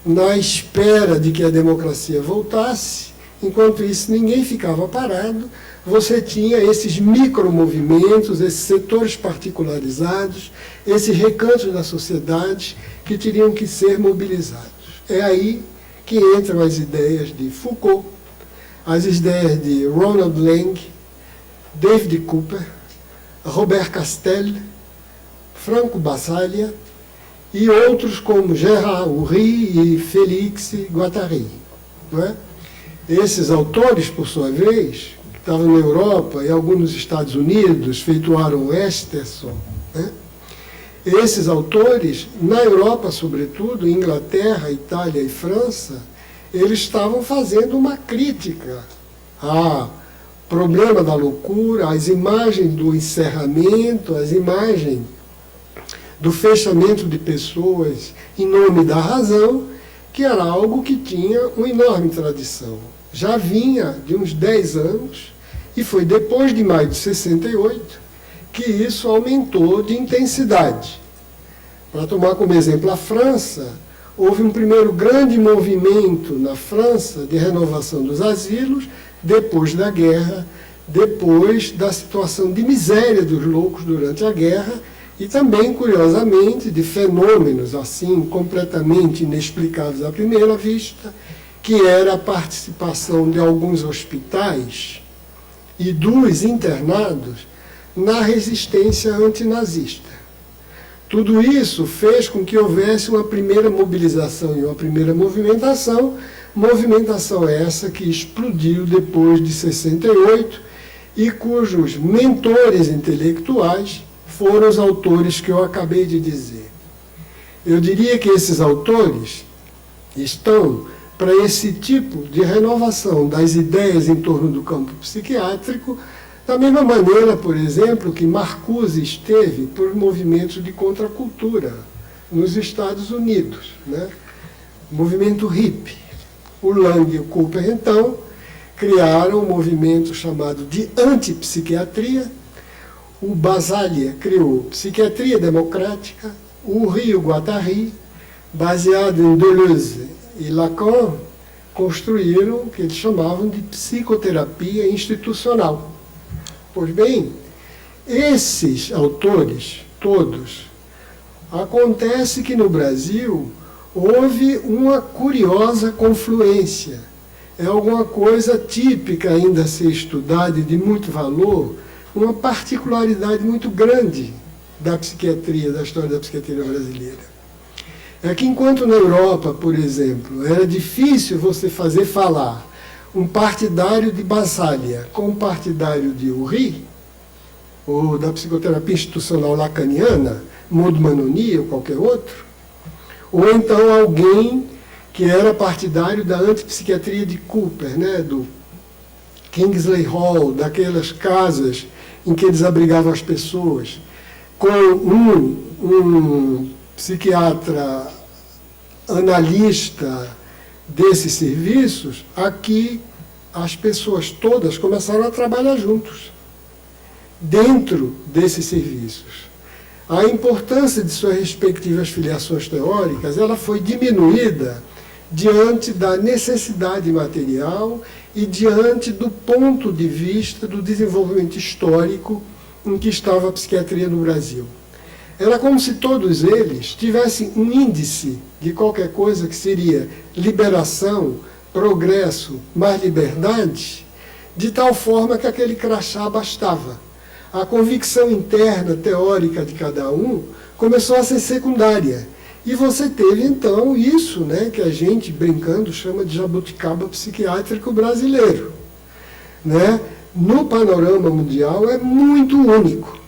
na espera de que a democracia voltasse. Enquanto isso, ninguém ficava parado. Você tinha esses micromovimentos, esses setores particularizados, esses recantos da sociedade que teriam que ser mobilizados. É aí que entram as ideias de Foucault, as ideias de Ronald Lang, David Cooper, Robert Castel, Franco Basaglia e outros como Gérard Houry e Félix Guattari. Não é? Esses autores, por sua vez, que estavam na Europa e alguns nos Estados Unidos, feito Aaron Esterson, né? Esses autores, na Europa sobretudo, Inglaterra, Itália e França, eles estavam fazendo uma crítica ao problema da loucura, às imagens do encerramento, às imagens do fechamento de pessoas em nome da razão, que era algo que tinha uma enorme tradição. Já vinha de uns 10 anos, e foi depois de maio de 68 que isso aumentou de intensidade. Para tomar como exemplo a França, houve um primeiro grande movimento na França de renovação dos asilos, depois da guerra, depois da situação de miséria dos loucos durante a guerra, e também, curiosamente, de fenômenos assim completamente inexplicáveis à primeira vista, que era a participação de alguns hospitais e dos internados na resistência antinazista. Tudo isso fez com que houvesse uma primeira mobilização e uma primeira movimentação essa que explodiu depois de 68 e cujos mentores intelectuais foram os autores que eu acabei de dizer. Eu diria que esses autores estão para esse tipo de renovação das ideias em torno do campo psiquiátrico, da mesma maneira, por exemplo, que Marcuse esteve por movimentos de contracultura nos Estados Unidos, né? Movimento hippie. O Lang e o Cooper, então, criaram um movimento chamado de antipsiquiatria. O Basaglia criou psiquiatria democrática. O Rio Guattari, baseado em Deleuze e Lacan, construíram o que eles chamavam de psicoterapia institucional. Pois bem, esses autores, todos, acontece que no Brasil houve uma curiosa confluência. É alguma coisa típica ainda a ser estudada e de muito valor, uma particularidade muito grande da psiquiatria, da história da psiquiatria brasileira. É que enquanto na Europa, por exemplo, era difícil você fazer falar um partidário de Basaglia com um partidário de Houry, ou da psicoterapia institucional lacaniana, Maud Manoni ou qualquer outro, ou então alguém que era partidário da antipsiquiatria de Cooper, né, do Kingsley Hall, daquelas casas em que eles abrigavam as pessoas, com um psiquiatra analista desses serviços, aqui as pessoas todas começaram a trabalhar juntos, dentro desses serviços. A importância de suas respectivas filiações teóricas, ela foi diminuída diante da necessidade material e diante do ponto de vista do desenvolvimento histórico em que estava a psiquiatria no Brasil. Era como se todos eles tivessem um índice de qualquer coisa que seria liberação, progresso, mais liberdade, de tal forma que aquele crachá bastava. A convicção interna, teórica de cada um, começou a ser secundária. E você teve, então, isso, né, que a gente, brincando, chama de jabuticaba psiquiátrico brasileiro. Né? No panorama mundial é muito único.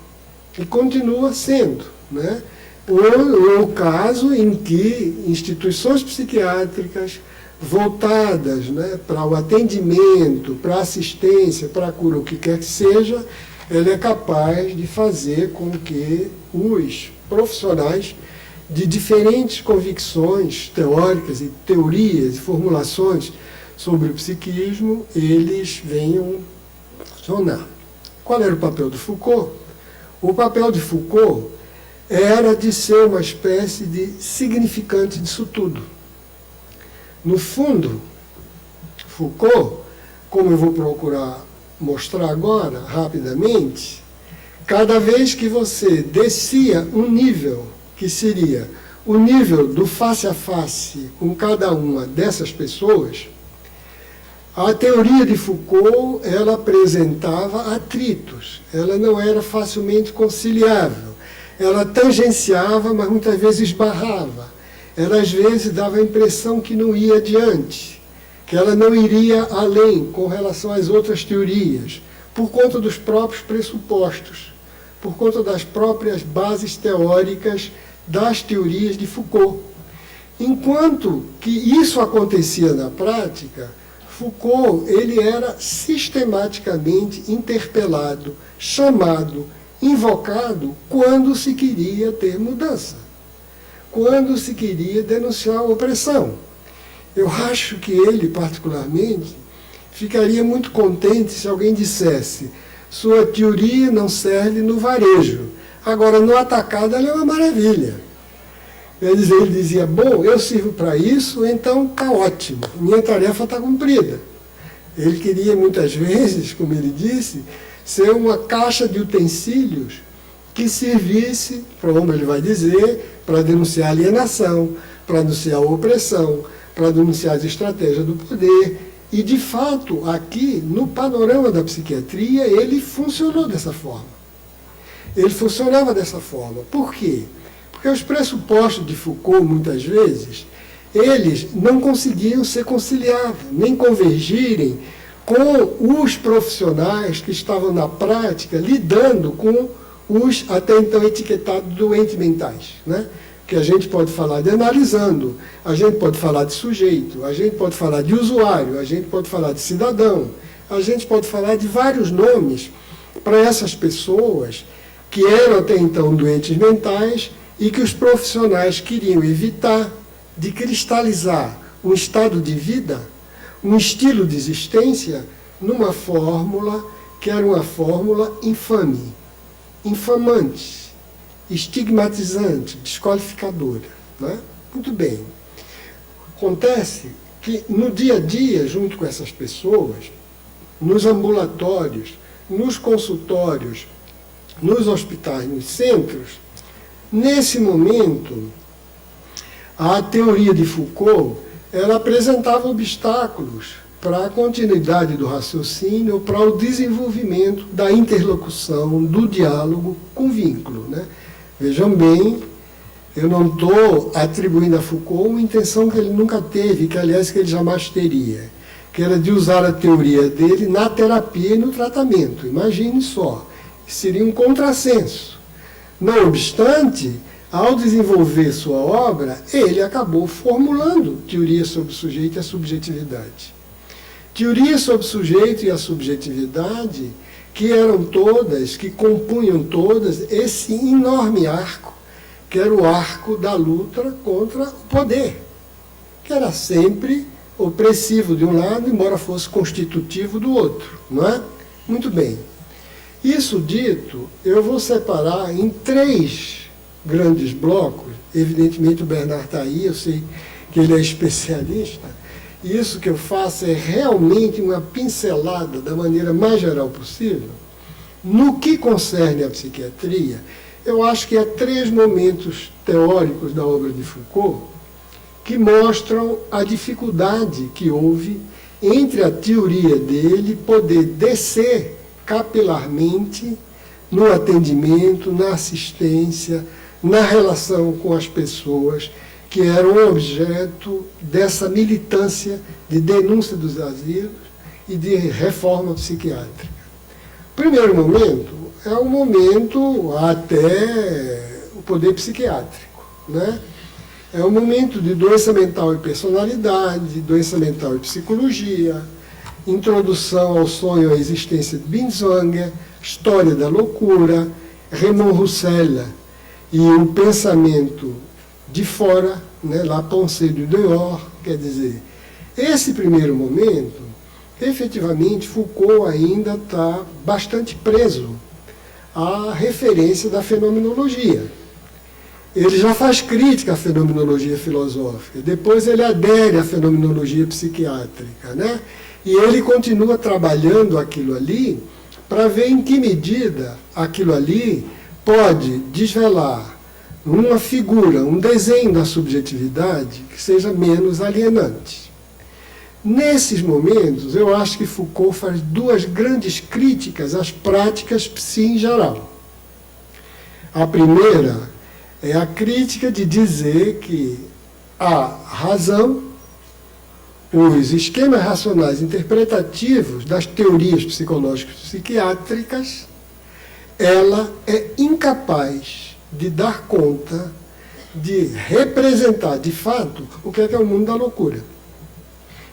E continua sendo. Né? O caso em que instituições psiquiátricas voltadas, né, para o atendimento, para a assistência, para a cura, o que quer que seja, ela é capaz de fazer com que os profissionais de diferentes convicções teóricas e teorias e formulações sobre o psiquismo, eles venham funcionar. Qual era o papel de Foucault? O papel de Foucault era de ser uma espécie de significante disso tudo. No fundo, Foucault, como eu vou procurar mostrar agora, rapidamente, cada vez que você descia um nível, que seria o nível do face a face com cada uma dessas pessoas, a teoria de Foucault, ela apresentava atritos, ela não era facilmente conciliável, ela tangenciava, mas muitas vezes esbarrava, ela às vezes dava a impressão que não ia adiante, que ela não iria além com relação às outras teorias, por conta dos próprios pressupostos, por conta das próprias bases teóricas das teorias de Foucault. Enquanto que isso acontecia na prática, Foucault, ele era sistematicamente interpelado, chamado, invocado quando se queria ter mudança, quando se queria denunciar a opressão. Eu acho que ele, particularmente, ficaria muito contente se alguém dissesse: sua teoria não serve no varejo, agora no atacado ela é uma maravilha. Ele dizia: bom, eu sirvo para isso, então está ótimo, minha tarefa está cumprida. Ele queria muitas vezes, como ele disse, ser uma caixa de utensílios que servisse, como ele vai dizer, para denunciar a alienação, para denunciar a opressão, para denunciar as estratégias do poder. E, de fato, aqui, no panorama da psiquiatria, ele funcionou dessa forma. Ele funcionava dessa forma. Por quê? Porque os pressupostos de Foucault, muitas vezes, eles não conseguiam ser conciliáveis, nem convergirem com os profissionais que estavam na prática lidando com os até então etiquetados doentes mentais, né? Que a gente pode falar de analisando, a gente pode falar de sujeito, a gente pode falar de usuário, a gente pode falar de cidadão, a gente pode falar de vários nomes para essas pessoas que eram até então doentes mentais e que os profissionais queriam evitar de cristalizar um estado de vida, um estilo de existência, numa fórmula que era uma fórmula infame, infamante, estigmatizante, desqualificadora. Né? Muito bem. Acontece que no dia a dia, junto com essas pessoas, nos ambulatórios, nos consultórios, nos hospitais, nos centros, nesse momento, a teoria de Foucault, ela apresentava obstáculos para a continuidade do raciocínio, para o desenvolvimento da interlocução, do diálogo com vínculo. Né? Vejam bem, eu não estou atribuindo a Foucault uma intenção que ele nunca teve, que aliás que ele jamais teria, que era de usar a teoria dele na terapia e no tratamento. Imagine só, seria um contrassenso. Não obstante, ao desenvolver sua obra, ele acabou formulando teoria sobre o sujeito e a subjetividade. Teoria sobre o sujeito e a subjetividade que eram todas, que compunham todas esse enorme arco, que era o arco da luta contra o poder, que era sempre opressivo de um lado, embora fosse constitutivo do outro, não é? Muito bem. Isso dito, eu vou separar em 3 grandes blocos. Evidentemente o Bernard está aí, eu sei que ele é especialista. E isso que eu faço é realmente uma pincelada da maneira mais geral possível. No que concerne à psiquiatria, eu acho que há 3 momentos teóricos da obra de Foucault que mostram a dificuldade que houve entre a teoria dele poder descer capilarmente no atendimento, na assistência, na relação com as pessoas que eram objeto dessa militância de denúncia dos asilos e de reforma psiquiátrica. O primeiro momento é o momento até o poder psiquiátrico, né? É o momento de doença mental e personalidade, doença mental e psicologia, introdução ao sonho e à existência de Binswanger, história da loucura, Raymond Roussel e o pensamento de fora, né, la pensée du dehors, quer dizer, esse primeiro momento, efetivamente, Foucault ainda está bastante preso à referência da fenomenologia. ele já faz crítica à fenomenologia filosófica, depois ele adere à fenomenologia psiquiátrica, né? E ele continua trabalhando aquilo ali para ver em que medida aquilo ali pode desvelar uma figura, um desenho da subjetividade que seja menos alienante. Nesses momentos, eu acho que Foucault faz duas grandes críticas às práticas psi em geral. A primeira é a crítica de dizer que a razão, os esquemas racionais interpretativos das teorias psicológicas psiquiátricas, ela é incapaz de dar conta, de representar de fato o que é o mundo da loucura.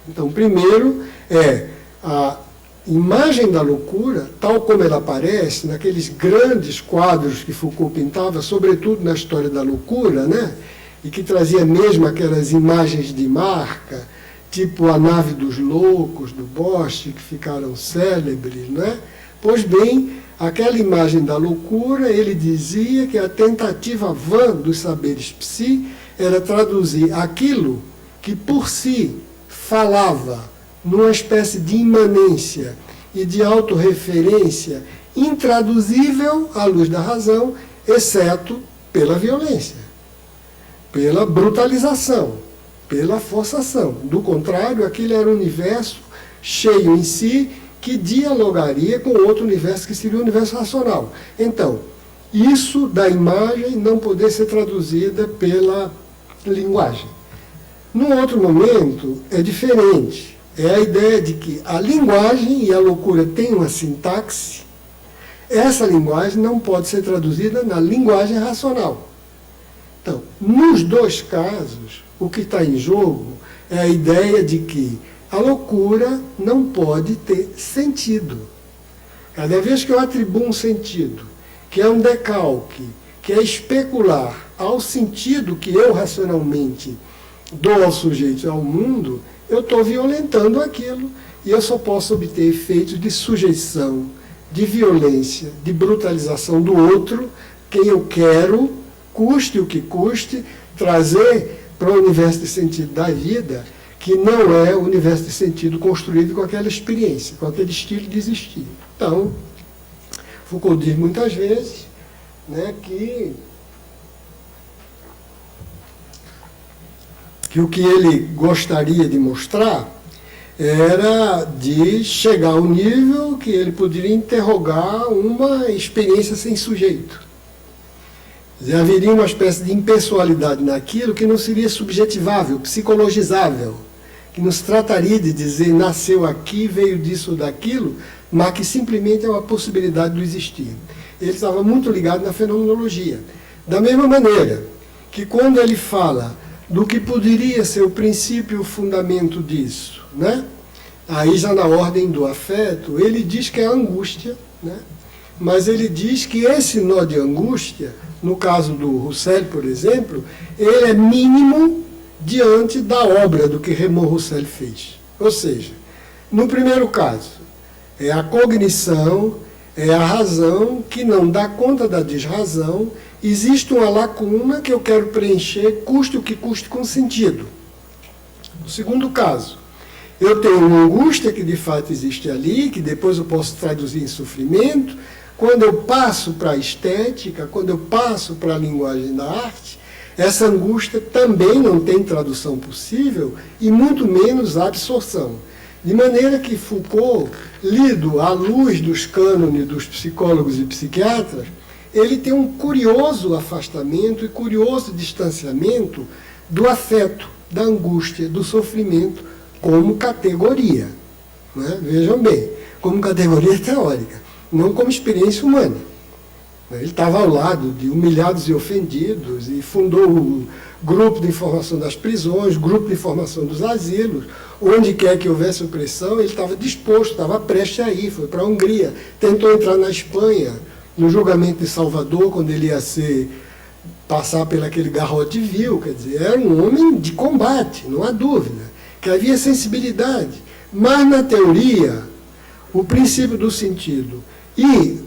Então, primeiro é a imagem da loucura, tal como ela aparece naqueles grandes quadros que Foucault pintava, sobretudo na história da loucura, né? E que trazia mesmo aquelas imagens de marca, tipo a nave dos loucos, do Bosch, que ficaram célebres, né? Pois bem, aquela imagem da loucura, ele dizia que a tentativa vã dos saberes psi era traduzir aquilo que por si falava numa espécie de imanência e de autorreferência intraduzível à luz da razão, exceto pela violência, pela brutalização, pela forçação. Do contrário, aquilo era um universo cheio em si que dialogaria com outro universo que seria o universo racional. Então, isso da imagem não poder ser traduzida pela linguagem. Num outro momento, é diferente. É a ideia de que a linguagem e a loucura têm uma sintaxe. Essa linguagem não pode ser traduzida na linguagem racional. Então, nos dois casos, o que está em jogo é a ideia de que a loucura não pode ter sentido. Cada vez que eu atribuo um sentido, que é um decalque, que é especular ao sentido que eu racionalmente dou ao sujeito e ao mundo, eu estou violentando aquilo e eu só posso obter efeitos de sujeição, de violência, de brutalização do outro, quem eu quero, custe o que custe, trazer para o universo de sentido da vida, que não é o universo de sentido construído com aquela experiência, com aquele estilo de existir. Então, Foucault diz muitas vezes, né, que o que ele gostaria de mostrar era de chegar ao nível que ele poderia interrogar uma experiência sem sujeito. Haveria uma espécie de impessoalidade naquilo que não seria subjetivável, psicologizável, que não se trataria de dizer nasceu aqui, veio disso ou daquilo, mas que simplesmente é uma possibilidade do existir. Ele estava muito ligado na fenomenologia. Da mesma maneira que quando ele fala do que poderia ser o princípio e o fundamento disso, né? Aí já na ordem do afeto, ele diz que é a angústia, né? Mas ele diz que esse nó de angústia, no caso do Roussel, por exemplo, ele é mínimo diante da obra do que Raymond Roussel fez. Ou seja, no primeiro caso, é a cognição, é a razão que não dá conta da desrazão. Existe uma lacuna que eu quero preencher, custe o que custe, com sentido. No segundo caso, eu tenho uma angústia que de fato existe ali, que depois eu posso traduzir em sofrimento. Quando eu passo para a estética, quando eu passo para a linguagem da arte, essa angústia também não tem tradução possível e muito menos absorção. De maneira que Foucault, lido à luz dos cânones dos psicólogos e psiquiatras, ele tem um curioso afastamento e curioso distanciamento do afeto, da angústia, do sofrimento como categoria. Né? Vejam bem, como categoria teórica, não como experiência humana. Ele estava ao lado de humilhados e ofendidos e fundou o grupo de informação das prisões, grupo de informação dos asilos, onde quer que houvesse opressão, ele estava disposto, estava prestes a ir, foi para a Hungria, tentou entrar na Espanha, no julgamento de Salvador, quando ele ia passar pelaquele garrote vil, quer dizer, era um homem de combate, não há dúvida, que havia sensibilidade, mas na teoria, o princípio do sentido e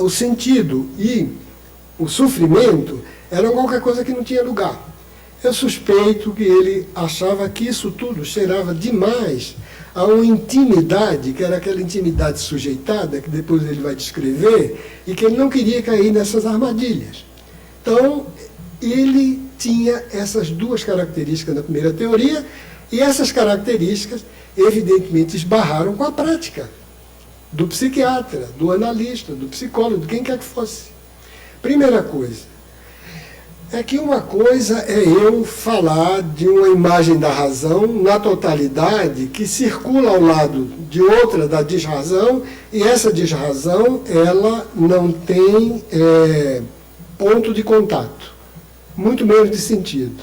o sentido e o sofrimento Era qualquer coisa que não tinha lugar. Eu suspeito que ele achava que isso tudo cheirava demais a uma intimidade, que era aquela intimidade sujeitada, que depois ele vai descrever, e que ele não queria cair nessas armadilhas. Então, ele tinha essas duas características na primeira teoria, e essas características, evidentemente, esbarraram com a prática do psiquiatra, do analista, do psicólogo, de quem quer que fosse. Primeira coisa, é que uma coisa é eu falar de uma imagem da razão na totalidade que circula ao lado de outra da desrazão, e essa desrazão ela não tem ponto de contato, muito menos de sentido.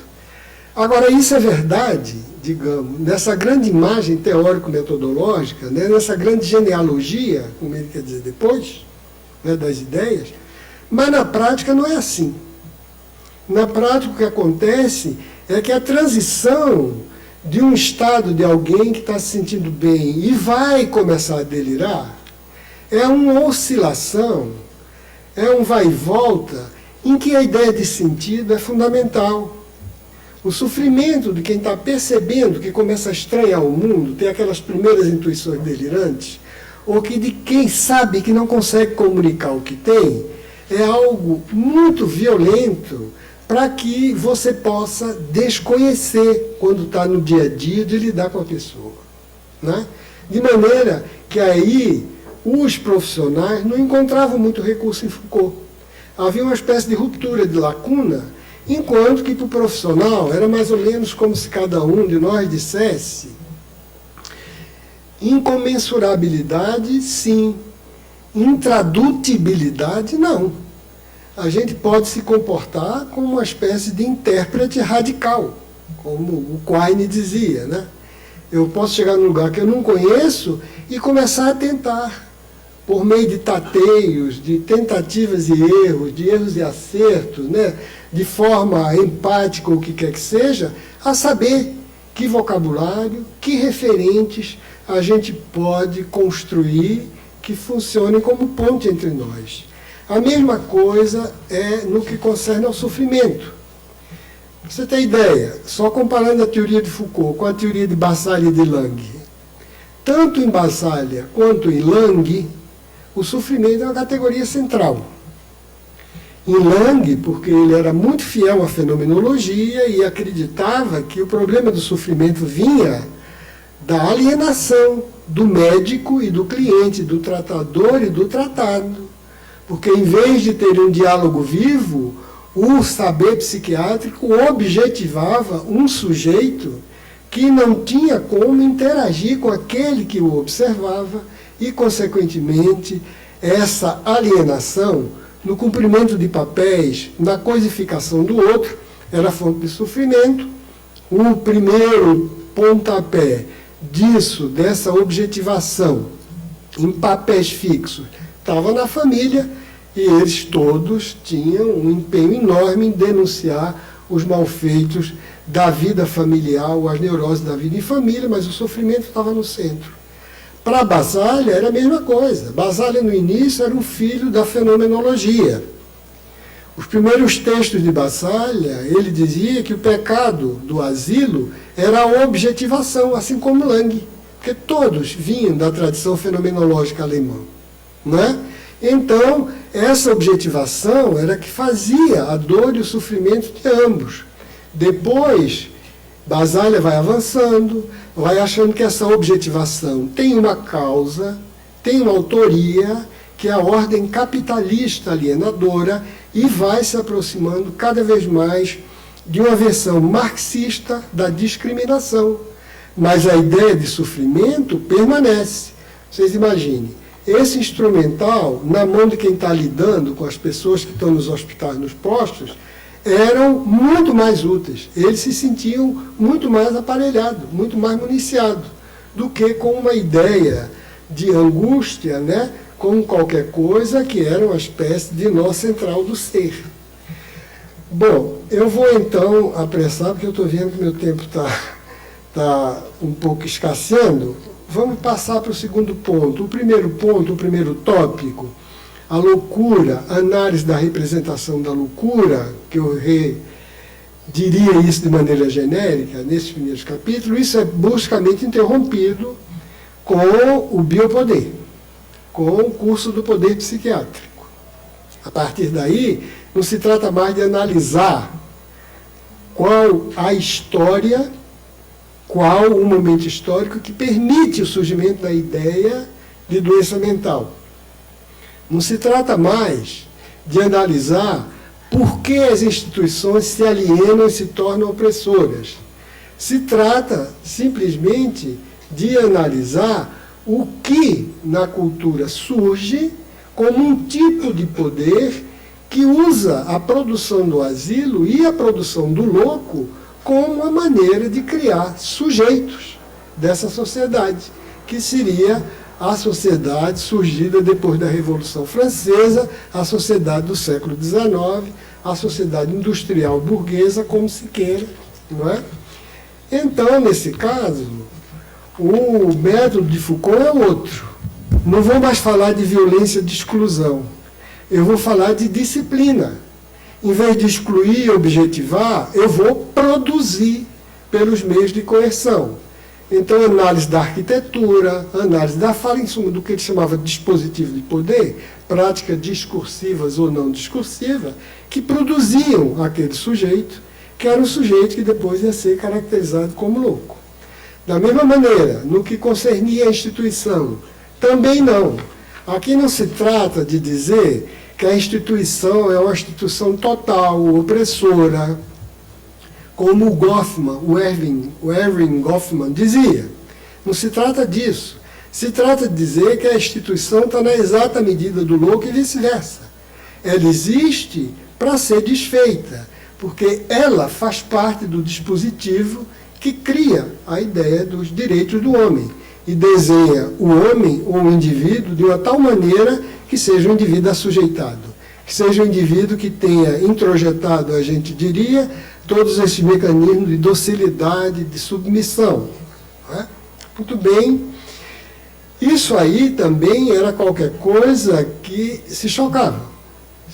Agora, isso é verdade, digamos, nessa grande imagem teórico-metodológica, né, nessa grande genealogia, como ele quer dizer depois, né, das ideias, mas na prática não é assim. Na prática, o que acontece é que a transição de um estado de alguém que está se sentindo bem e vai começar a delirar é uma oscilação, é um vai e volta, em que a ideia de sentido é fundamental. O sofrimento de quem está percebendo que começa a estranhar o mundo, tem aquelas primeiras intuições delirantes, ou que de quem sabe que não consegue comunicar o que tem, é algo muito violento para que você possa desconhecer quando está no dia a dia de lidar com a pessoa. Né? De maneira que aí os profissionais não encontravam muito recurso em Foucault. Havia uma espécie de ruptura, de lacuna, enquanto que para o profissional era mais ou menos como se cada um de nós dissesse: incomensurabilidade, sim. Intradutibilidade, não. A gente pode se comportar como uma espécie de intérprete radical, como o Quine dizia, né? Eu posso chegar num lugar que eu não conheço e começar a tentar, por meio de tateios, de tentativas e erros e acertos, né? De forma empática ou o que quer que seja, a saber que vocabulário, que referentes a gente pode construir que funcionem como ponte entre nós. A mesma coisa é no que concerne ao sofrimento. Você tem ideia, só comparando a teoria de Foucault com a teoria de Bassalha e de Lange, tanto em Bassalha quanto em Lange, o sofrimento é uma categoria central. Em Lange, porque ele era muito fiel à fenomenologia e acreditava que o problema do sofrimento vinha da alienação do médico e do cliente, do tratador e do tratado. Porque em vez de ter um diálogo vivo, o saber psiquiátrico objetivava um sujeito que não tinha como interagir com aquele que o observava e, consequentemente, essa alienação no cumprimento de papéis, na coisificação do outro, era fonte de sofrimento. O primeiro pontapé disso, dessa objetivação em papéis fixos, estava na família, e eles todos tinham um empenho enorme em denunciar os malfeitos da vida familiar, ou as neuroses da vida em família, mas o sofrimento estava no centro. Para Bassalha era a mesma coisa. Bassalha, no início, era um filho da fenomenologia. Os primeiros textos de Bassalha, ele dizia que o pecado do asilo era a objetivação, assim como Lange, porque todos vinham da tradição fenomenológica alemã. Não é? Então, essa objetivação era que fazia a dor e o sofrimento de ambos. Depois, Bassalha vai avançando, vai achando que essa objetivação tem uma causa, tem uma autoria, que é a ordem capitalista alienadora, e vai se aproximando cada vez mais de uma versão marxista da discriminação. Mas a ideia de sofrimento permanece. Vocês imaginem, esse instrumental, na mão de quem está lidando com as pessoas que estão nos hospitais, nos postos, eram muito mais úteis. Eles se sentiam muito mais aparelhados, muito mais municiados, do que com uma ideia de angústia, né, como qualquer coisa que era uma espécie de nó central do ser. Bom, eu vou então apressar, porque eu estou vendo que meu tempo está um pouco escasseando. Vamos passar para o segundo ponto. O primeiro tópico, a loucura, análise da representação da loucura, que eu diria isso de maneira genérica, nesses primeiros capítulos, isso é bruscamente interrompido com o biopoder, com o curso do poder psiquiátrico. A partir daí, não se trata mais de analisar qual a história, qual o momento histórico que permite o surgimento da ideia de doença mental. Não se trata mais de analisar por que as instituições se alienam e se tornam opressoras. Se trata simplesmente de analisar o que na cultura surge como um tipo de poder que usa a produção do asilo e a produção do louco como uma maneira de criar sujeitos dessa sociedade, que seria a sociedade surgida depois da Revolução Francesa, a sociedade do século XIX, a sociedade industrial burguesa, como se queira, não é? Então, nesse caso, o método de Foucault é outro. Não vou mais falar de violência de exclusão. Eu vou falar de disciplina. Em vez de excluir e objetivar, eu vou produzir pelos meios de coerção. Então, análise da arquitetura, análise da fala, em suma, do que ele chamava de dispositivo de poder, práticas discursivas ou não discursivas, que produziam aquele sujeito, que era um sujeito que depois ia ser caracterizado como louco. Da mesma maneira, no que concernia a instituição, também não. Aqui não se trata de dizer que a instituição é uma instituição total, opressora, como o Goffman, o Erving Goffman dizia. Não se trata disso. Se trata de dizer que a instituição está na exata medida do louco e vice-versa. Ela existe para ser desfeita, porque ela faz parte do dispositivo que cria a ideia dos direitos do homem e desenha o homem ou o indivíduo de uma tal maneira que seja um indivíduo assujeitado, que seja um indivíduo que tenha introjetado, a gente diria, todos esses mecanismos de docilidade, de submissão. Não é? Muito bem. Isso aí também era qualquer coisa que se chocava.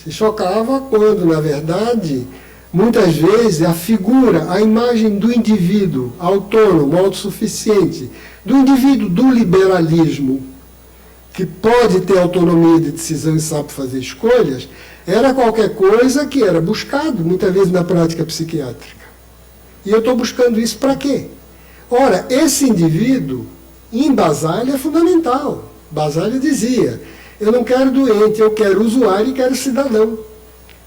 Se chocava quando, na verdade, muitas vezes a figura, a imagem do indivíduo autônomo, autossuficiente, do indivíduo do liberalismo, que pode ter autonomia de decisão e sabe fazer escolhas, era qualquer coisa que era buscado, muitas vezes, na prática psiquiátrica. E eu estou buscando isso para quê? Ora, esse indivíduo, em Basile, é fundamental. Basile dizia, eu não quero doente, eu quero usuário e quero cidadão.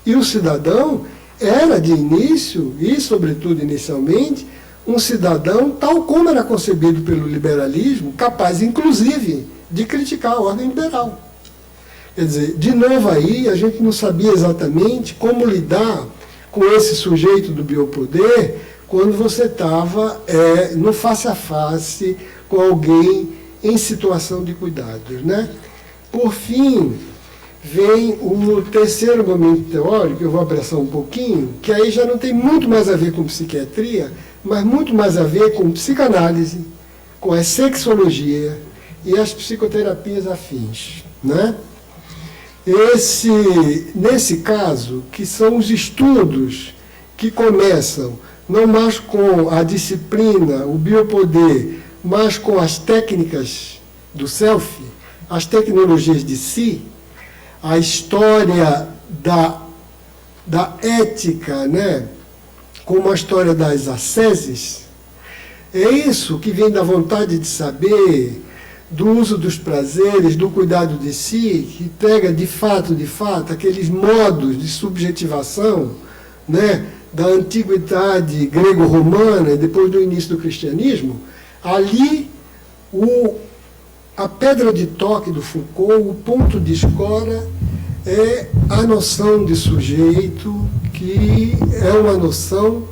E o cidadão era, de início, e sobretudo inicialmente, um cidadão tal como era concebido pelo liberalismo, capaz, inclusive, de criticar a ordem liberal. Quer dizer, de novo aí, a gente não sabia exatamente como lidar com esse sujeito do biopoder quando você estava no face a face com alguém em situação de cuidados, né? Por fim, vem o terceiro momento teórico, eu vou apressar um pouquinho, que aí já não tem muito mais a ver com psiquiatria, mas muito mais a ver com psicanálise, com a sexologia e as psicoterapias afins, né? Nesse caso, que são os estudos que começam não mais com a disciplina, o biopoder, mas com as técnicas do self, as tecnologias de si, a história da ética, né, como a história das asceses, é isso que vem da vontade de saber, do uso dos prazeres, do cuidado de si, que pega de fato, aqueles modos de subjetivação, né, da antiguidade grego-romana e depois do início do cristianismo. Ali, a pedra de toque do Foucault, o ponto de escora, é a noção de sujeito, que é uma noção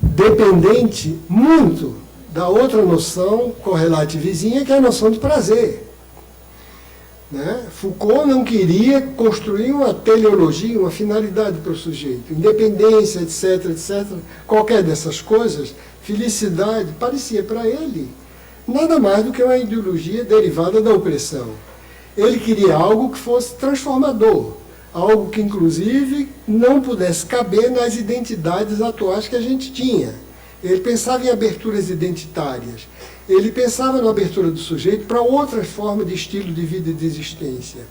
dependente muito da outra noção correlata vizinha, que é a noção de prazer. Né? Foucault não queria construir uma teleologia, uma finalidade para o sujeito. Independência, etc. Qualquer dessas coisas, felicidade, parecia para ele nada mais do que uma ideologia derivada da opressão. Ele queria algo que fosse transformador, algo que, inclusive, não pudesse caber nas identidades atuais que a gente tinha. Ele pensava em aberturas identitárias. Ele pensava na abertura do sujeito para outras formas de estilo de vida e de existência.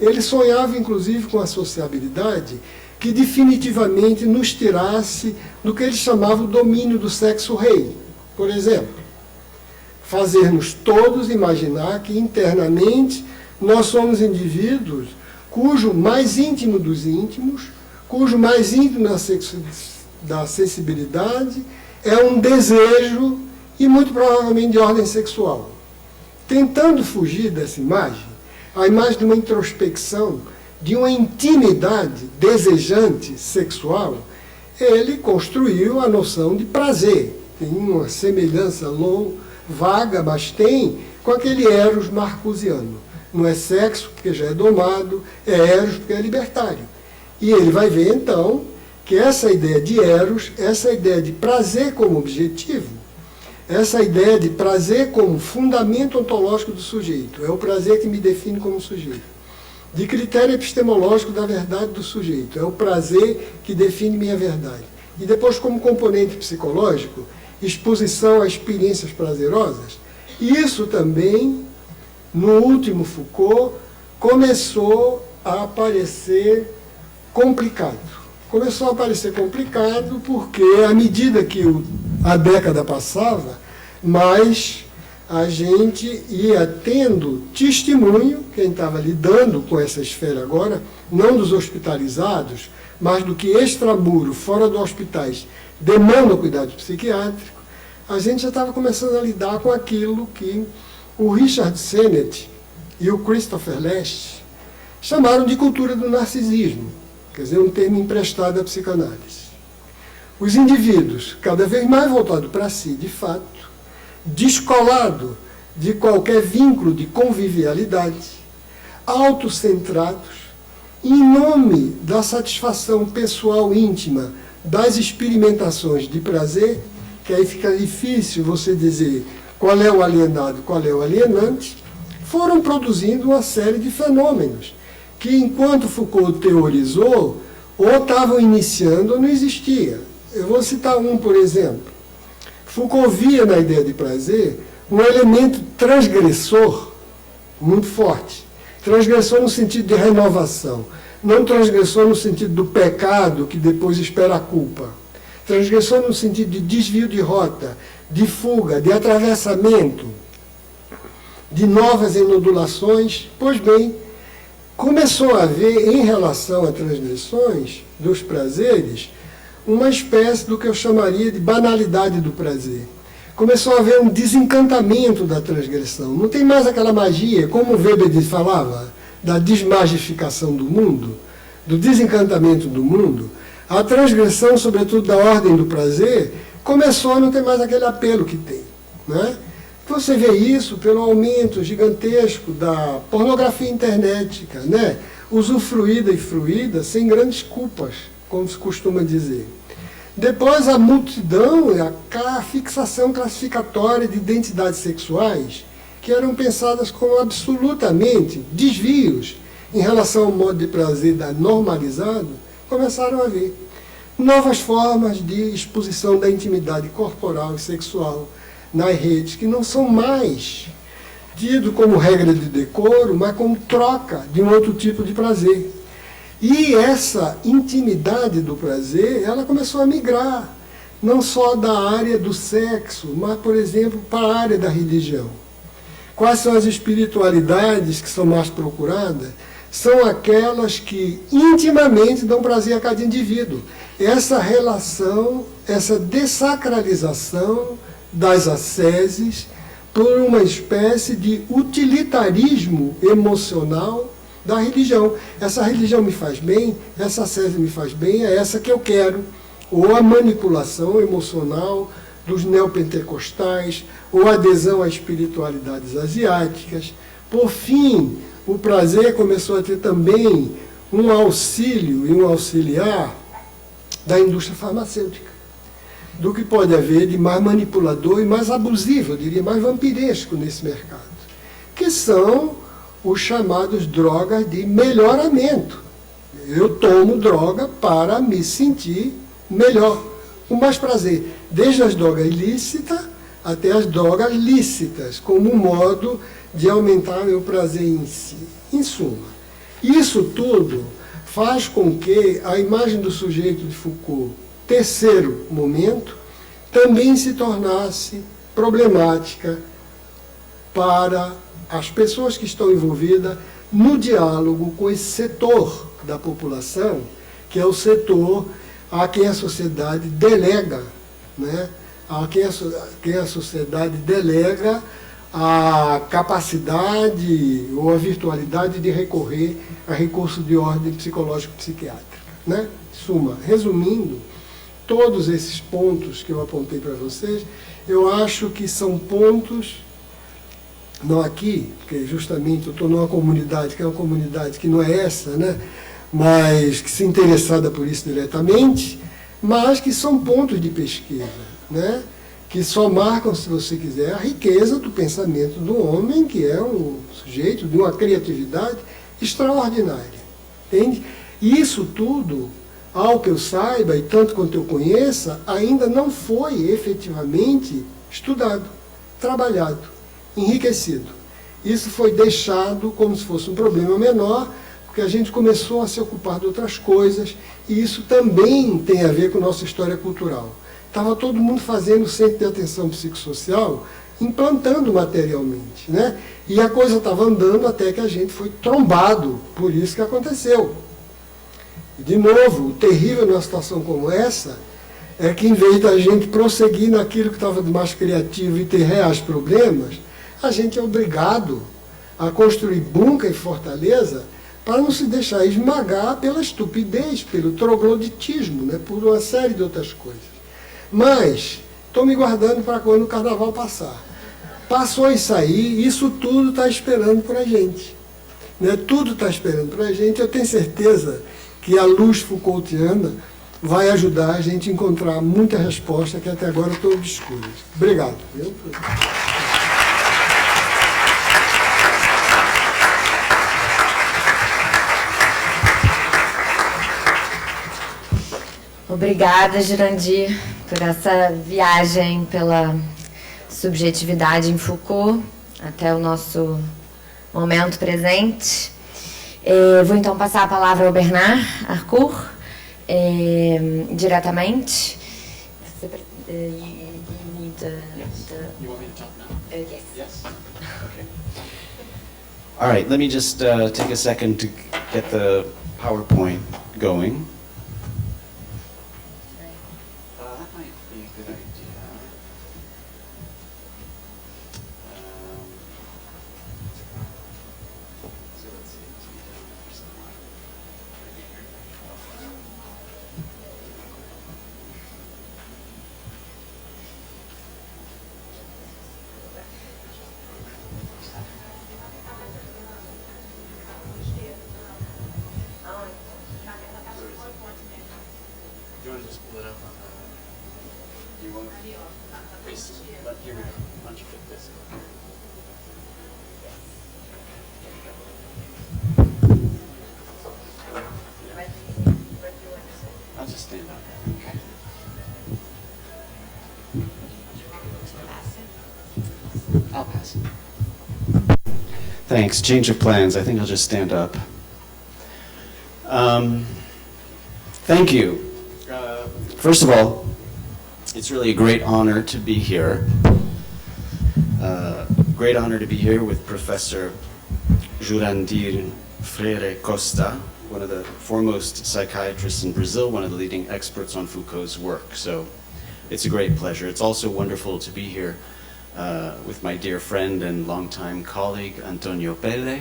Ele sonhava, inclusive, com a sociabilidade que definitivamente nos tirasse do que ele chamava o domínio do sexo rei. Por exemplo, fazermos todos imaginar que internamente nós somos indivíduos cujo mais íntimo dos íntimos, cujo mais íntimo da sensibilidade é um desejo e muito provavelmente de ordem sexual. Tentando fugir dessa imagem, a imagem de uma introspecção, de uma intimidade desejante sexual, ele construiu a noção de prazer. Tem uma semelhança vaga, mas tem com aquele eros marcusiano. Não é sexo porque já é domado, é eros porque é libertário. E ele vai ver então que essa ideia de eros, essa ideia de prazer como objetivo, essa ideia de prazer como fundamento ontológico do sujeito, é o prazer que me define como sujeito, de critério epistemológico da verdade do sujeito, é o prazer que define minha verdade. E depois, como componente psicológico, exposição a experiências prazerosas, isso também, no último Foucault, começou a aparecer complicado. Começou a aparecer complicado porque, à medida que a década passava, mais a gente ia tendo testemunho, quem estava lidando com essa esfera agora, não dos hospitalizados, mas do que extramuro, fora dos hospitais, demanda cuidado psiquiátrico, a gente já estava começando a lidar com aquilo que o Richard Sennett e o Christopher Lest chamaram de cultura do narcisismo, quer dizer, um termo emprestado à psicanálise. Os indivíduos, cada vez mais voltados para si, de fato, descolado de qualquer vínculo de convivialidade, autocentrados, em nome da satisfação pessoal íntima das experimentações de prazer, que aí fica difícil você dizer qual é o alienado, qual é o alienante, foram produzindo uma série de fenômenos que, enquanto Foucault teorizou, ou estavam iniciando ou não existia. Eu vou citar um, por exemplo. Foucault via na ideia de prazer um elemento transgressor muito forte. Transgressor no sentido de renovação, não transgressor no sentido do pecado que depois espera a culpa. Transgressor no sentido de desvio de rota, de fuga, de atravessamento, de novas enodulações. Pois bem, começou a haver, em relação a transgressões dos prazeres, uma espécie do que eu chamaria de banalidade do prazer. Começou a haver um desencantamento da transgressão. Não tem mais aquela magia, como o Weber falava, da desmagificação do mundo, do desencantamento do mundo. A transgressão, sobretudo da ordem do prazer, começou a não ter mais aquele apelo que tem, né? Você vê isso pelo aumento gigantesco da pornografia internética, né? Usufruída e fruída sem grandes culpas, como se costuma dizer. Depois a multidão, a fixação classificatória de identidades sexuais, que eram pensadas como absolutamente desvios em relação ao modo de prazer normalizado, começaram a ver novas formas de exposição da intimidade corporal e sexual nas redes, que não são mais tido como regra de decoro, mas como troca de um outro tipo de prazer. E essa intimidade do prazer, ela começou a migrar, não só da área do sexo, mas, por exemplo, para a área da religião. Quais são as espiritualidades que são mais procuradas? São aquelas que intimamente dão prazer a cada indivíduo. Essa relação, essa dessacralização das asceses por uma espécie de utilitarismo emocional da religião. Essa religião me faz bem, essa ascese me faz bem, é essa que eu quero. Ou a manipulação emocional dos neopentecostais, ou a adesão a espiritualidades asiáticas. Por fim, o prazer começou a ter também um auxílio e um auxiliar da indústria farmacêutica, do que pode haver de mais manipulador e mais abusivo, eu diria, mais vampiresco nesse mercado, que são os chamados drogas de melhoramento. Eu tomo droga para me sentir melhor, com mais prazer. Desde as drogas ilícitas até as drogas lícitas, como um modo de aumentar meu prazer em si. Em suma, isso tudo faz com que a imagem do sujeito de Foucault, terceiro momento, também se tornasse problemática para as pessoas que estão envolvidas no diálogo com esse setor da população, que é o setor a quem a sociedade delega, né? A quem a sociedade delega a capacidade ou a virtualidade de recorrer a recurso de ordem psicológico-psiquiátrica, né? Suma, resumindo, todos esses pontos que eu apontei para vocês, eu acho que são pontos, não aqui, porque justamente eu estou numa comunidade que é uma comunidade que não é essa, né? Mas que se interessada por isso diretamente, mas que são pontos de pesquisa, né? Que só marcam, se você quiser, a riqueza do pensamento do homem, que é um sujeito de uma criatividade extraordinária, entende? E isso tudo, ao que eu saiba, e tanto quanto eu conheça, ainda não foi efetivamente estudado, trabalhado, enriquecido. Isso foi deixado como se fosse um problema menor, porque a gente começou a se ocupar de outras coisas, e isso também tem a ver com nossa história cultural. Estava todo mundo fazendo o centro de atenção psicossocial, implantando materialmente, né? E a coisa estava andando até que a gente foi trombado, por isso que aconteceu. De novo, o terrível numa situação como essa é que, em vez da gente prosseguir naquilo que estava de mais criativo e ter reais problemas, a gente é obrigado a construir bunker e fortaleza para não se deixar esmagar pela estupidez, pelo trogloditismo, né? Por uma série de outras coisas. Mas estou me guardando para quando o carnaval passar. Passou isso aí, isso tudo está esperando por a gente, né? Tudo está esperando por a gente. Eu tenho certeza que a luz Foucaultiana vai ajudar a gente a encontrar muita resposta que até agora estou obscura. Obrigado. Obrigada, Jurandir, por essa viagem pela subjetividade em Foucault até o nosso momento presente. Vou então passar a palavra ao Bernard Harcourt, diretamente. You want me to talk now? Yes. Yes? Okay. All right, let me just take a second to get the PowerPoint going. That might be a good idea. So let's see. Let's be down there somewhere. Do you want to just pull it up on the... Do you want to... Here we go. Why don't you fit this? I'll just stand up. Okay. I'll pass it. Thanks. Change of plans. I think I'll just stand up. Thank you. First of all, it's really a great honor to be here. Great honor to be here with Professor Jurandir Freire Costa, one of the foremost psychiatrists in Brazil, one of the leading experts on Foucault's work. So it's a great pleasure. It's also wonderful to be here with my dear friend and longtime colleague, Antonio Pelle.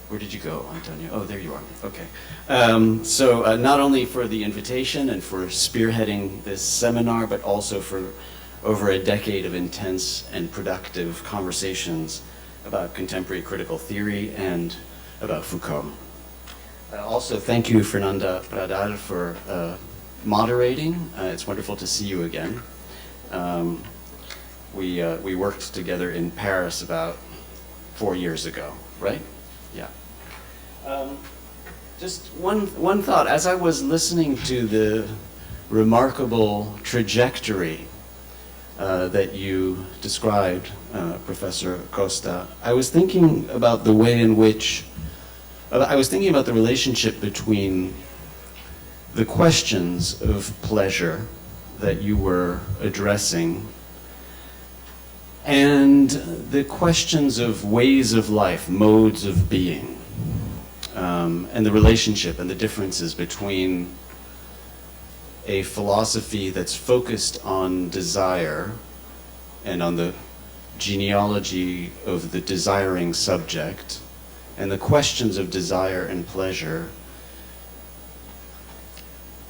Where did you go, Antonio? Oh, there you are. Okay. So not only for the invitation and for spearheading this seminar, but also for over a decade of intense and productive conversations about contemporary critical theory and about Foucault. Also, thank you, Fernanda Pradal, for moderating. It's wonderful to see you again. We worked together in Paris about 4 years ago, right? Yeah. Just one thought. As I was listening to the remarkable trajectory that you described, Professor Costa, I was thinking about the way in which, I was thinking about the relationship between the questions of pleasure that you were addressing and the questions of ways of life, modes of being, and the relationship and the differences between a philosophy that's focused on desire and on the genealogy of the desiring subject and the questions of desire and pleasure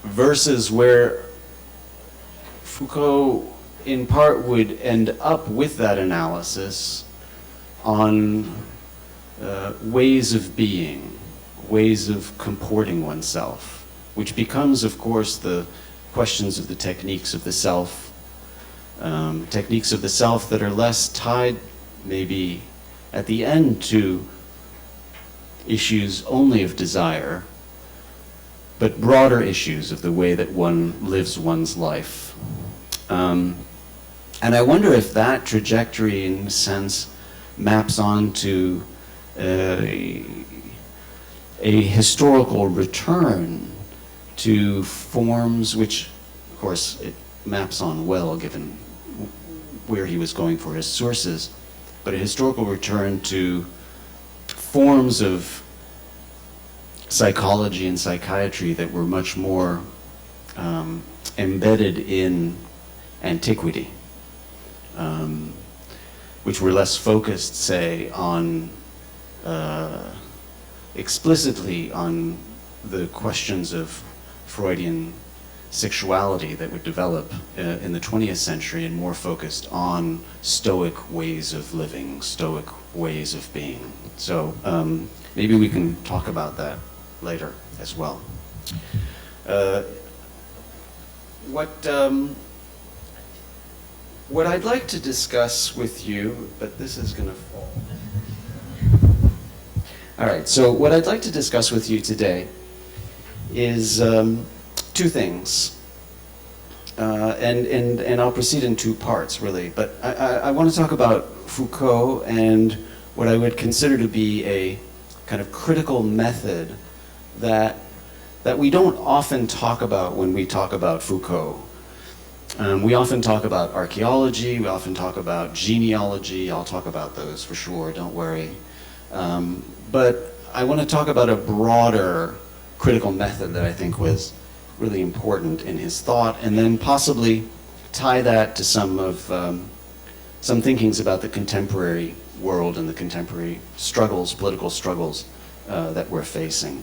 versus where Foucault in part would end up with that analysis on ways of being, ways of comporting oneself, which becomes, of course, the questions of the techniques of the self, that are less tied, maybe, at the end to issues only of desire, but broader issues of the way that one lives one's life. And I wonder if that trajectory, in a sense, maps onto a historical return to forms which, of course, it maps on well, given where he was going for his sources, but a historical return to forms of psychology and psychiatry that were much more embedded in antiquity, which were less focused, say, on explicitly on the questions of Freudian sexuality that would develop in the 20th century, and more focused on Stoic ways of living, Stoic ways of being. So maybe we can talk about that later as well. What I'd like to discuss with you, but this is going to fall. All right, so what I'd like to discuss with you today is two things. And I'll proceed in two parts, really. But I want to talk about Foucault and what I would consider to be a kind of critical method that we don't often talk about when we talk about Foucault. We often talk about archaeology, we often talk about genealogy. I'll talk about those for sure, don't worry. But I want to talk about a broader critical method that I think was really important in his thought, and then possibly tie that to some thinkings about the contemporary world and the contemporary struggles, political struggles that we're facing.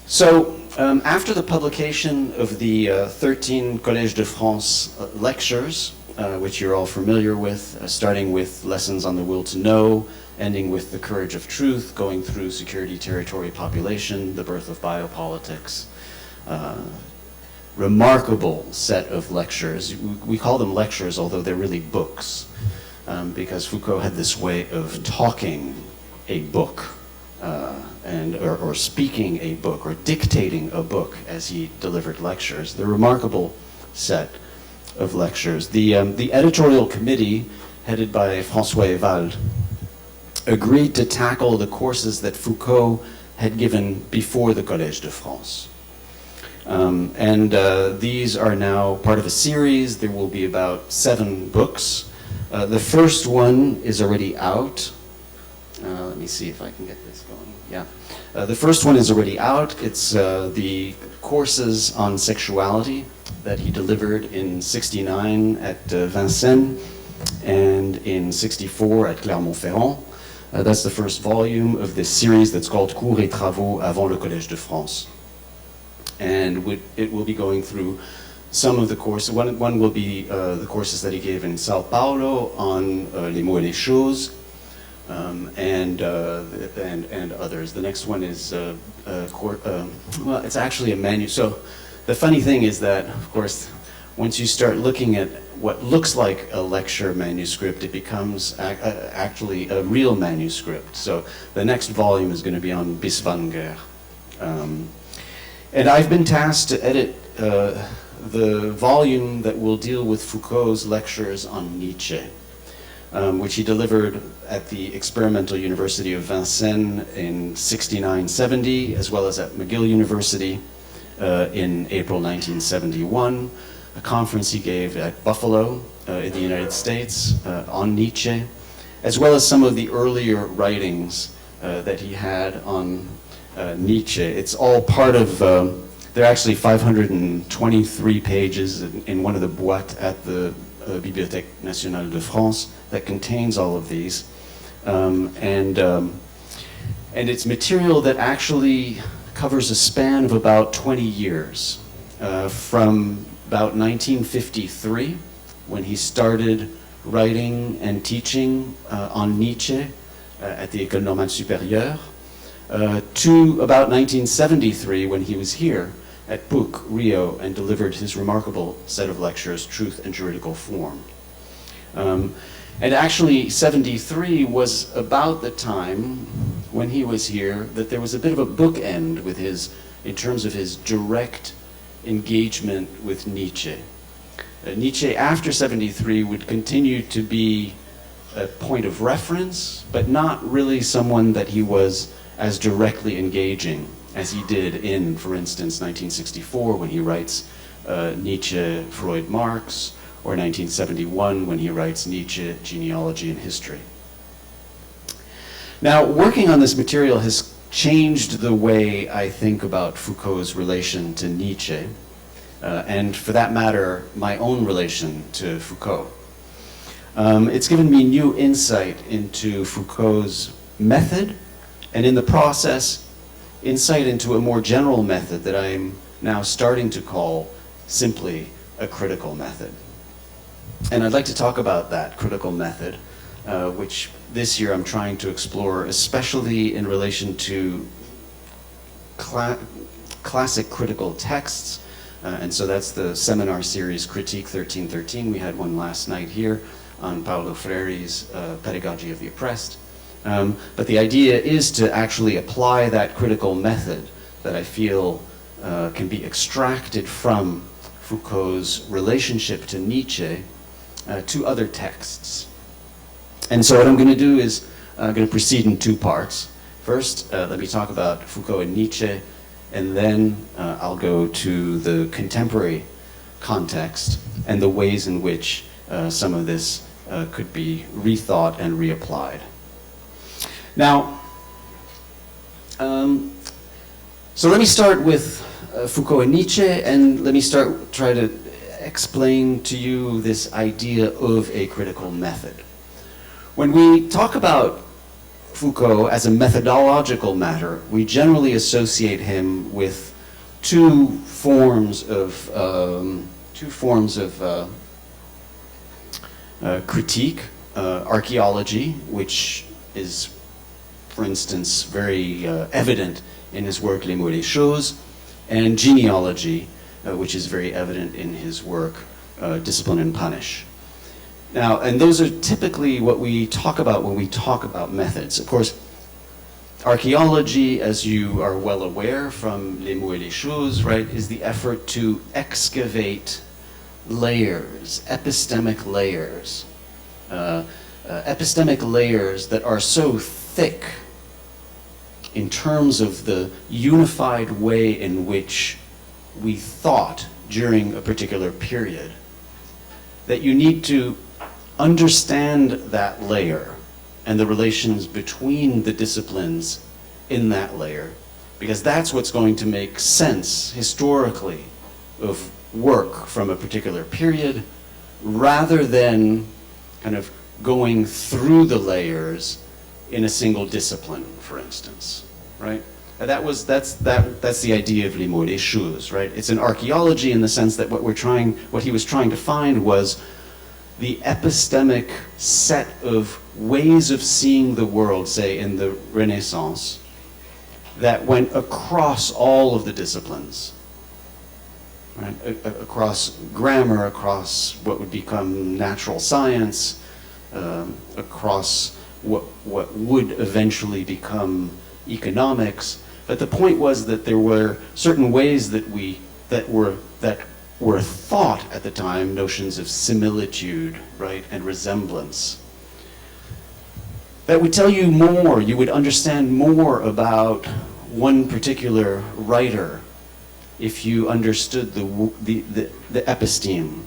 So after the publication of the 13 Collège de France lectures, which you're all familiar with, starting with Lessons on the Will to Know, ending with The Courage of Truth, going through Security, Territory, Population, The Birth of Biopolitics. Remarkable set of lectures. We call them lectures, although they're really books, because Foucault had this way of talking a book, or speaking a book, or dictating a book as he delivered lectures. The remarkable set of lectures. The editorial committee, headed by François Eval, agreed to tackle the courses that Foucault had given before the Collège de France. These are now part of a series. There will be about 7 books. The first one is already out. Let me see if I can get this going. Yeah. The first one is already out. It's the courses on sexuality that he delivered in '69 at Vincennes and in '64 at Clermont-Ferrand. That's the first volume of this series that's called Cours et Travaux avant le Collège de France. And it will be going through some of the courses. One will be the courses that he gave in Sao Paulo on les mots et les choses, and others. The next one is well, it's actually a manual. So the funny thing is that, of course, once you start looking at what looks like a lecture manuscript, it becomes actually a real manuscript. So the next volume is going to be on Bisvanger. And I've been tasked to edit the volume that will deal with Foucault's lectures on Nietzsche, which he delivered at the Experimental University of Vincennes in 69-70, as well as at McGill University in April 1971, a conference he gave at Buffalo in the United States on Nietzsche, as well as some of the earlier writings that he had on Nietzsche. It's all part of, there are actually 523 pages in one of the boîtes at the Bibliothèque Nationale de France that contains all of these. And it's material that actually covers a span of about 20 years, from about 1953, when he started writing and teaching on Nietzsche at the École Normale Supérieure, to about 1973, when he was here at PUC, Rio, and delivered his remarkable set of lectures, Truth and Juridical Form. And actually, 73 was about the time when he was here that there was a bit of a bookend with his, in terms of his direct engagement with Nietzsche. Nietzsche, after 73, would continue to be a point of reference, but not really someone that he was as directly engaging as he did in, for instance, 1964, when he writes Nietzsche, Freud, Marx, or 1971 when he writes Nietzsche, Genealogy and History. Now, working on this material has changed the way I think about Foucault's relation to Nietzsche, and for that matter, my own relation to Foucault. It's given me new insight into Foucault's method, and in the process, insight into a more general method that I'm now starting to call simply a critical method. And I'd like to talk about that critical method, which this year I'm trying to explore, especially in relation to classic critical texts. And so that's the seminar series Critique 1313. We had one last night here on Paulo Freire's Pedagogy of the Oppressed. But the idea is to actually apply that critical method that I feel can be extracted from Foucault's relationship to Nietzsche to other texts. And so what I'm going to do is I'm going to proceed in two parts. First, let me talk about Foucault and Nietzsche, and then I'll go to the contemporary context and the ways in which some of this could be rethought and reapplied. Now, so let me start with Foucault and Nietzsche, and let me try to explain to you this idea of a critical method. When we talk about Foucault as a methodological matter, we generally associate him with two forms of critique, archaeology, which is, for instance, very evident in his work Les Mots et les Choses, and genealogy, which is very evident in his work Discipline and Punish. Now, and those are typically what we talk about when we talk about methods. Of course, archaeology, as you are well aware from Les Mots et les Choses, right, is the effort to excavate layers, epistemic layers that are so thick in terms of the unified way in which we thought during a particular period, that you need to understand that layer and the relations between the disciplines in that layer, because that's what's going to make sense historically of work from a particular period, rather than kind of going through the layers in a single discipline, for instance, right? That's the idea of Les Mots et les Choses, right? It's an archaeology in the sense that what he was trying to find was the epistemic set of ways of seeing the world, say in the Renaissance, that went across all of the disciplines. right? Across grammar, across what would become natural science, across what would eventually become economics. But the point was that there were certain ways that were thought at the time, notions of similitude, right, and resemblance, that would tell you more, you would understand more about one particular writer if you understood the episteme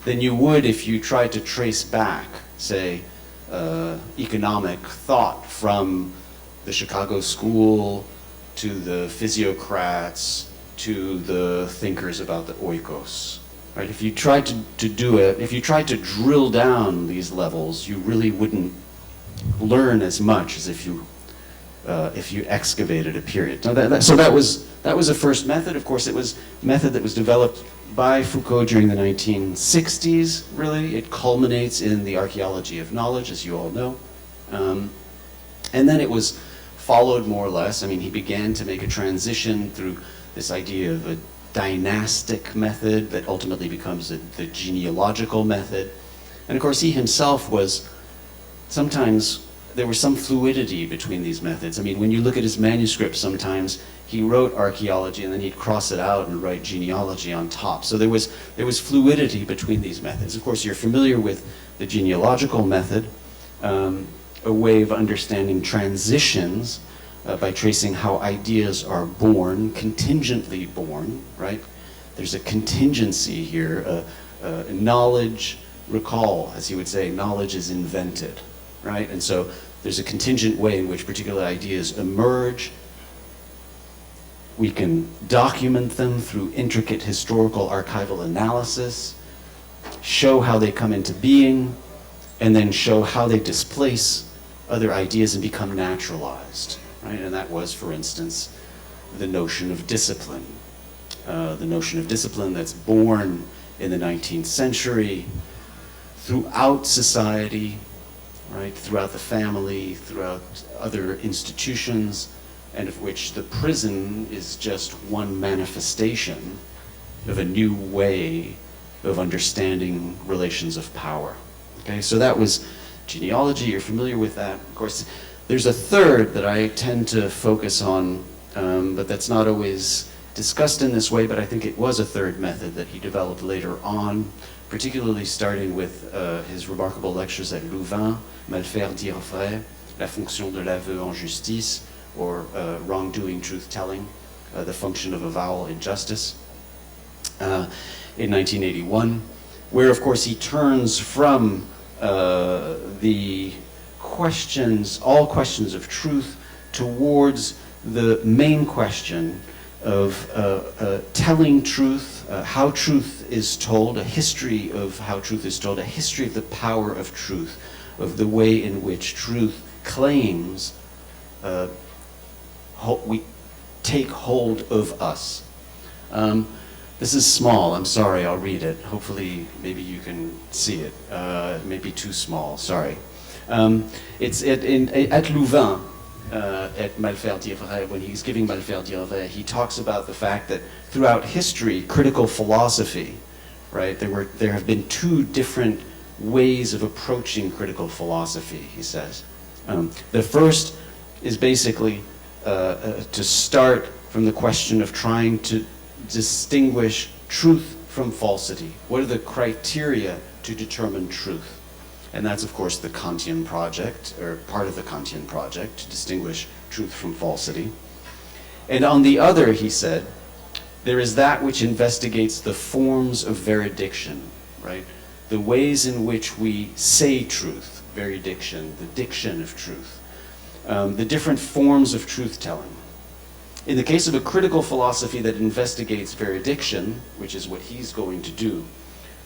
than you would if you tried to trace back, say, economic thought from the Chicago School to the physiocrats to the thinkers about the oikos. Right? If you tried to do it, if you tried to drill down these levels, you really wouldn't learn as much as if you excavated a period. Now so that was a first method. Of course, it was a method that was developed by Foucault during the 1960s, really. It culminates in the archaeology of knowledge, as you all know. And then it was followed more or less. I mean, he began to make a transition through this idea of a dynastic method that ultimately becomes the genealogical method. And of course, he himself was sometimes, there was some fluidity between these methods. I mean, when you look at his manuscripts, sometimes he wrote archaeology and then he'd cross it out and write genealogy on top. So there was fluidity between these methods. Of course, you're familiar with the genealogical method, a way of understanding transitions by tracing how ideas are born, contingently born, right? There's a contingency here. Knowledge, recall, as he would say, knowledge is invented, right? And so there's a contingent way in which particular ideas emerge. We can document them through intricate historical archival analysis, show how they come into being, and then show how they displace other ideas and become naturalized, right? And that was, for instance, the notion of discipline. The notion of discipline that's born in the 19th century throughout society, right? Throughout the family, throughout other institutions, and of which the prison is just one manifestation of a new way of understanding relations of power. Okay, so that was genealogy. You're familiar with that. Of course, there's a third that I tend to focus on, but that's not always discussed in this way, but I think it was a third method that he developed later on, particularly starting with his remarkable lectures at Louvain, Mal faire dire vrai, La fonction de l'aveu en justice, or wrongdoing, truth-telling, the function of avowal in justice, in 1981, where, of course, he turns from the questions, all questions of truth, towards the main question of telling truth, how truth is told, a history of how truth is told, a history of the power of truth, of the way in which truth claims we take hold of us. This is small, I'm sorry, I'll read it. Hopefully, maybe you can see it. It may be too small, sorry. It's at Louvain, at Mal faire dire vrai, when he's giving Mal faire dire vrai, he talks about the fact that throughout history, critical philosophy, right, there have been two different ways of approaching critical philosophy, he says. The first is basically to start from the question of trying to distinguish truth from falsity. What are the criteria to determine truth? And that's, of course, the Kantian project, or part of the Kantian project, to distinguish truth from falsity. And on the other, he said, there is that which investigates the forms of veridiction, right? The ways in which we say truth, veridiction, the diction of truth, the different forms of truth-telling. In the case of a critical philosophy that investigates veridiction, which is what he's going to do,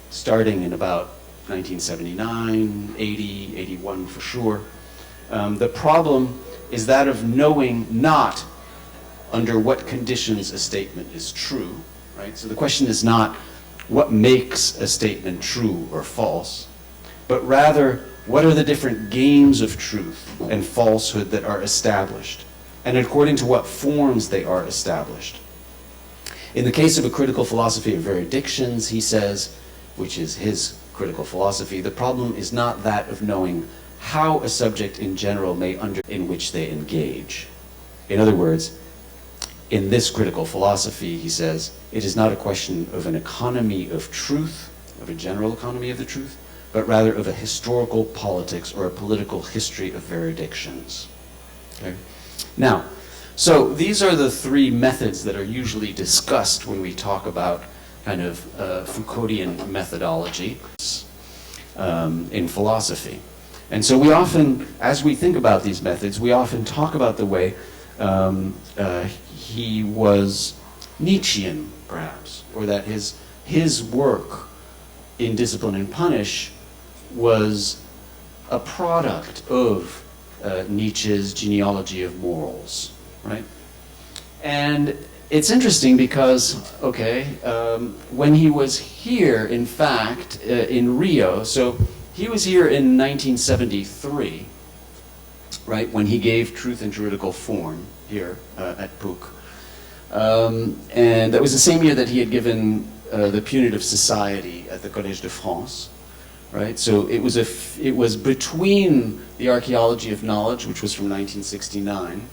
starting in about 1979, 80, 81 for sure, the problem is that of knowing not under what conditions a statement is true, right? So the question is not what makes a statement true or false, but rather what are the different games of truth and falsehood that are established, and according to what forms they are established. In the case of a critical philosophy of veredictions, he says, which is his critical philosophy, the problem is not that of knowing how a subject in general may in which they engage. In other words, in this critical philosophy, he says, it is not a question of an economy of truth, of a general economy of the truth, but rather of a historical politics or a political history of veredictions. Okay? Now, so these are the three methods that are usually discussed when we talk about kind of Foucauldian methodology in philosophy. And so we often, as we think about these methods, we often talk about the way he was Nietzschean, perhaps, or that his work in Discipline and Punish was a product of Nietzsche's genealogy of morals, right? And it's interesting because, okay, when he was here, in fact, in Rio, so he was here in 1973, right, when he gave Truth and Juridical Form here at PUC. And that was the same year that he had given the Punitive Society at the Collège de France, right? So it was between the Archaeology of Knowledge, which was from 1969,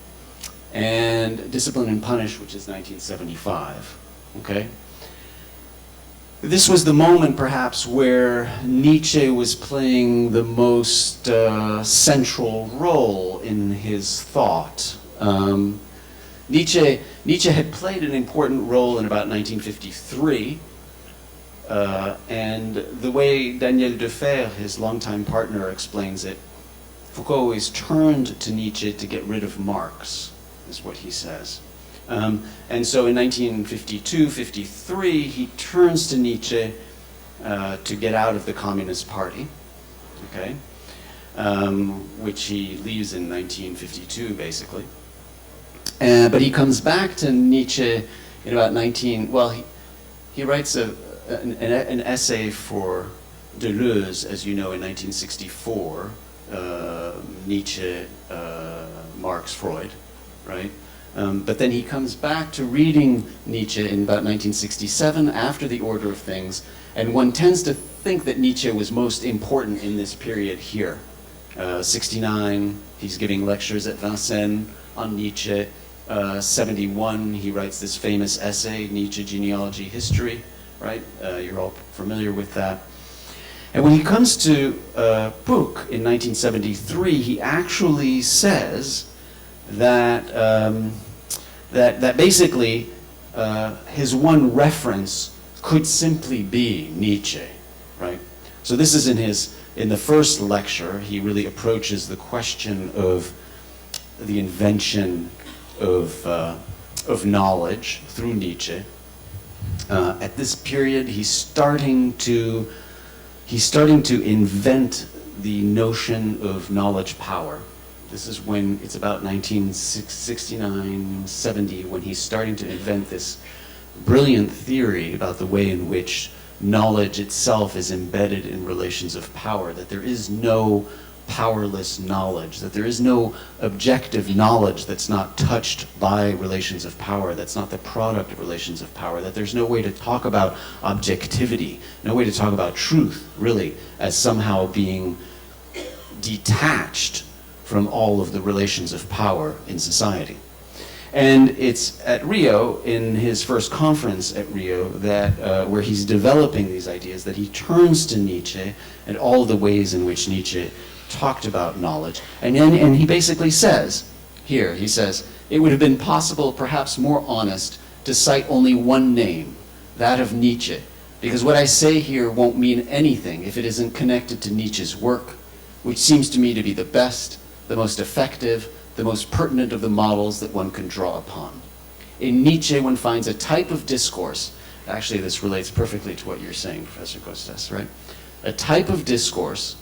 and Discipline and Punish, which is 1975, okay? This was the moment, perhaps, where Nietzsche was playing the most central role in his thought. Nietzsche had played an important role in about 1953, and the way Daniel Defer, his longtime partner, explains it, Foucault always turned to Nietzsche to get rid of Marx, is what he says. And so in 1952-53, he turns to Nietzsche to get out of the Communist Party, okay, which he leaves in 1952, basically. But he comes back to Nietzsche in about he writes an essay for Deleuze, as you know, in 1964, Nietzsche, Marx, Freud, right? But then he comes back to reading Nietzsche in about 1967, after the order of things, and one tends to think that Nietzsche was most important in this period here. 69, he's giving lectures at Vincennes on Nietzsche. 71, he writes this famous essay, Nietzsche, Genealogy, History, right? You're all familiar with that. And when he comes to PUC in 1973, he actually says that that basically his one reference could simply be Nietzsche, right? So this is in the first lecture, he really approaches the question of the invention of knowledge through Nietzsche. At this period, he's starting to invent the notion of knowledge power. This is when it's about 1969, 70, when he's starting to invent this brilliant theory about the way in which knowledge itself is embedded in relations of power, that there is no powerless knowledge, that there is no objective knowledge that's not touched by relations of power, that's not the product of relations of power, that there's no way to talk about objectivity, no way to talk about truth, really, as somehow being detached from all of the relations of power in society. And it's at Rio, in his first conference at Rio, that where he's developing these ideas, that he turns to Nietzsche and all the ways in which Nietzsche talked about knowledge. And he basically says, here, he says, it would have been possible, perhaps more honest, to cite only one name, that of Nietzsche, because what I say here won't mean anything if it isn't connected to Nietzsche's work, which seems to me to be the best, the most effective, the most pertinent of the models that one can draw upon. In Nietzsche, one finds a type of discourse, actually this relates perfectly to what you're saying, Professor Costas, right? A type of discourse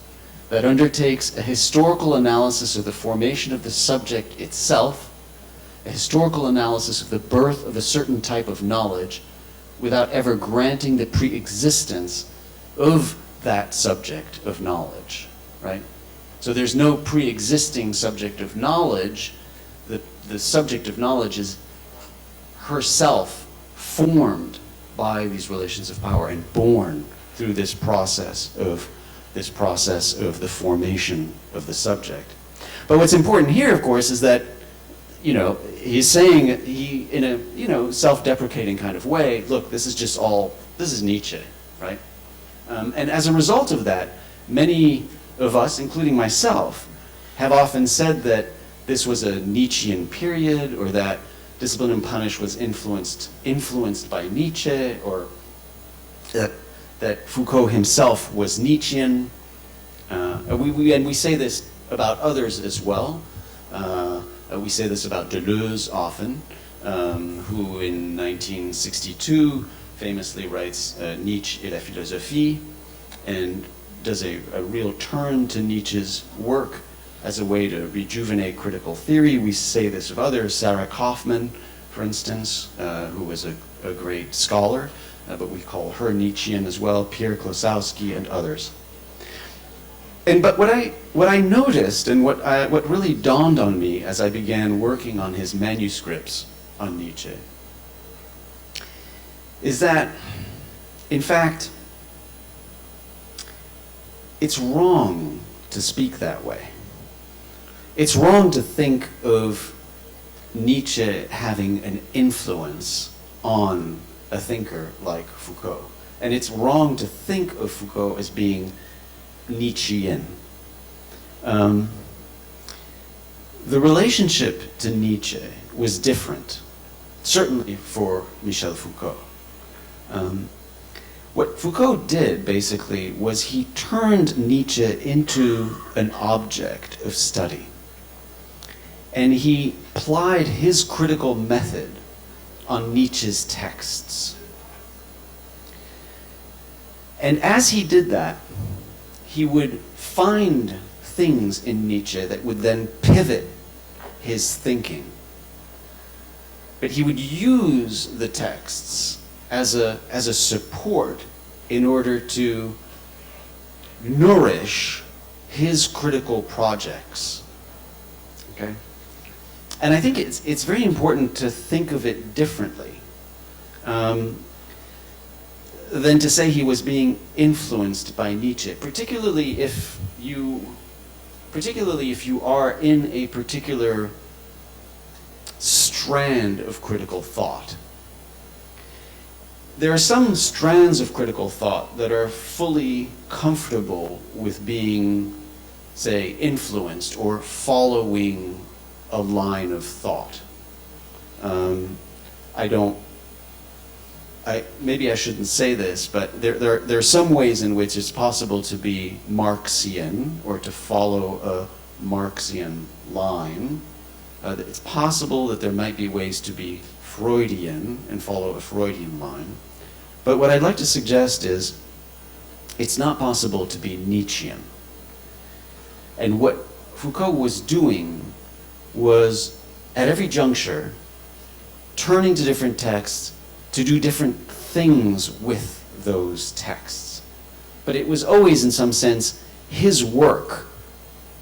that undertakes a historical analysis of the formation of the subject itself, a historical analysis of the birth of a certain type of knowledge, without ever granting the pre-existence of that subject of knowledge, right? So there's no pre-existing subject of knowledge. The subject of knowledge is herself formed by these relations of power and born through this process of the formation of the subject. But what's important here, of course, is that, you know, he's saying, in a, you know, self-deprecating kind of way, look, this is Nietzsche, right? And as a result of that, many of us, including myself, have often said that this was a Nietzschean period, or that Discipline and Punish was influenced by Nietzsche, or that Foucault himself was Nietzschean. And we say this about others as well. We say this about Deleuze often, who in 1962 famously writes Nietzsche et la philosophie, and does a real turn to Nietzsche's work as a way to rejuvenate critical theory. We say this of others, Sarah Kaufman, for instance, who was a great scholar, but we call her Nietzschean as well, Pierre Klosowski and others. But what I noticed, and what really dawned on me as I began working on his manuscripts on Nietzsche, is that, in fact, it's wrong to speak that way. It's wrong to think of Nietzsche having an influence on a thinker like Foucault. And it's wrong to think of Foucault as being Nietzschean. The relationship to Nietzsche was different, certainly for Michel Foucault. What Foucault did, basically, was he turned Nietzsche into an object of study. And he applied his critical method on Nietzsche's texts. And as he did that, he would find things in Nietzsche that would then pivot his thinking. But he would use the texts as a support in order to nourish his critical projects. Okay? And I think it's very important to think of it differently than to say he was being influenced by Nietzsche, particularly if you are in a particular strand of critical thought. There are some strands of critical thought that are fully comfortable with being, say, influenced or following a line of thought. Maybe I shouldn't say this, but there are some ways in which it's possible to be Marxian or to follow a Marxian line. It's possible that there might be ways to be Freudian and follow a Freudian line. But what I'd like to suggest is it's not possible to be Nietzschean. And what Foucault was doing was, at every juncture, turning to different texts to do different things with those texts. But it was always, in some sense, his work,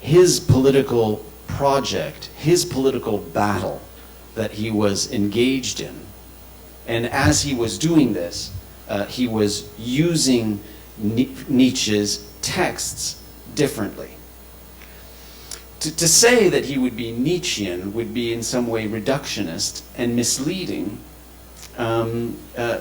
his political project, his political battle that he was engaged in. And as he was doing this, he was using Nietzsche's texts differently. To say that he would be Nietzschean would be in some way reductionist and misleading,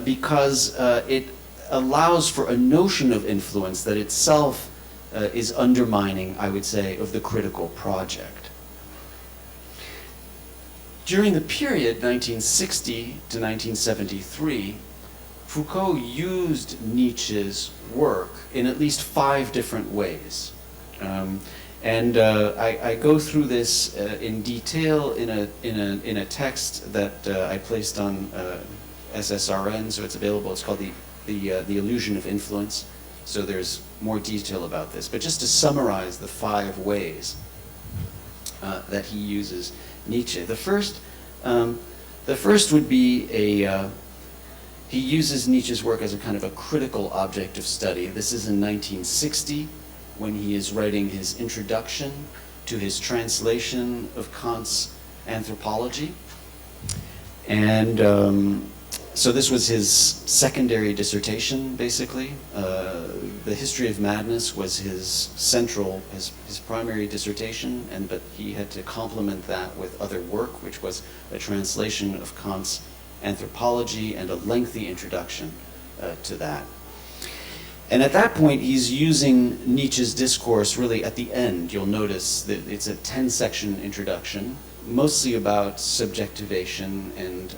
because it allows for a notion of influence that itself is undermining, I would say, of the critical project. During the period 1960 to 1973, Foucault used Nietzsche's work in at least 5 different ways. I go through this in detail in a text that I placed on SSRN, so it's available. It's called the Illusion of Influence. So there's more detail about this. But just to summarize the 5 ways that he uses Nietzsche. The first would be he uses Nietzsche's work as a kind of a critical object of study. This is in 1960, when he is writing his introduction to his translation of Kant's Anthropology. And So this was his secondary dissertation, basically. The History of Madness was his primary dissertation, but he had to complement that with other work, which was a translation of Kant's Anthropology and a lengthy introduction to that. And at that point, he's using Nietzsche's discourse really at the end. You'll notice that it's a 10-section introduction, mostly about subjectivation and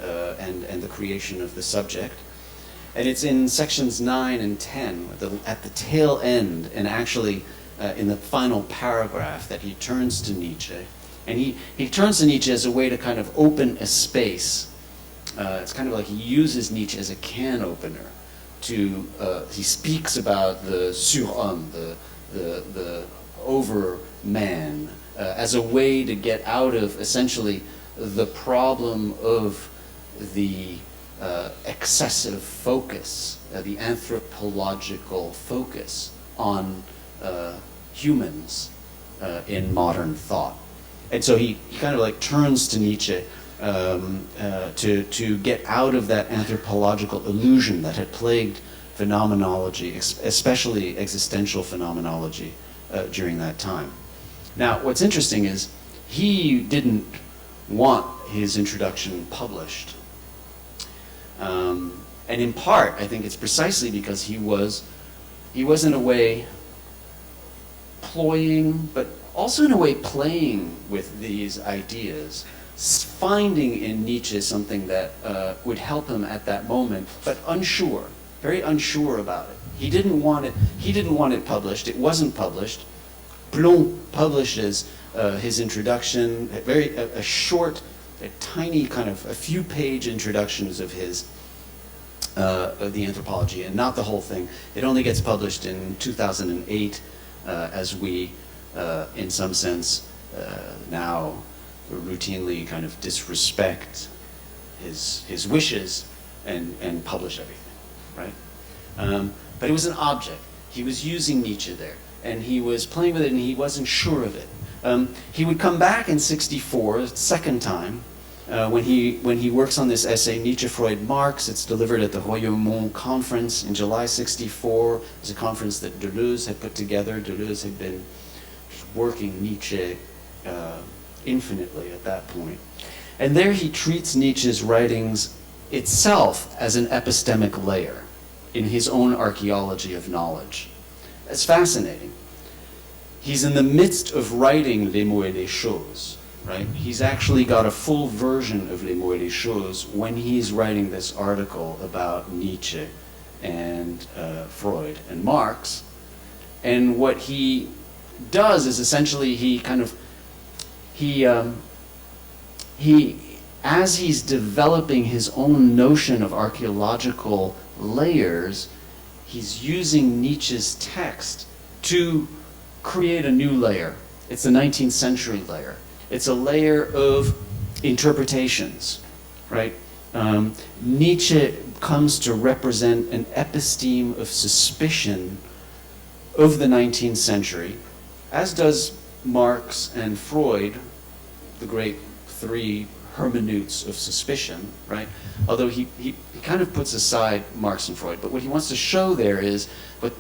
the creation of the subject. And it's in sections 9 and 10, at the tail end, and actually in the final paragraph, that he turns to Nietzsche. And he turns to Nietzsche as a way to kind of open a space. It's kind of like he uses Nietzsche as a can opener. He speaks about the surhomme, the overman, as a way to get out of essentially the problem of the excessive focus, the anthropological focus on humans in modern thought. And so he kind of like turns to Nietzsche to get out of that anthropological illusion that had plagued phenomenology, especially existential phenomenology, during that time. Now, what's interesting is he didn't want his introduction published. And in part, I think it's precisely because he was in a way ploying, but also in a way playing with these ideas, finding in Nietzsche something that would help him at that moment, but unsure, very unsure about it. He didn't want it published. It wasn't published. Plon publishes his introduction, a short, a tiny kind of a few page introductions of his of the Anthropology, and not the whole thing. It only gets published in 2008, as we, in some sense, now routinely kind of disrespect his wishes and publish everything, right? But it was an object. He was using Nietzsche there, and he was playing with it, and he wasn't sure of it. He would come back in '64, second time, when he works on this essay, Nietzsche, Freud, Marx. It's delivered at the Royaumont conference in July '64. It was a conference that Deleuze had put together. Deleuze had been working Nietzsche infinitely at that point. And there he treats Nietzsche's writings itself as an epistemic layer in his own archaeology of knowledge. It's fascinating. He's in the midst of writing Les mots et les choses, right? He's actually got a full version of Les mots et les choses when he's writing this article about Nietzsche and Freud and Marx. And what he does is essentially as he's developing his own notion of archaeological layers, he's using Nietzsche's text to create a new layer. It's the 19th century layer. It's a layer of interpretations, right? Nietzsche comes to represent an episteme of suspicion of the 19th century, as does Marx and Freud, the great three hermeneutes of suspicion, right? Although he kind of puts aside Marx and Freud, but what he wants to show there is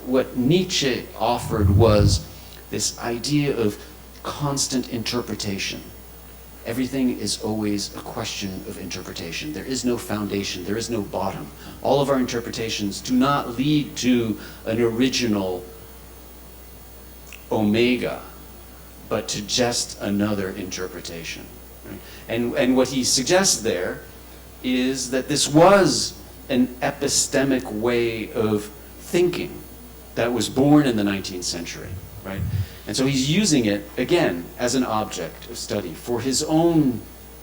what Nietzsche offered was this idea of constant interpretation. Everything is always a question of interpretation. There is no foundation, there is no bottom. All of our interpretations do not lead to an original omega, but to just another interpretation. Right? And what he suggests there is that this was an epistemic way of thinking that was born in the 19th century, right? And so he's using it, again, as an object of study for his own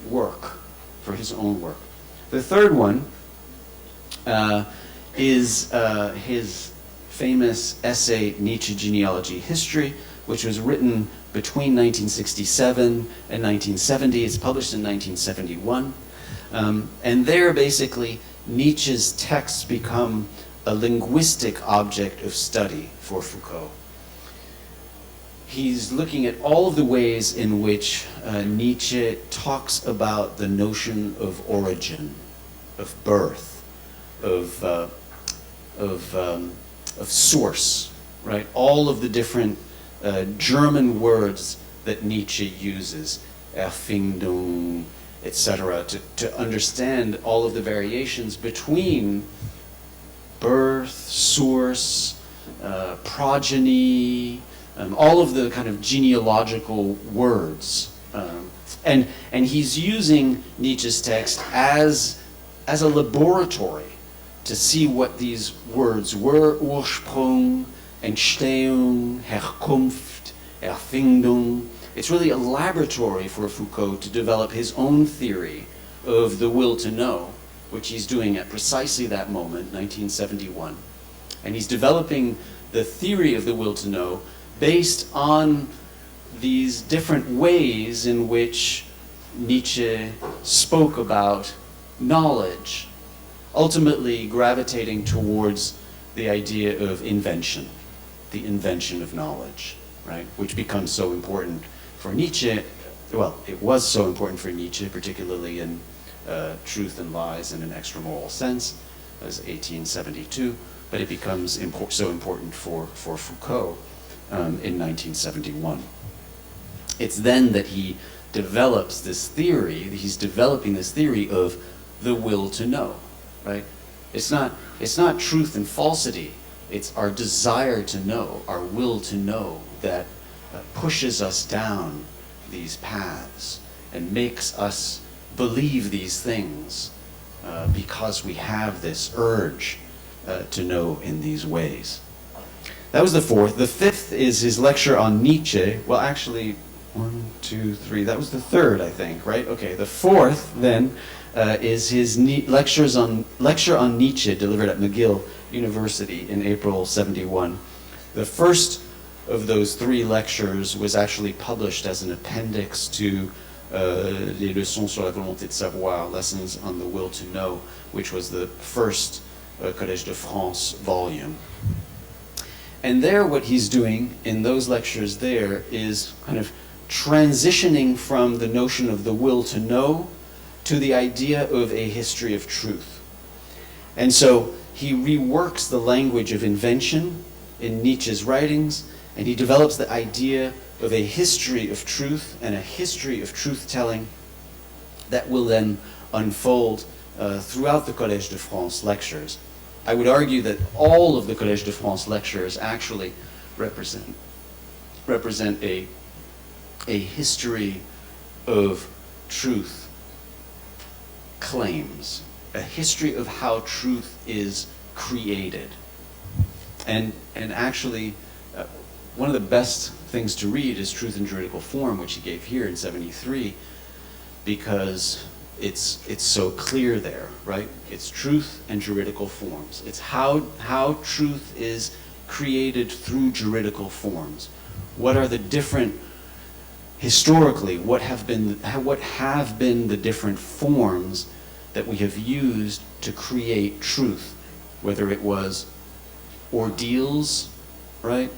work, The third one is his famous essay, Nietzsche, Genealogy, History, which was written between 1967 and 1970. It's published in 1971. And there, basically, Nietzsche's texts become a linguistic object of study for Foucault. He's looking at all of the ways in which Nietzsche talks about the notion of origin, of birth, of, of source, right? All of the different German words that Nietzsche uses, Erfindung, etc., to understand all of the variations between birth, source, progeny, all of the kind of genealogical words. And he's using Nietzsche's text as a laboratory to see what these words were: Ursprung, Entstehung, Herkunft, Erfindung. It's really a laboratory for Foucault to develop his own theory of the will to know, which he's doing at precisely that moment, 1971. And he's developing the theory of the will to know based on these different ways in which Nietzsche spoke about knowledge, ultimately gravitating towards the idea of invention, the invention of knowledge, right? Which becomes so important for Nietzsche. Well, it was so important for Nietzsche, particularly in Truth and Lies in an Extramoral Sense, as 1872, but it becomes so important for Foucault in 1971. It's then that he develops this theory, he's developing this theory of the will to know, right? It's not truth and falsity, it's our desire to know, our will to know that pushes us down these paths and makes us believe these things because we have this urge to know in these ways. That was the fourth. The fifth is his lecture on Nietzsche. Well, actually, 1, 2, 3. That was the third, I think, right? Okay. The fourth, then, is his lecture on Nietzsche, delivered at McGill University in April '71. The first of those 3 lectures was actually published as an appendix to Les Leçons sur la volonté de savoir, Lessons on the Will to Know, which was the first Collège de France volume. And there, what he's doing in those lectures there is kind of transitioning from the notion of the will to know to the idea of a history of truth. And so he reworks the language of invention in Nietzsche's writings, and he develops the idea of a history of truth and a history of truth-telling that will then unfold throughout the Collège de France lectures. I would argue that all of the Collège de France lectures actually represent a history of truth claims, a history of how truth is created. And actually, one of the best things to read is Truth in Juridical Form, which he gave here in '73, because it's so clear there, right? It's truth and juridical forms. It's how truth is created through juridical forms. What are the different, historically, what have been the different forms that we have used to create truth, whether it was ordeals, right?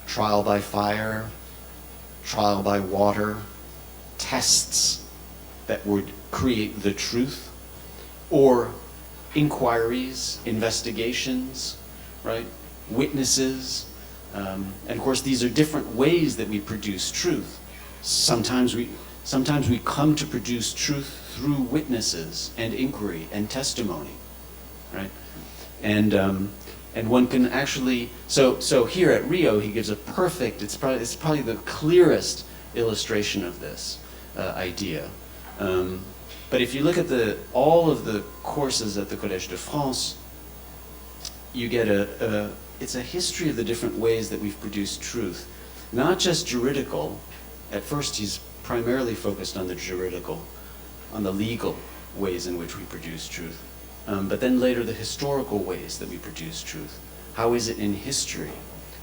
Trial by fire, trial by water, tests that would create the truth, or inquiries, investigations, right? Witnesses. And of course, these are different ways that we produce truth. Sometimes we come to produce truth through witnesses and inquiry and testimony, right? And one can actually, so here at Rio, he gives a perfect, it's probably the clearest illustration of this idea. But if you look at all of the courses at the Collège de France, you get it's a history of the different ways that we've produced truth. Not just juridical. At first he's primarily focused on the juridical, on the legal ways in which we produce truth. But then later the historical ways that we produce truth. How is it in history?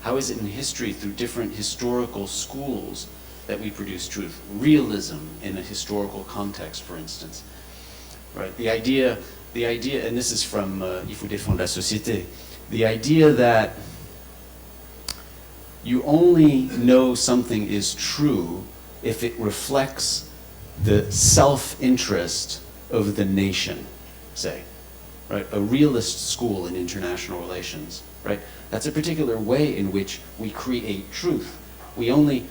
How is it in history through different historical schools that we produce truth? Realism in a historical context, for instance. Right? The idea, and this is from Il faut défendre la société, the idea that you only know something is true if it reflects the self-interest of the nation, say. right? A realist school in international relations, right? That's a particular way in which we create truth. We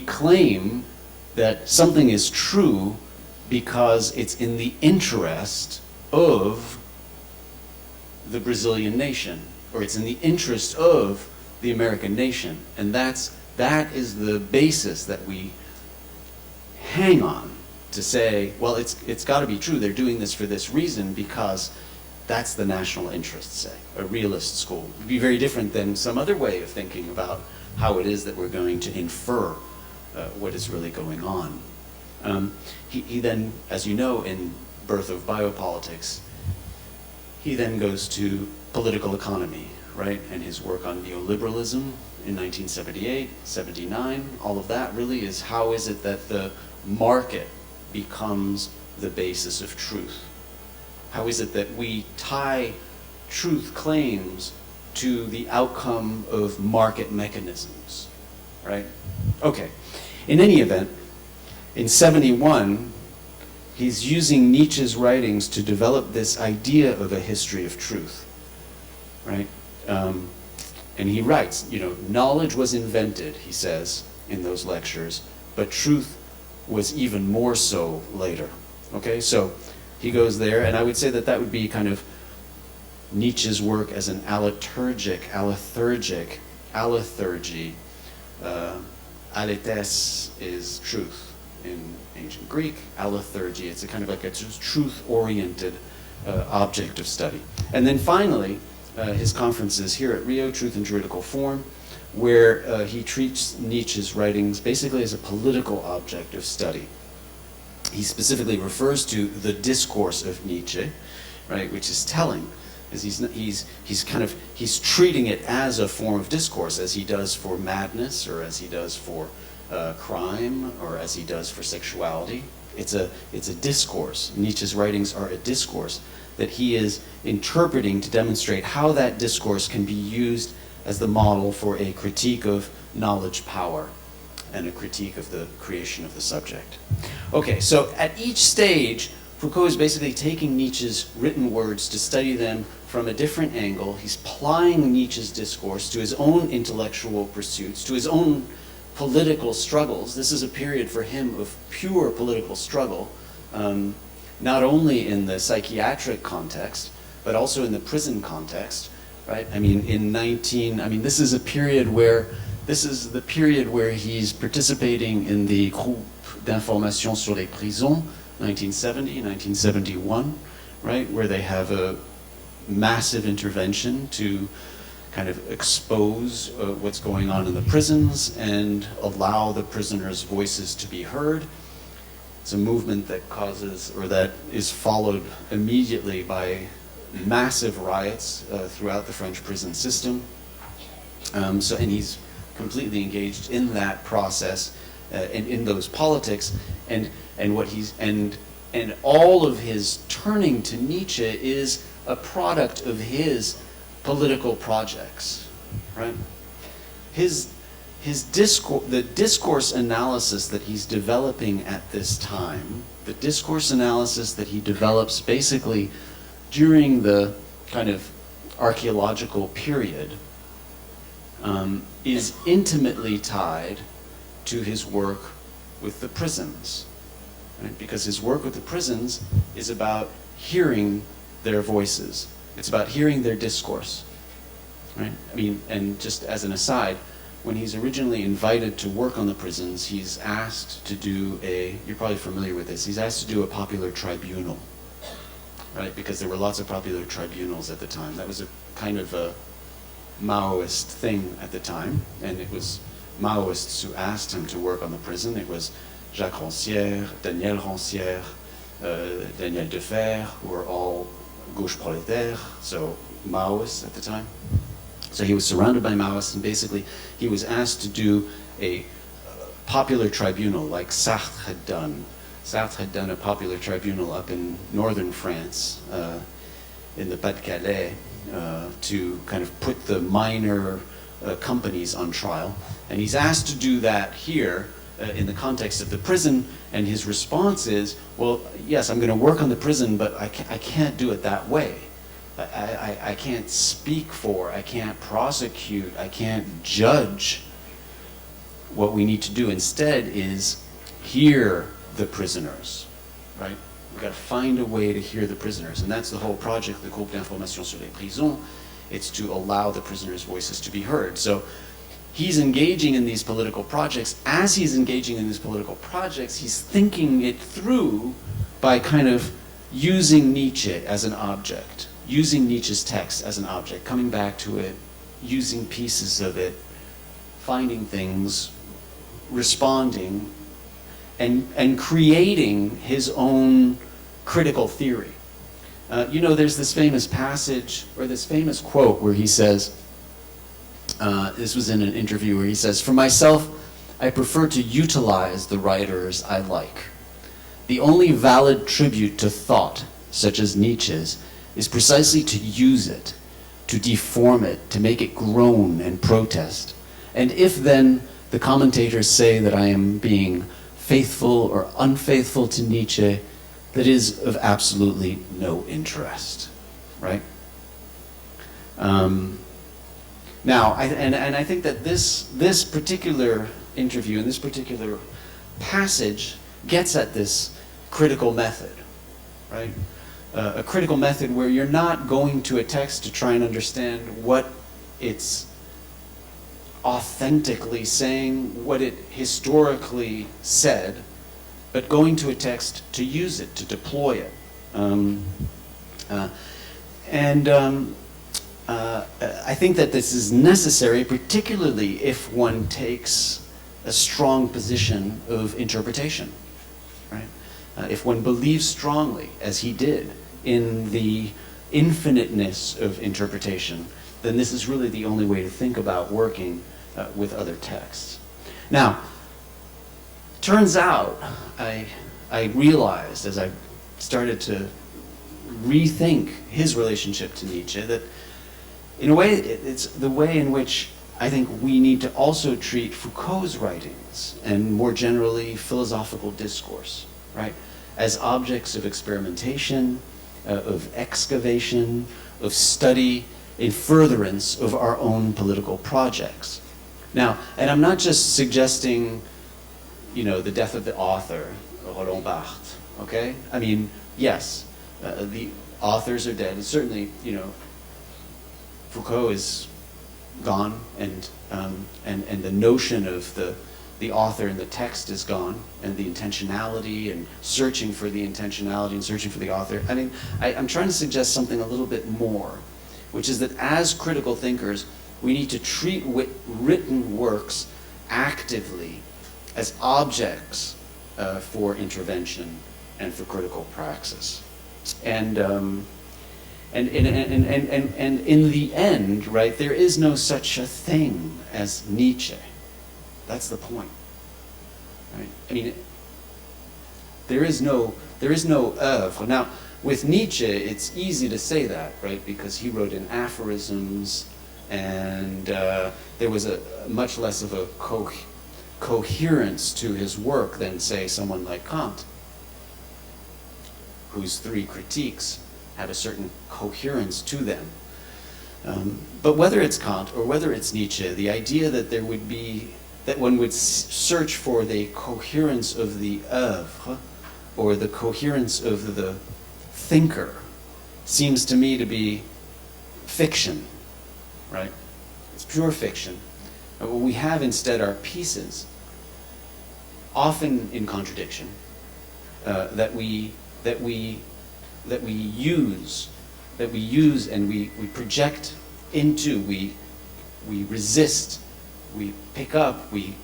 claim that something is true because it's in the interest of the Brazilian nation, or it's in the interest of the American nation. And that is the basis that we hang on to say, well, it's got to be true. They're doing this for this reason because that's the national interest, say. A realist school would be very different than some other way of thinking about how it is that we're going to infer what is really going on. He then, as you know, in Birth of Biopolitics, he then goes to political economy, right? And his work on neoliberalism in 1978, 79, all of that really is how is it that the market becomes the basis of truth? How is it that we tie truth claims to the outcome of market mechanisms, right? Okay, in any event, in 71, he's using Nietzsche's writings to develop this idea of a history of truth, right? And he writes, you know, knowledge was invented, he says in those lectures, but truth was even more so later. Okay, so he goes there, and I would say that that would be kind of Nietzsche's work as an alloturgy. Aletes is truth in ancient Greek. Alloturgy, it's a kind of like a truth-oriented object of study. And then finally, his conferences here at Rio, Truth and Juridical Form, where he treats Nietzsche's writings basically as a political object of study. He specifically refers to the discourse of Nietzsche, right, which is telling, as he's treating it as a form of discourse, as he does for madness, or as he does for crime, or as he does for sexuality. It's a discourse. Nietzsche's writings are a discourse that he is interpreting to demonstrate how that discourse can be used as the model for a critique of knowledge power and a critique of the creation of the subject. Okay, so at each stage, Foucault is basically taking Nietzsche's written words to study them from a different angle. He's applying Nietzsche's discourse to his own intellectual pursuits, to his own political struggles. This is a period for him of pure political struggle, not only in the psychiatric context, but also in the prison context, right? I mean, this is a period where, this is the period where he's participating in the Groupe d'Information sur les Prisons, 1970, 1971, right? Where they have a massive intervention to kind of expose what's going on in the prisons and allow the prisoners' voices to be heard. It's a movement that causes, or that is followed immediately by massive riots throughout the French prison system. And he's completely engaged in that process and in those politics, and all of his turning to Nietzsche is a product of his political projects, right? The discourse analysis that he's developing at this time, the discourse analysis that he develops basically during the kind of archaeological period, is intimately tied to his work with the prisons, right? Because his work with the prisons is about hearing their voices. It's about hearing their discourse, right? I mean, and just as an aside, when he's originally invited to work on the prisons, he's asked to do you're probably familiar with this, he's asked to do a popular tribunal, right? Because there were lots of popular tribunals at the time. That was a kind of a Maoist thing at the time, and it was Maoists who asked him to work on the prison. It was Jacques Rancière, Daniel Rancière, Daniel Defer, who were all gauche prolétaire, so Maoists at the time. So he was surrounded by Maoists, and basically he was asked to do a popular tribunal like Sartre had done. Sartre had done a popular tribunal up in northern France, in the Pas-de-Calais, to kind of put the minor companies on trial. And he's asked to do that here in the context of the prison, and his response is, well, yes, I'm going to work on the prison, but I can't do it that way. I can't speak for, I can't prosecute, I can't judge. What we need to do instead is hear the prisoners, right? We've got to find a way to hear the prisoners, and that's the whole project, the Groupe d'Information sur les Prisons. It's to allow the prisoners' voices to be heard. So he's engaging in these political projects. As he's engaging in these political projects, he's thinking it through by kind of using Nietzsche as an object, using Nietzsche's text as an object, coming back to it, using pieces of it, finding things, responding, and creating his own critical theory. You know, there's this famous passage, or this famous quote where he says, this was in an interview where he says, "For myself, I prefer to utilize the writers I like. The only valid tribute to thought, such as Nietzsche's, is precisely to use it, to deform it, to make it groan and protest. And if then the commentators say that I am being faithful or unfaithful to Nietzsche, that is of absolutely no interest," right? Now, I think that this particular interview and this particular passage gets at this critical method, right? A critical method where you're not going to a text to try and understand what it's authentically saying, what it historically said, but going to a text to use it, to deploy it. I think that this is necessary, particularly if one takes a strong position of interpretation, right? If one believes strongly, as he did, in the infiniteness of interpretation, then this is really the only way to think about working with other texts. Now, turns out, I realized as I started to rethink his relationship to Nietzsche that in a way it's the way in which I think we need to also treat Foucault's writings and more generally philosophical discourse, right, as objects of experimentation, of excavation, of study, in furtherance of our own political projects. Now, and I'm not just suggesting, you know, the death of the author, Roland Barthes, okay? I mean, yes, the authors are dead, and certainly, you know, Foucault is gone, and the notion of the author and the text is gone, and the intentionality and searching for the intentionality and searching for the author. I mean, I'm trying to suggest something a little bit more, which is that as critical thinkers, we need to treat written works actively as objects for intervention and for critical praxis. And in the end, right, there is no such a thing as Nietzsche. That's the point, right? I mean, there is no oeuvre. Now, with Nietzsche, it's easy to say that, right, because he wrote in aphorisms, and there was a much less of a coherence to his work than, say, someone like Kant, whose 3 critiques have a certain coherence to them. But whether it's Kant or whether it's Nietzsche, the idea that there would be, that one would search for the coherence of the oeuvre or the coherence of the thinker seems to me to be fiction, right? It's pure fiction. And what we have instead are pieces, often in contradiction, that we use and we project into, we resist, we pick up, we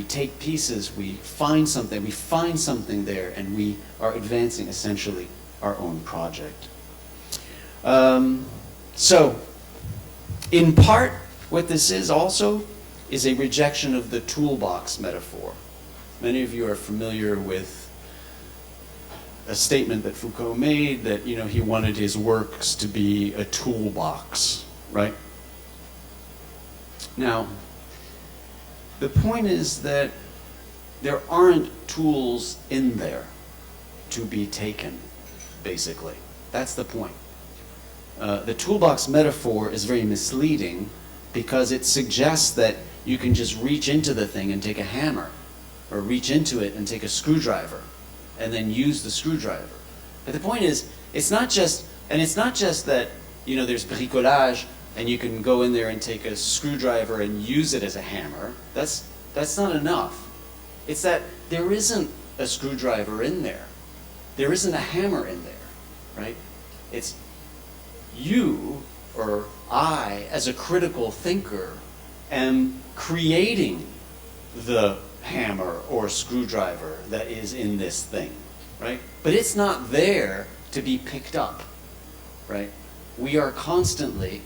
take pieces, we find something there, and we are advancing essentially our own project. So, in part, what this is also is a rejection of the toolbox metaphor. Many of you are familiar with a statement that Foucault made that, you know, he wanted his works to be a toolbox, right? Now, the point is that there aren't tools in there to be taken, basically. That's the point. The toolbox metaphor is very misleading because it suggests that you can just reach into the thing and take a hammer, or reach into it and take a screwdriver, and then use the screwdriver. But the point is, it's not just that, you know, there's bricolage and you can go in there and take a screwdriver and use it as a hammer. That's not enough. It's that there isn't a screwdriver in there. There isn't a hammer in there, right? It's you, or I, as a critical thinker, am creating the hammer or screwdriver that is in this thing, right? But it's not there to be picked up, right? We are constantly,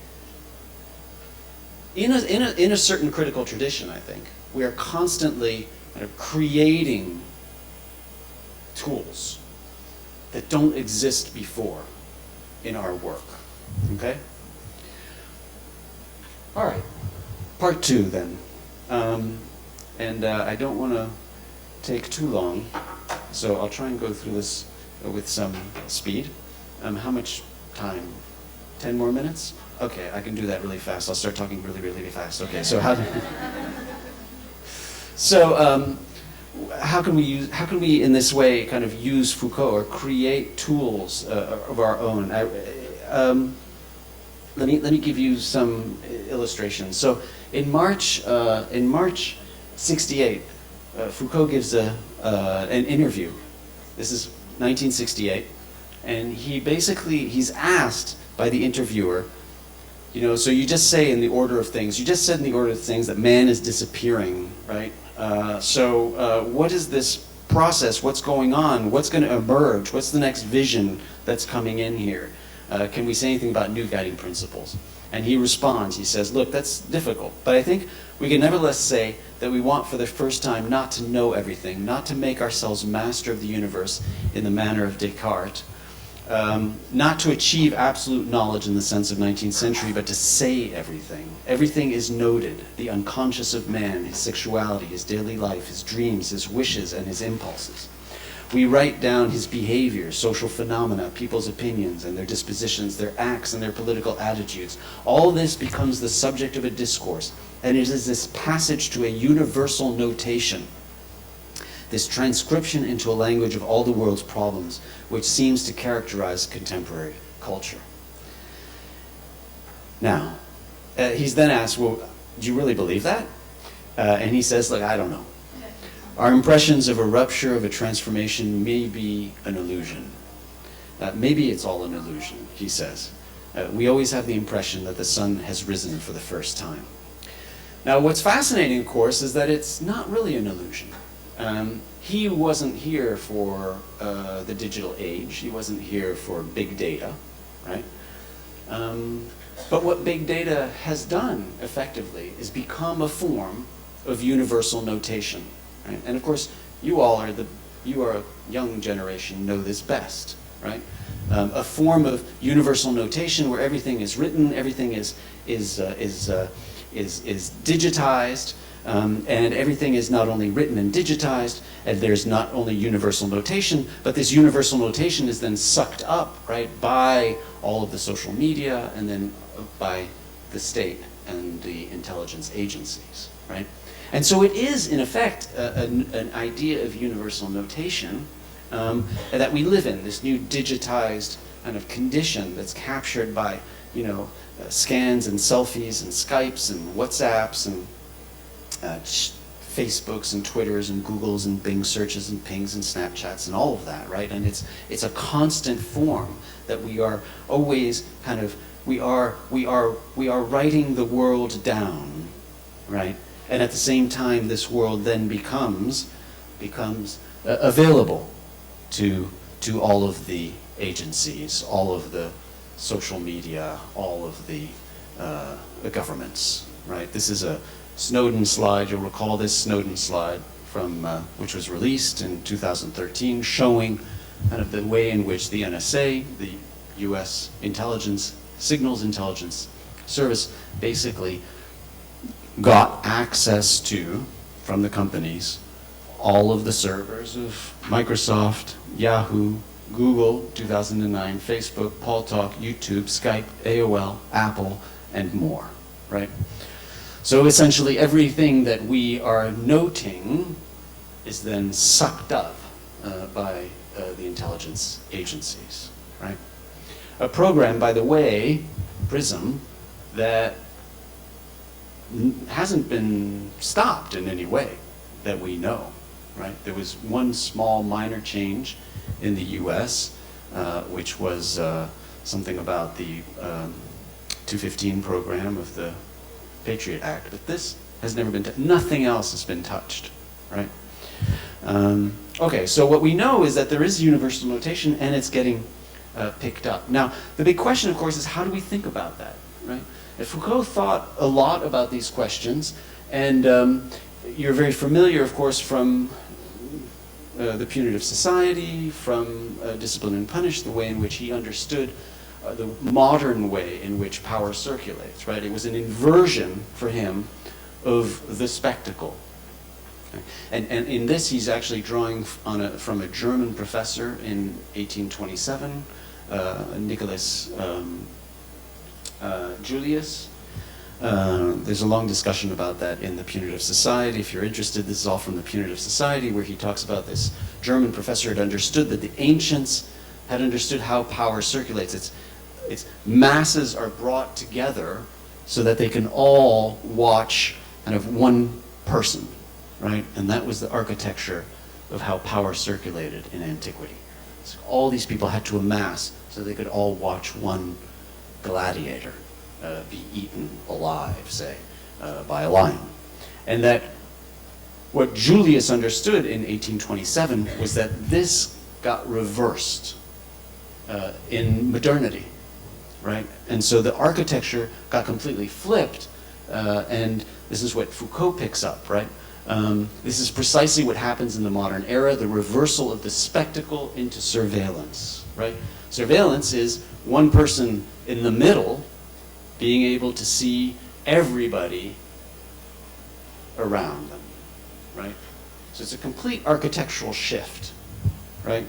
in a certain critical tradition, I think, we are constantly kind of creating tools that don't exist before in our work, okay? All right, part 2 then. I don't want to take too long, so I'll try and go through this with some speed. How much time? 10 more minutes? Okay, I can do that really fast. I'll start talking really, really fast. Okay, so how can we in this way kind of use Foucault or create tools of our own? Let me give you some illustrations. So in March '68, Foucault gives an interview. This is 1968, and he's asked by the interviewer, you know, so you just say in the order of things, you just said in the order of things that man is disappearing, right? What is this process? What's going on? What's going to emerge? What's the next vision that's coming in here? Can we say anything about new guiding principles? And he responds, he says, look, that's difficult, but I think we can nevertheless say that we want for the first time not to know everything, not to make ourselves master of the universe in the manner of Descartes, not to achieve absolute knowledge in the sense of 19th century, but to say everything. Everything is noted, the unconscious of man, his sexuality, his daily life, his dreams, his wishes, and his impulses. We write down his behavior, social phenomena, people's opinions and their dispositions, their acts and their political attitudes. All this becomes the subject of a discourse, and it is this passage to a universal notation, this transcription into a language of all the world's problems, which seems to characterize contemporary culture. Now, he's then asked, well, do you really believe that? And he says, look, I don't know. Our impressions of a rupture, of a transformation, may be an illusion. Maybe it's all an illusion, he says. We always have the impression that the sun has risen for the first time. Now, what's fascinating, of course, is that it's not really an illusion. He wasn't here for the digital age. He wasn't here for big data, right? But what big data has done, effectively, is become a form of universal notation. Right? And of course, you are a young generation, know this best, right? A form of universal notation where everything is written, everything is digitized, and everything is not only written and digitized, and there's not only universal notation, but this universal notation is then sucked up, right, by all of the social media and then by the state and the intelligence agencies, right? And so it is, in effect, an idea of universal notation that we live in, this new digitized kind of condition that's captured by, you know, scans and selfies and Skypes and WhatsApps and Facebooks and Twitters and Googles and Bing searches and pings and Snapchats and all of that, right? And it's a constant form that we are always kind of, we are writing the world down, right? And at the same time, this world then becomes available to all of the agencies, all of the social media, all of the governments, right? This is a Snowden slide. You'll recall this Snowden slide from which was released in 2013, showing kind of the way in which the NSA, the U.S. Signals Intelligence Service, basically got access to, from the companies, all of the servers of Microsoft, Yahoo, Google, 2009, Facebook, Paltalk, YouTube, Skype, AOL, Apple, and more, right? So essentially everything that we are noting is then sucked up by the intelligence agencies, right? A program, by the way, PRISM, that hasn't been stopped in any way that we know, right? There was one small minor change in the US, which was something about the 215 program of the Patriot Act, but this has never been, nothing else has been touched, right? Okay, so what we know is that there is universal notation and it's getting picked up. Now, the big question, of course, is how do we think about that, right? And Foucault thought a lot about these questions, and you're very familiar, of course, from the punitive society, from Discipline and Punish, the way in which he understood the modern way in which power circulates, right? It was an inversion for him of the spectacle. Okay? And in this, he's actually drawing from a German professor in 1827, Nicholas Julius. There's a long discussion about that in the Punitive Society. If you're interested, this is all from the Punitive Society, where he talks about this German professor had understood that the ancients had understood how power circulates. It's masses are brought together so that they can all watch kind of one person, right? And that was the architecture of how power circulated in antiquity. So all these people had to amass so they could all watch one gladiator be eaten alive, say, by a lion. And that what Julius understood in 1827 was that this got reversed in modernity, right? And so the architecture got completely flipped, and this is what Foucault picks up, right? This is precisely what happens in the modern era, the reversal of the spectacle into surveillance, right? Surveillance is one person in the middle being able to see everybody around them, right? So it's a complete architectural shift, right?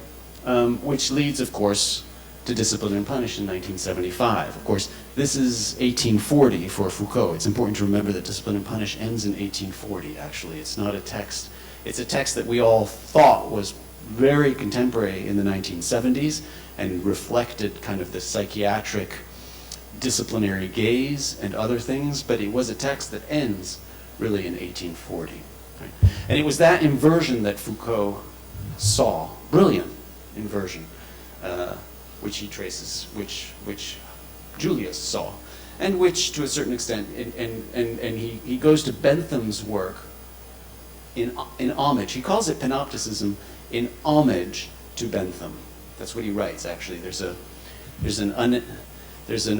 Which leads, of course, to Discipline and Punish in 1975. Of course, this is 1840 for Foucault. It's important to remember that Discipline and Punish ends in 1840, actually. It's not a text. It's a text that we all thought was very contemporary in the 1970s and reflected kind of the psychiatric disciplinary gaze and other things, but it was a text that ends really in 1840. Right? And it was that inversion that Foucault saw, brilliant inversion, which he traces, which Julius saw, and which to a certain extent, and he goes to Bentham's work in homage. He calls it panopticism in homage to Bentham. That's what he writes, actually. There's an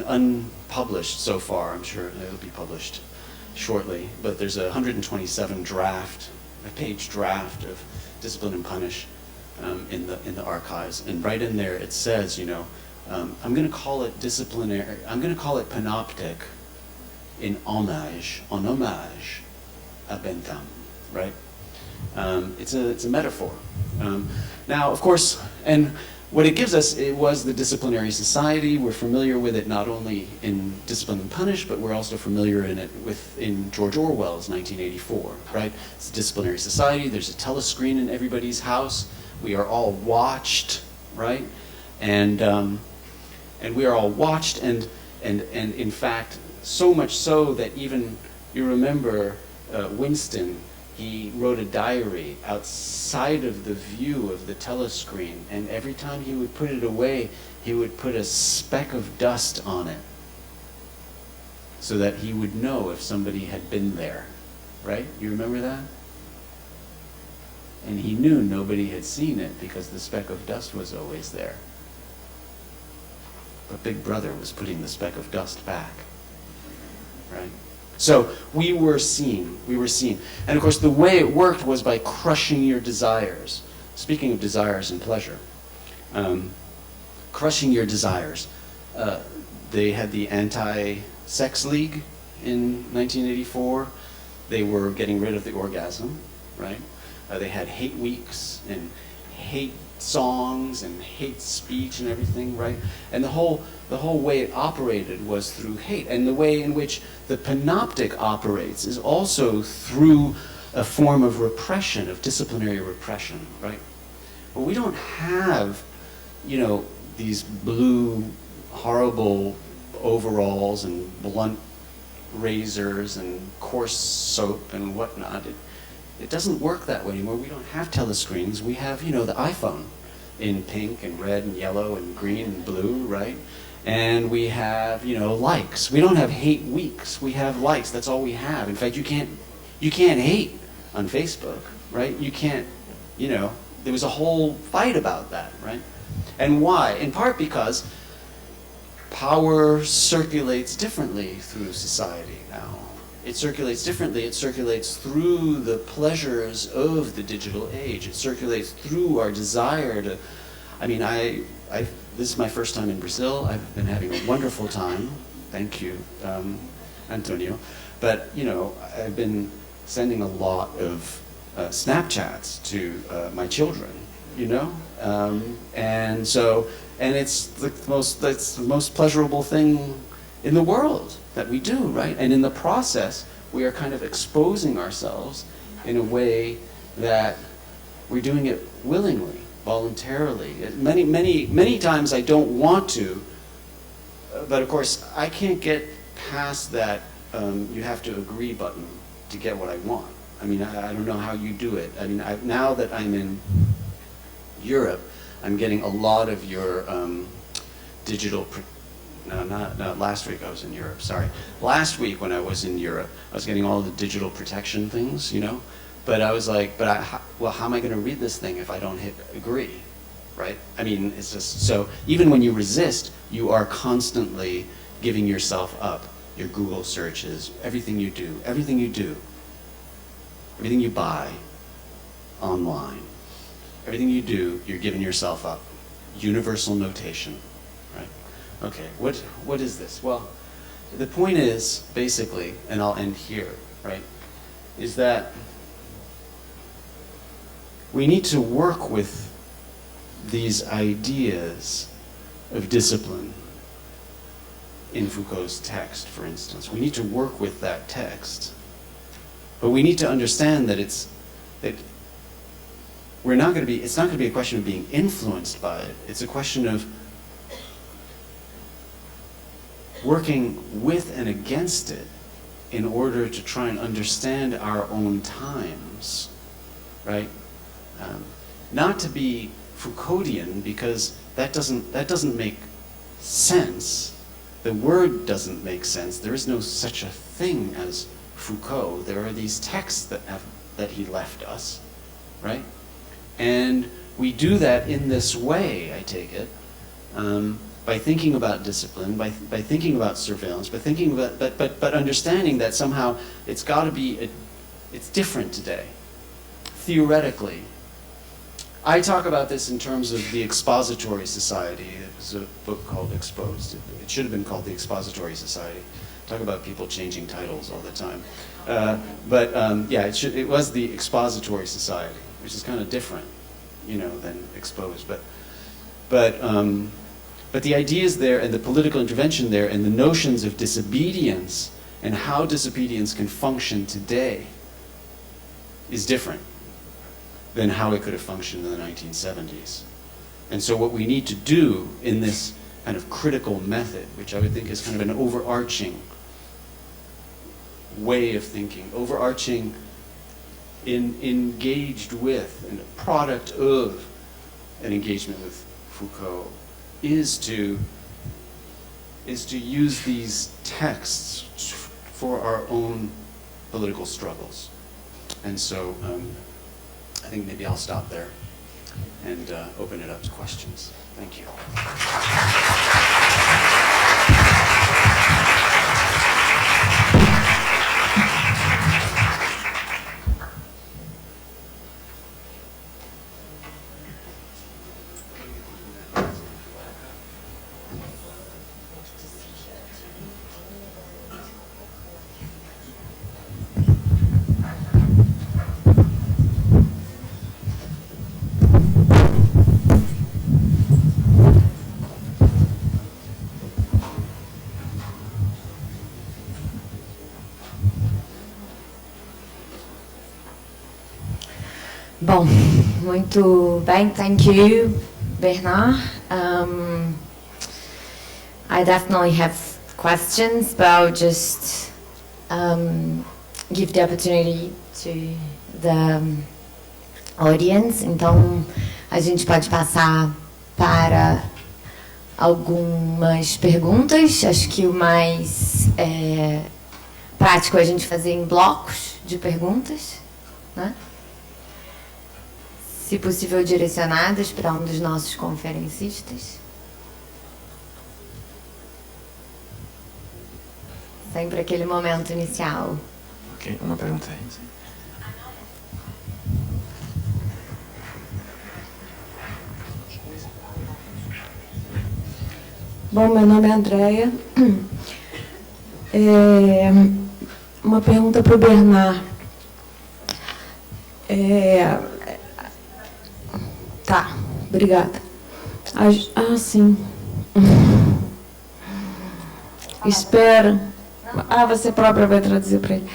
unpublished so far, I'm sure it'll be published shortly, but there's a 127-page draft of Discipline and Punish in the archives, and right in there it says, you know, I'm going to call it disciplinary. I'm going to call it panoptic en homage à Bentham, right? It's a metaphor. Now, of course, and what it gives us, it was the disciplinary society. We're familiar with it not only in Discipline and Punish, but we're also familiar in George Orwell's 1984, right? It's a disciplinary society. There's a telescreen in everybody's house. We are all watched, right? And we are all watched, and in fact, so much so that even, you remember Winston, he wrote a diary outside of the view of the telescreen, and every time he would put it away, he would put a speck of dust on it so that he would know if somebody had been there, right? You remember that? And he knew nobody had seen it because the speck of dust was always there. But Big Brother was putting the speck of dust back, right? So we were seen. And of course, the way it worked was by crushing your desires. Speaking of desires and pleasure, crushing your desires. They had the Anti-Sex League in 1984. They were getting rid of the orgasm, right? They had hate weeks and hate songs and hate speech and everything, right? And the whole way it operated was through hate. And the way in which the panoptic operates is also through a form of repression, of disciplinary repression, right? But we don't have, you know, these blue, horrible overalls and blunt razors and coarse soap and whatnot. It doesn't work that way anymore. We don't have telescreens. We have, you know, the iPhone in pink and red and yellow and green and blue, right? And we have, you know, likes. We don't have hate weeks. We have likes. That's all we have. In fact, you can't hate on Facebook, right? You can't, you know, there was a whole fight about that, right? And why? In part because power circulates differently through society now. It circulates differently. It circulates through the pleasures of the digital age. It circulates through our desire to, I mean, this is my first time in Brazil. I've been having a wonderful time. Thank you, Antonio. But, you know, I've been sending a lot of Snapchats to my children, you know? And it's the most pleasurable thing in the world that we do, right? And in the process, we are kind of exposing ourselves in a way that we're doing it willingly, voluntarily. Many times I don't want to, but of course I can't get past that you have to agree button to get what I want. I mean, I don't know how you do it. I mean, now that I'm in Europe, I'm getting a lot of your digital. No, last week I was in Europe, sorry. Last week when I was in Europe, I was getting all the digital protection things, you know? But I was like, well, how am I going to read this thing if I don't hit agree, right? I mean, it's just, so even when you resist, you are constantly giving yourself up. Your Google searches, everything you do, everything you buy online, everything you do, you're giving yourself up. Universal notation, right? Okay, what is this? Well, the point is, basically, and I'll end here, right, is that we need to work with these ideas of discipline in Foucault's text, for instance. We need to work with that text. But we need to understand that it's not going to be a question of being influenced by it. It's a question of working with and against it in order to try and understand our own times, right? Not to be Foucauldian, because that doesn't make sense. The word doesn't make sense. There is no such a thing as Foucault. There are these texts that he left us, right? And we do that in this way, I take it, by thinking about discipline, by thinking about surveillance, by thinking about, but understanding that somehow it's got to be, it's different today, theoretically. I talk about this in terms of the Expository Society. It was a book called Exposed. It should have been called the Expository Society. Talk about people changing titles all the time. Yeah, it was the Expository Society, which is kind of different, you know, than Exposed. But the ideas there and the political intervention there and the notions of disobedience and how disobedience can function today is different than how it could have functioned in the 1970s. And so what we need to do in this kind of critical method, which I would think is kind of an overarching way of thinking, overarching engaged with and a product of an engagement with Foucault, is to use these texts for our own political struggles. And so I think maybe I'll stop there and open it up to questions. Thank you. Bom, muito bem. Thank you, Bernard. I definitely have questions, but I'll just give the opportunity to the audience. Então, a gente pode passar para algumas perguntas. Acho que o mais prático é a gente fazer em blocos de perguntas, né? Se possível, direcionadas para um dos nossos conferencistas. Sempre aquele momento inicial. Ok, uma pergunta aí. Bom, meu nome é Andréia. Uma pergunta para o Bernard. Tá, obrigada. Sim. Espera. Você própria vai traduzir para ele.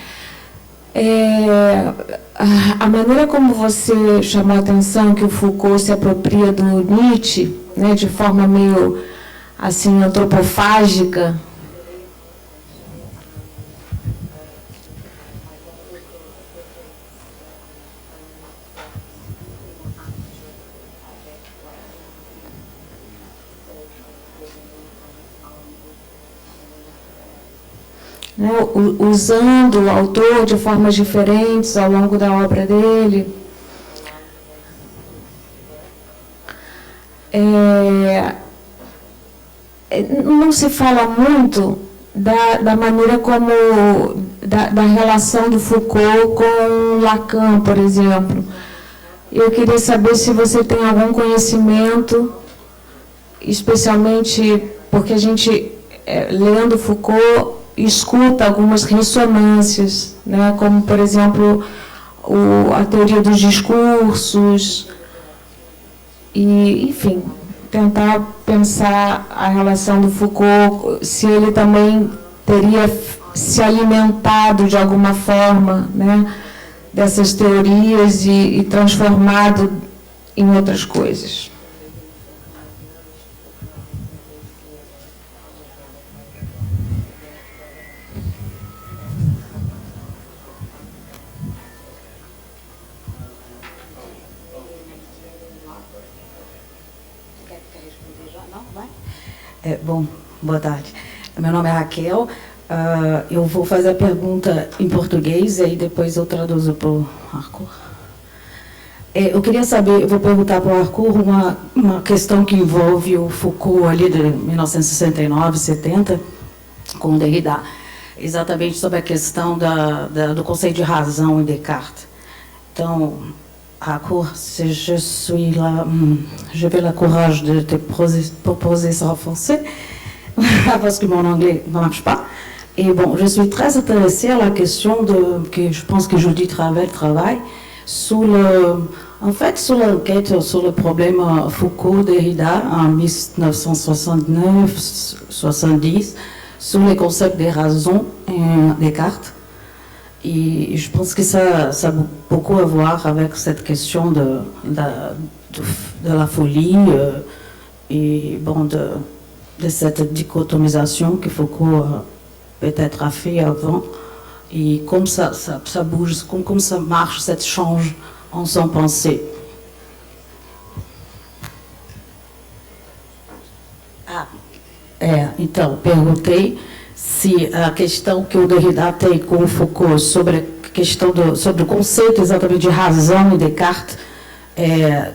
A maneira como você chamou a atenção que o Foucault se apropria do Nietzsche, né, de forma meio assim antropofágica. Né, usando o autor de formas diferentes ao longo da obra dele. Não se fala muito da maneira como, da relação do Foucault com Lacan, por exemplo. Eu queria saber se você tem algum conhecimento, especialmente porque a gente, lendo Foucault, escuta algumas ressonâncias, né, como, por exemplo, a teoria dos discursos, e, enfim, tentar pensar a relação do Foucault, se ele também teria se alimentado de alguma forma, né, dessas teorias e transformado em outras coisas. Bom, boa tarde. Meu nome é Raquel. Eu vou fazer a pergunta em português e aí depois eu traduzo para o Arthur. Eu queria saber, eu vou perguntar para o Arthur uma questão que envolve o Foucault ali de 1969, 70, com Derrida, exatamente sobre a questão do conceito de razão em Descartes. Então, Arthur, si je suis là, je vais la courage de te proposer ça en français, parce que mon anglais ne marche pas. Et bon, je suis très intéressée à la question que je pense que Judith Ravel travaille sur l'enquête sur le problème Foucault-Derrida en 1969-70 sur les concepts des raisons en Descartes. Et je pense que ça a beaucoup à voir avec cette question de la folie et bon, de cette dichotomisation que Foucault peut-être a fait avant. Et comme ça bouge, comme ça marche, ça change en son pensée. Então, perguntei se a questão que o Derrida tem com o Foucault sobre a questão sobre o conceito exatamente de razão em Descartes,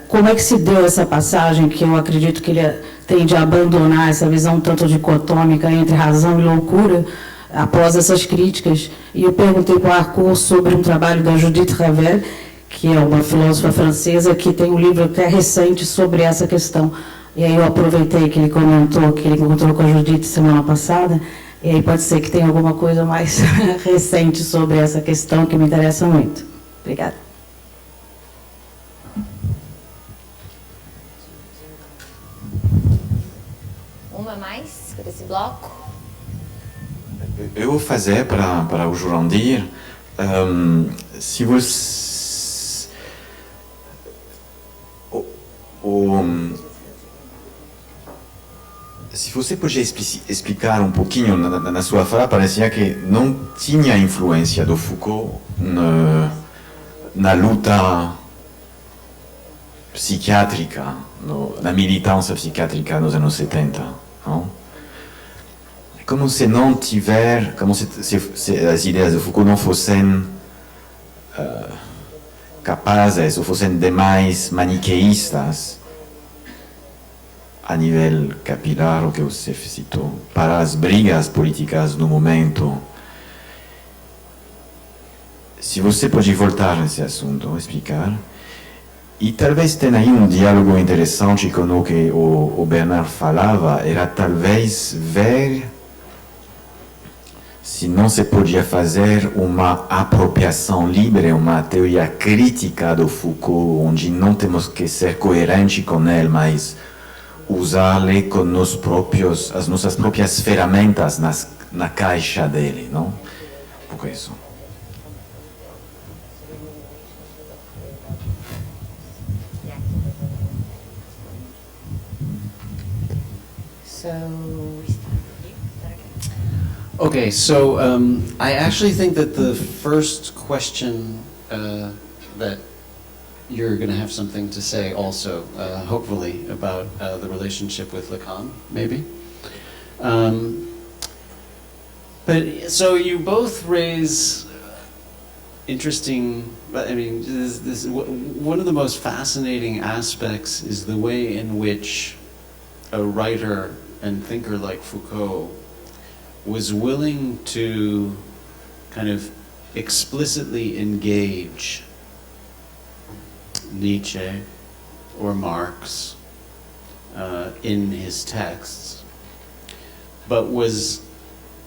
como é que se deu essa passagem que eu acredito que ele tende a abandonar essa visão tanto dicotômica entre razão e loucura após essas críticas. E eu perguntei para o Arthur sobre um trabalho da Judith Ravel, que é uma filósofa francesa, que tem um livro até recente sobre essa questão. E aí eu aproveitei que ele comentou que ele encontrou com a Judith semana passada, e aí pode ser que tenha alguma coisa mais recente sobre essa questão que me interessa muito. Obrigada. Uma mais para esse bloco? Eu vou fazer para o Jurandir. Se você... se você podia explicar um pouquinho na sua fala, parecia que não tinha influência do Foucault na luta psiquiátrica, na militância psiquiátrica nos anos 70. Não? Como se não tiver, como se as ideias de Foucault não fossem capazes ou fossem demais maniqueístas a nível capilar, o que você citou, para as brigas políticas no momento. Se você pode voltar nesse assunto, explicar. E talvez tenha aí um diálogo interessante com o que o Bernard falava, era talvez ver se não se podia fazer uma apropriação livre, uma teoria crítica do Foucault, onde não temos que ser coerentes com ele, mas usá-lo com as nossas próprias ferramentas na caixa dele, não? Por isso. Okay, so I actually think that the first question that you're going to have something to say also, hopefully, about the relationship with Lacan, maybe. But so you both raise interesting, I mean, one of the most fascinating aspects is the way in which a writer and thinker like Foucault was willing to kind of explicitly engage Nietzsche or Marx in his texts, but was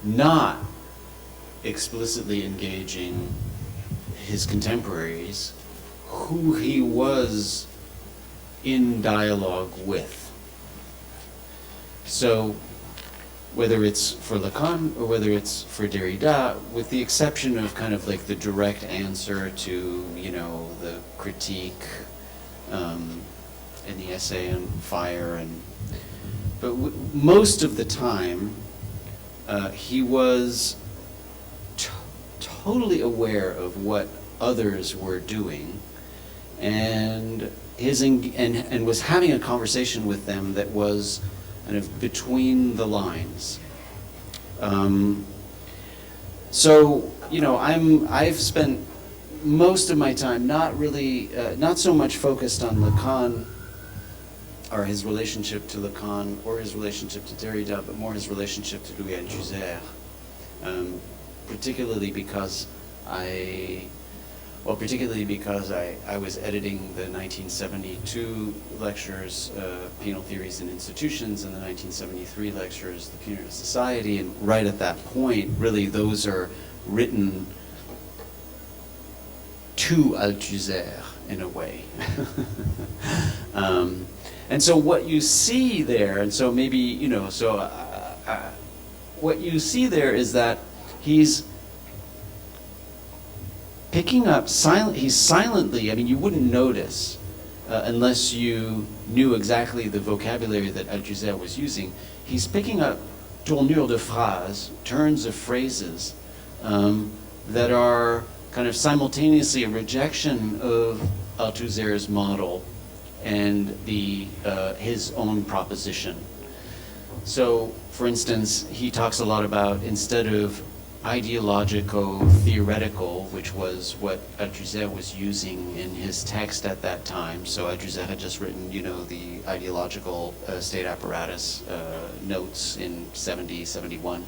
not explicitly engaging his contemporaries who he was in dialogue with. So whether it's for Lacan or whether it's for Derrida, with the exception of kind of like the direct answer to, you know, the critique in the essay on fire, but most of the time he was totally aware of what others were doing, and and was having a conversation with them that was kind of between the lines. So, you know, I've spent most of my time not really, not so much focused on Lacan, or his relationship to Lacan, or his relationship to Derrida, but more his relationship to Louis Althusser, particularly because I was editing the 1972 lectures, Penal Theories and Institutions, and the 1973 lectures, The Punitive Society, and right at that point, really those are written to Althusser in a way. And so what you see there, and so maybe, you know, so what you see there is that he's picking up he's silently, I mean, you wouldn't notice unless you knew exactly the vocabulary that Althusser was using. He's picking up tournures de phrases, turns of phrases that are kind of simultaneously a rejection of Althusser's model and his own proposition. So, for instance, he talks a lot about, instead of ideologico-theoretical, which was what Althusser was using in his text at that time. So Althusser had just written, you know, the ideological state apparatus notes in 70, 71.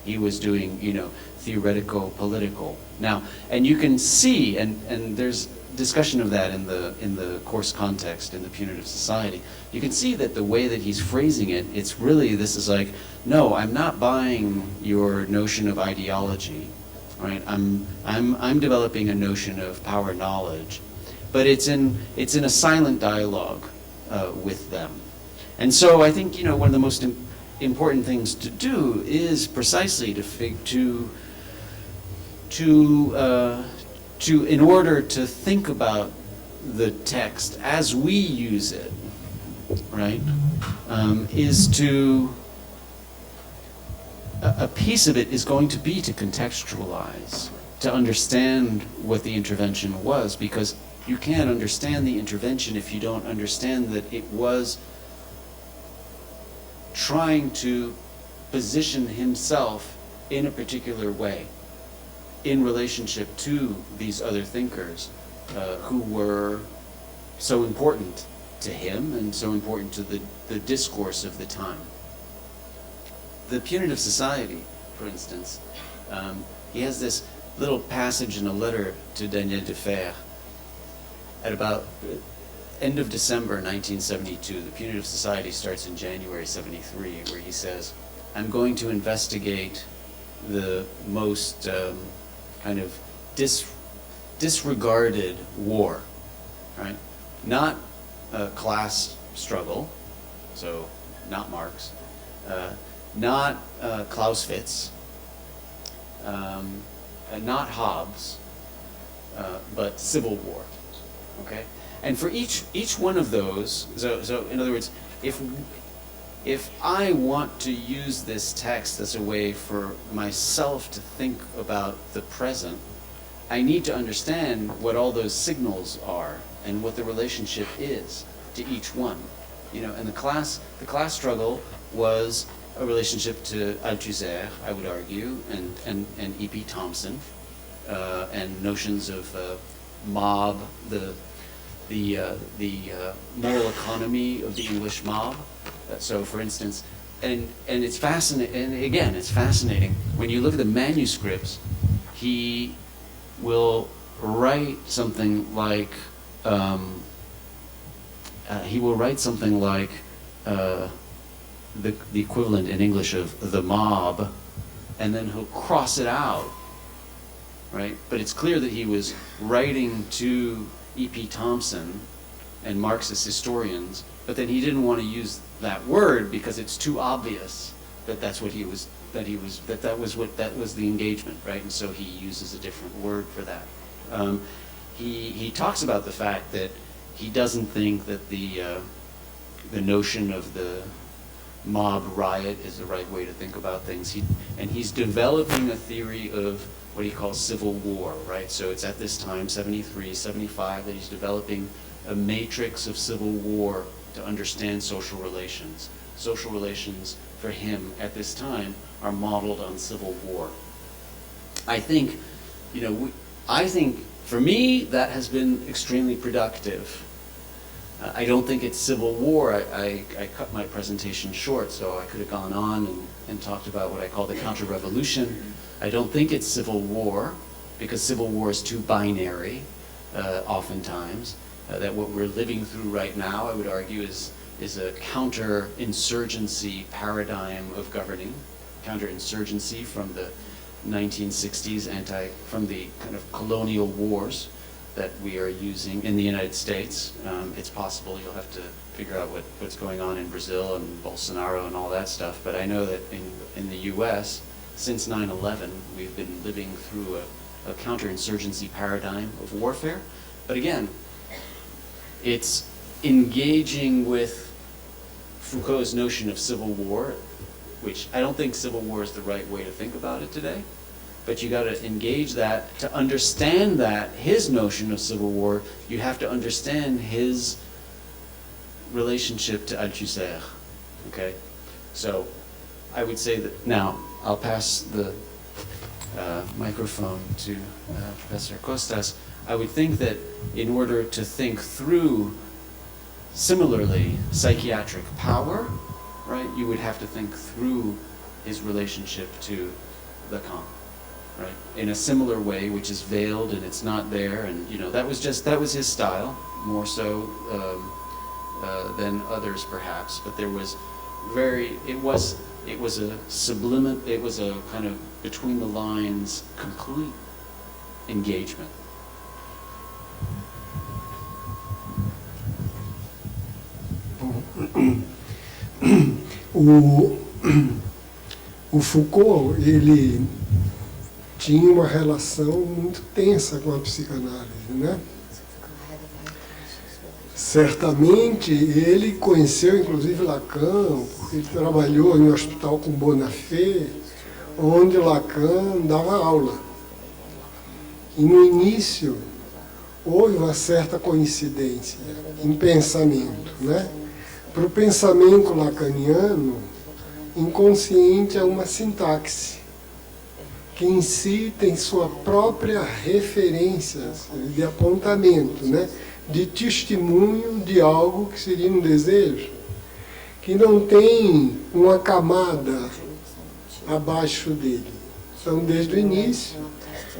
He was doing, you know, theoretico-political. Now, and you can see, and there's discussion of that in the course context in the Punitive Society. You can see that the way that he's phrasing it, it's really, this is like, no, I'm not buying your notion of ideology, right? I'm developing a notion of power knowledge, but it's in a silent dialogue with them. And so I think, you know, one of the most important things to do is precisely in order to think about the text as we use it, right, is to a piece of it is going to be to contextualize, to understand what the intervention was, because you can't understand the intervention if you don't understand that it was trying to position himself in a particular way in relationship to these other thinkers who were so important to him and so important to the discourse of the time. The punitive society, for instance, he has this little passage in a letter to Daniel Defer at about end of December 1972. The punitive society starts in January 73, where he says, I'm going to investigate the most kind of disregarded war, right? Not a class struggle, so not Marx, not Clausewitz, and not Hobbes, but civil war, okay? And for each one of those, so in other words, if I want to use this text as a way for myself to think about the present, I need to understand what all those signals are and what the relationship is to each one. You know, and the class struggle was a relationship to Althusser, I would argue, and E.P. Thompson, and notions of mob, the moral economy of the English mob. So, for instance, and it's fascinating. And again, it's fascinating when you look at the manuscripts. He will write something like the equivalent in English of the mob, and then he'll cross it out, right? But it's clear that he was writing to E.P. Thompson and Marxist historians, but then he didn't want to use that word because it's too obvious that that was the engagement, right? And so he uses a different word for that. He talks about the fact that he doesn't think that the notion of the mob riot is the right way to think about things. He's developing a theory of what he calls civil war, right? So it's at this time, 73, 75, that he's developing a matrix of civil war to understand social relations. Social relations for him at this time are modeled on civil war. I think, for me, that has been extremely productive. I don't think it's civil war. I cut my presentation short, so I could have gone on and talked about what I call the counter-revolution. I don't think it's civil war, because civil war is too binary, oftentimes. That what we're living through right now, I would argue, is a counter-insurgency paradigm of governing. Counter-insurgency from the 1960s, from the kind of colonial wars that we are using in the United States. It's possible you'll have to figure out what's going on in Brazil and Bolsonaro and all that stuff, but I know that in the US, since 9/11, we've been living through a counterinsurgency paradigm of warfare. But again, it's engaging with Foucault's notion of civil war, which I don't think civil war is the right way to think about it today. But you got to engage that. To understand that, his notion of civil war, you have to understand his relationship to Althusser. Okay? So I would say that now I'll pass the microphone to Professor Costas. I would think that in order to think through, similarly, psychiatric power, right, you would have to think through his relationship to Lacan. Right, in a similar way, which is veiled and it's not there, and that was his style, more so than others perhaps. But there was it was a subliminal, it was a kind of between the lines, complete engagement. O Foucault, ele tinha uma relação muito tensa com a psicanálise, né? Certamente ele conheceu inclusive Lacan, porque ele trabalhou em um hospital com Bonafé, onde Lacan dava aula. E no início houve uma certa coincidência em pensamento, né? Para o pensamento lacaniano, inconsciente é uma sintaxe, que em si tem sua própria referência de apontamento, né? De testemunho de algo que seria um desejo, que não tem uma camada abaixo dele. Então, desde o início,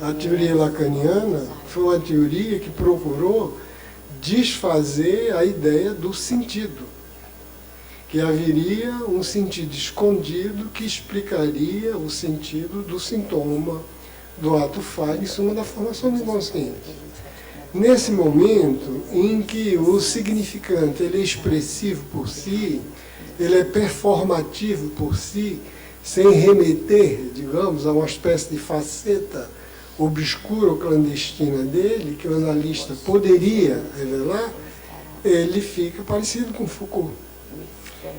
a teoria lacaniana foi uma teoria que procurou desfazer a ideia do sentido, que haveria um sentido escondido que explicaria o sentido do sintoma, do ato falho, em suma da formação do inconsciente. Nesse momento em que o significante ele é expressivo por si, ele é performativo por si, sem remeter, digamos, a uma espécie de faceta obscura ou clandestina dele, que o analista poderia revelar, ele fica parecido com Foucault.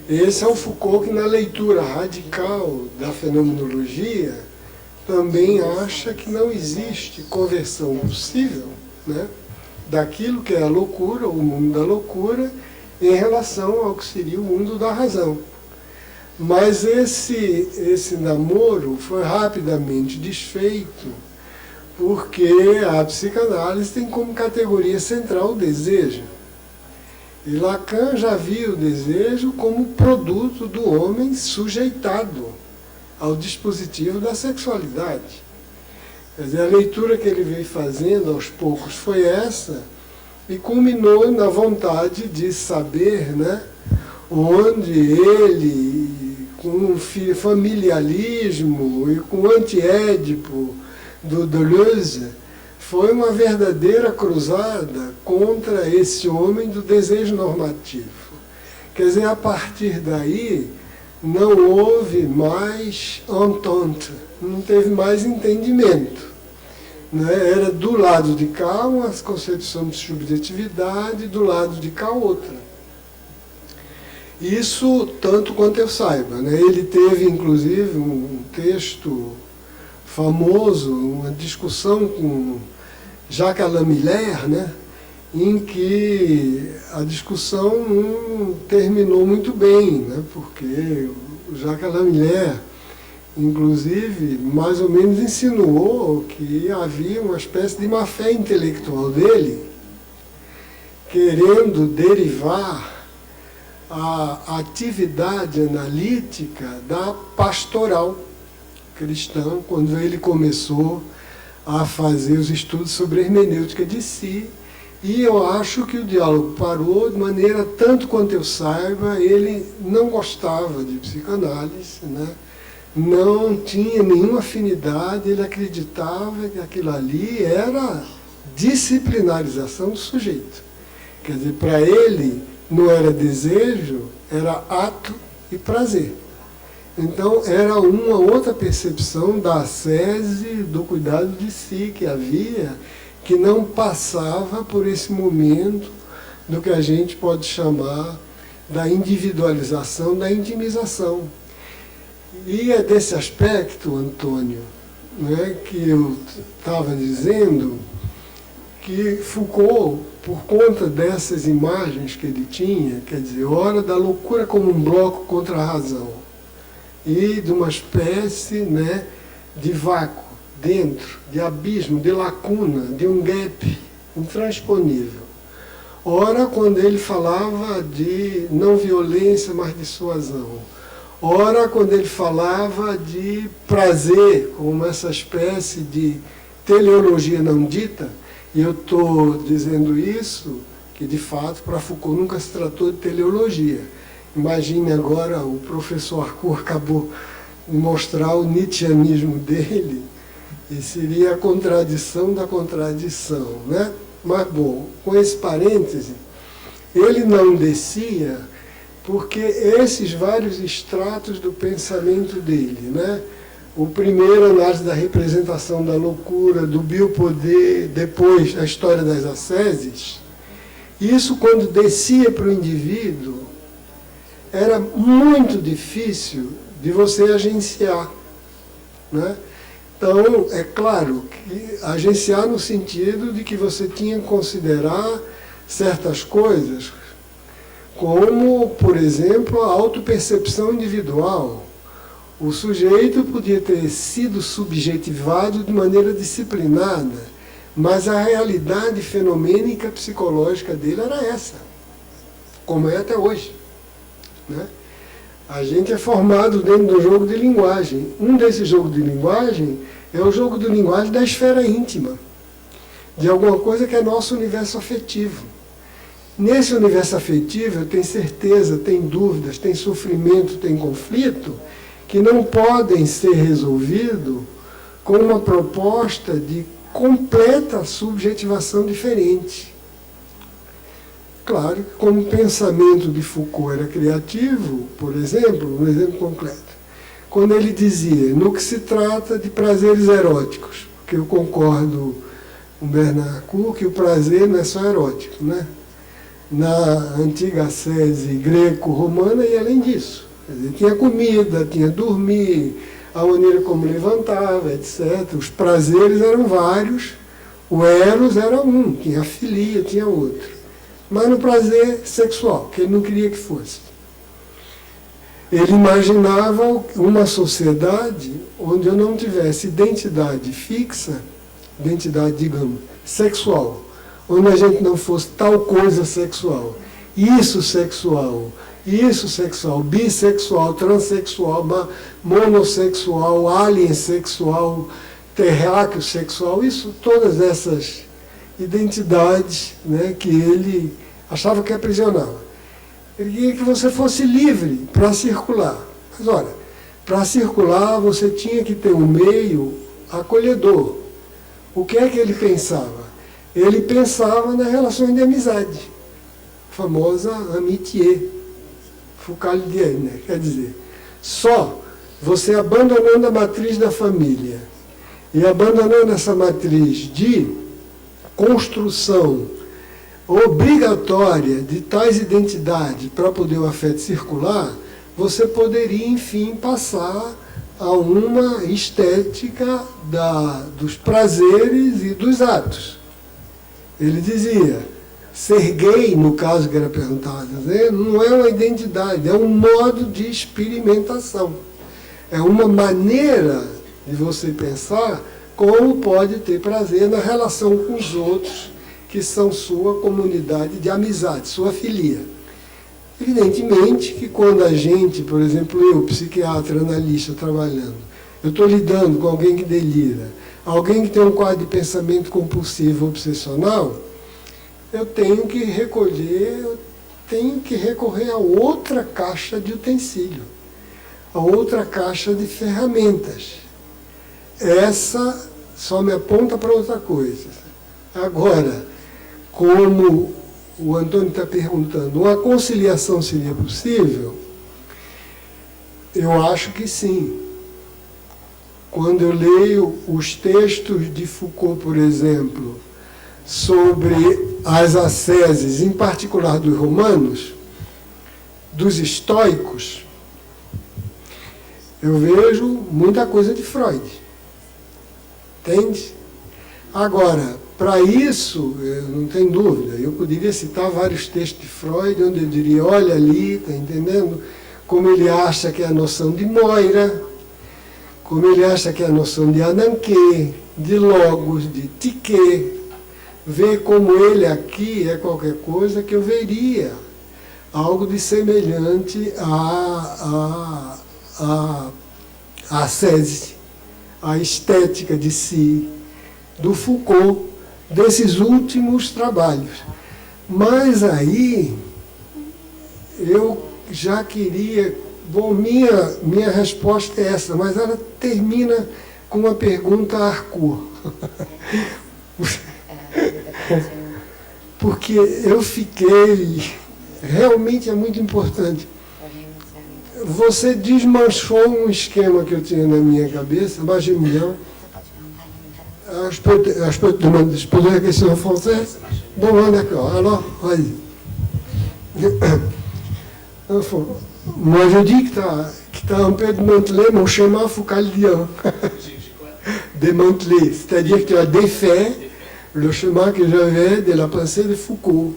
Esse é o Foucault que, na leitura radical da fenomenologia, também acha que não existe conversão possível, né, daquilo que é a loucura, o mundo da loucura, em relação ao que seria o mundo da razão. Mas esse namoro foi rapidamente desfeito, porque a psicanálise tem como categoria central o desejo. E Lacan já viu o desejo como produto do homem sujeitado ao dispositivo da sexualidade. Quer dizer, a leitura que ele veio fazendo aos poucos foi essa, e culminou na vontade de saber, né, onde ele, com um familialismo e com o anti-édipo do Deleuze, foi uma verdadeira cruzada contra esse homem do desejo normativo. Quer dizer, a partir daí, não houve mais entente, não teve mais entendimento, né? Era do lado de cá uma concepção de subjetividade, do lado de cá outra. Isso, tanto quanto eu saiba, né? Ele teve, inclusive, um texto famoso, uma discussão com Jacques Miller, né, em que a discussão não terminou muito bem, né, porque o Jacques Miller, inclusive, mais ou menos insinuou que havia uma espécie de má-fé intelectual dele, querendo derivar a atividade analítica da pastoral cristã, quando ele começou a fazer os estudos sobre a hermenêutica de si, e eu acho que o diálogo parou de maneira, tanto quanto eu saiba, ele não gostava de psicanálise, né? Não tinha nenhuma afinidade, ele acreditava que aquilo ali era disciplinarização do sujeito. Quer dizer, para ele não era desejo, era ato e prazer. Então, era uma outra percepção da ascese, do cuidado de si que havia, que não passava por esse momento do que a gente pode chamar da individualização, da intimização. E é desse aspecto, Antônio, né, que eu estava dizendo que Foucault, por conta dessas imagens que ele tinha, quer dizer, ora da loucura como um bloco contra a razão, e de uma espécie, né, de vácuo dentro, de abismo, de lacuna, de um gap intransponível. Ora, quando ele falava de não violência, mas dissuasão. Ora, quando ele falava de prazer, como essa espécie de teleologia não dita, e eu estou dizendo isso, que de fato para Foucault nunca se tratou de teleologia. Imagine agora, o professor Arcourt acabou de mostrar o nietzscheanismo dele, e seria a contradição da contradição, né? Mas, bom, com esse parêntese, ele não descia, porque esses vários estratos do pensamento dele, né? O primeiro, análise da representação da loucura, do biopoder, depois a história das asceses, isso, quando descia para o indivíduo, era muito difícil de você agenciar. né? Então, é claro que agenciar no sentido de que você tinha que considerar certas coisas, como, por exemplo, a autopercepção individual. O sujeito podia ter sido subjetivado de maneira disciplinada, mas a realidade fenomênica psicológica dele era essa, como é até hoje, né? A gente é formado dentro do jogo de linguagem. Um desses jogos de linguagem é o jogo de linguagem da esfera íntima, de alguma coisa que é nosso universo afetivo. Nesse universo afetivo, eu tenho certeza, tem dúvidas, tem sofrimento, tem conflito, que não podem ser resolvidos com uma proposta de completa subjetivação diferente. Claro que, como o pensamento de Foucault era criativo, por exemplo, um exemplo concreto, quando ele dizia, no que se trata de prazeres eróticos, porque eu concordo com Bernard Cook que o prazer não é só erótico, né? Na antiga ascese greco-romana e além disso. Quer dizer, tinha comida, tinha dormir, a maneira como levantava, etc. Os prazeres eram vários, o eros era um, tinha a filia, tinha outro. Mas no prazer sexual, que ele não queria que fosse. Ele imaginava uma sociedade onde eu não tivesse identidade fixa, identidade, digamos, sexual, onde a gente não fosse tal coisa sexual, isso sexual, bissexual, transexual, monossexual, aliensexual, terráqueo sexual, isso, todas essas identidades, né, que ele achava que aprisionava. Ele queria que você fosse livre para circular. Mas olha, para circular você tinha que ter um meio acolhedor. O que é que ele pensava? Ele pensava nas relações de amizade, a famosa amitié, Foucauldienne, né? Quer dizer, só você abandonando a matriz da família e abandonando essa matriz de construção obrigatória de tais identidades para poder o afeto circular, você poderia, enfim, passar a uma estética dos prazeres e dos atos. Ele dizia, ser gay, no caso que era perguntado, né, não é uma identidade, é um modo de experimentação. É uma maneira de você pensar como pode ter prazer na relação com os outros, que são sua comunidade de amizade, sua filia. Evidentemente que quando a gente, por exemplo, eu, psiquiatra, analista, trabalhando, eu estou lidando com alguém que delira, alguém que tem um quadro de pensamento compulsivo obsessional, eu tenho que recorrer a outra caixa de utensílio, a outra caixa de ferramentas. Essa só me aponta para outra coisa. Agora, como o Antônio está perguntando, uma conciliação seria possível? Eu acho que sim. Quando eu leio os textos de Foucault, por exemplo, sobre as asceses, em particular dos romanos, dos estoicos, eu vejo muita coisa de Freud. Entende? Agora, para isso, não tem dúvida, eu poderia citar vários textos de Freud, onde eu diria, olha ali, está entendendo? Como ele acha que é a noção de Moira, como ele acha que é a noção de Ananke, de Logos, de Tique, ver como ele aqui é qualquer coisa que eu veria algo de semelhante à ascese, à estética de si, do Foucault, desses últimos trabalhos. Mas aí eu já queria... Bom, minha resposta é essa, mas ela termina com uma pergunta a Arcourt. Porque eu fiquei... Realmente é muito importante. Você desmanchou um esquema que eu tinha na minha cabeça, mais de um milhão. Je peux te poser la question en français? Bon, d'accord. Alors, vas-y. Enfin, moi, je dis que tu as un peu démantelé mon schéma foucaldien. Démantelé, c'est-à-dire que tu as défait le chemin que j'avais de la pensée de Foucault.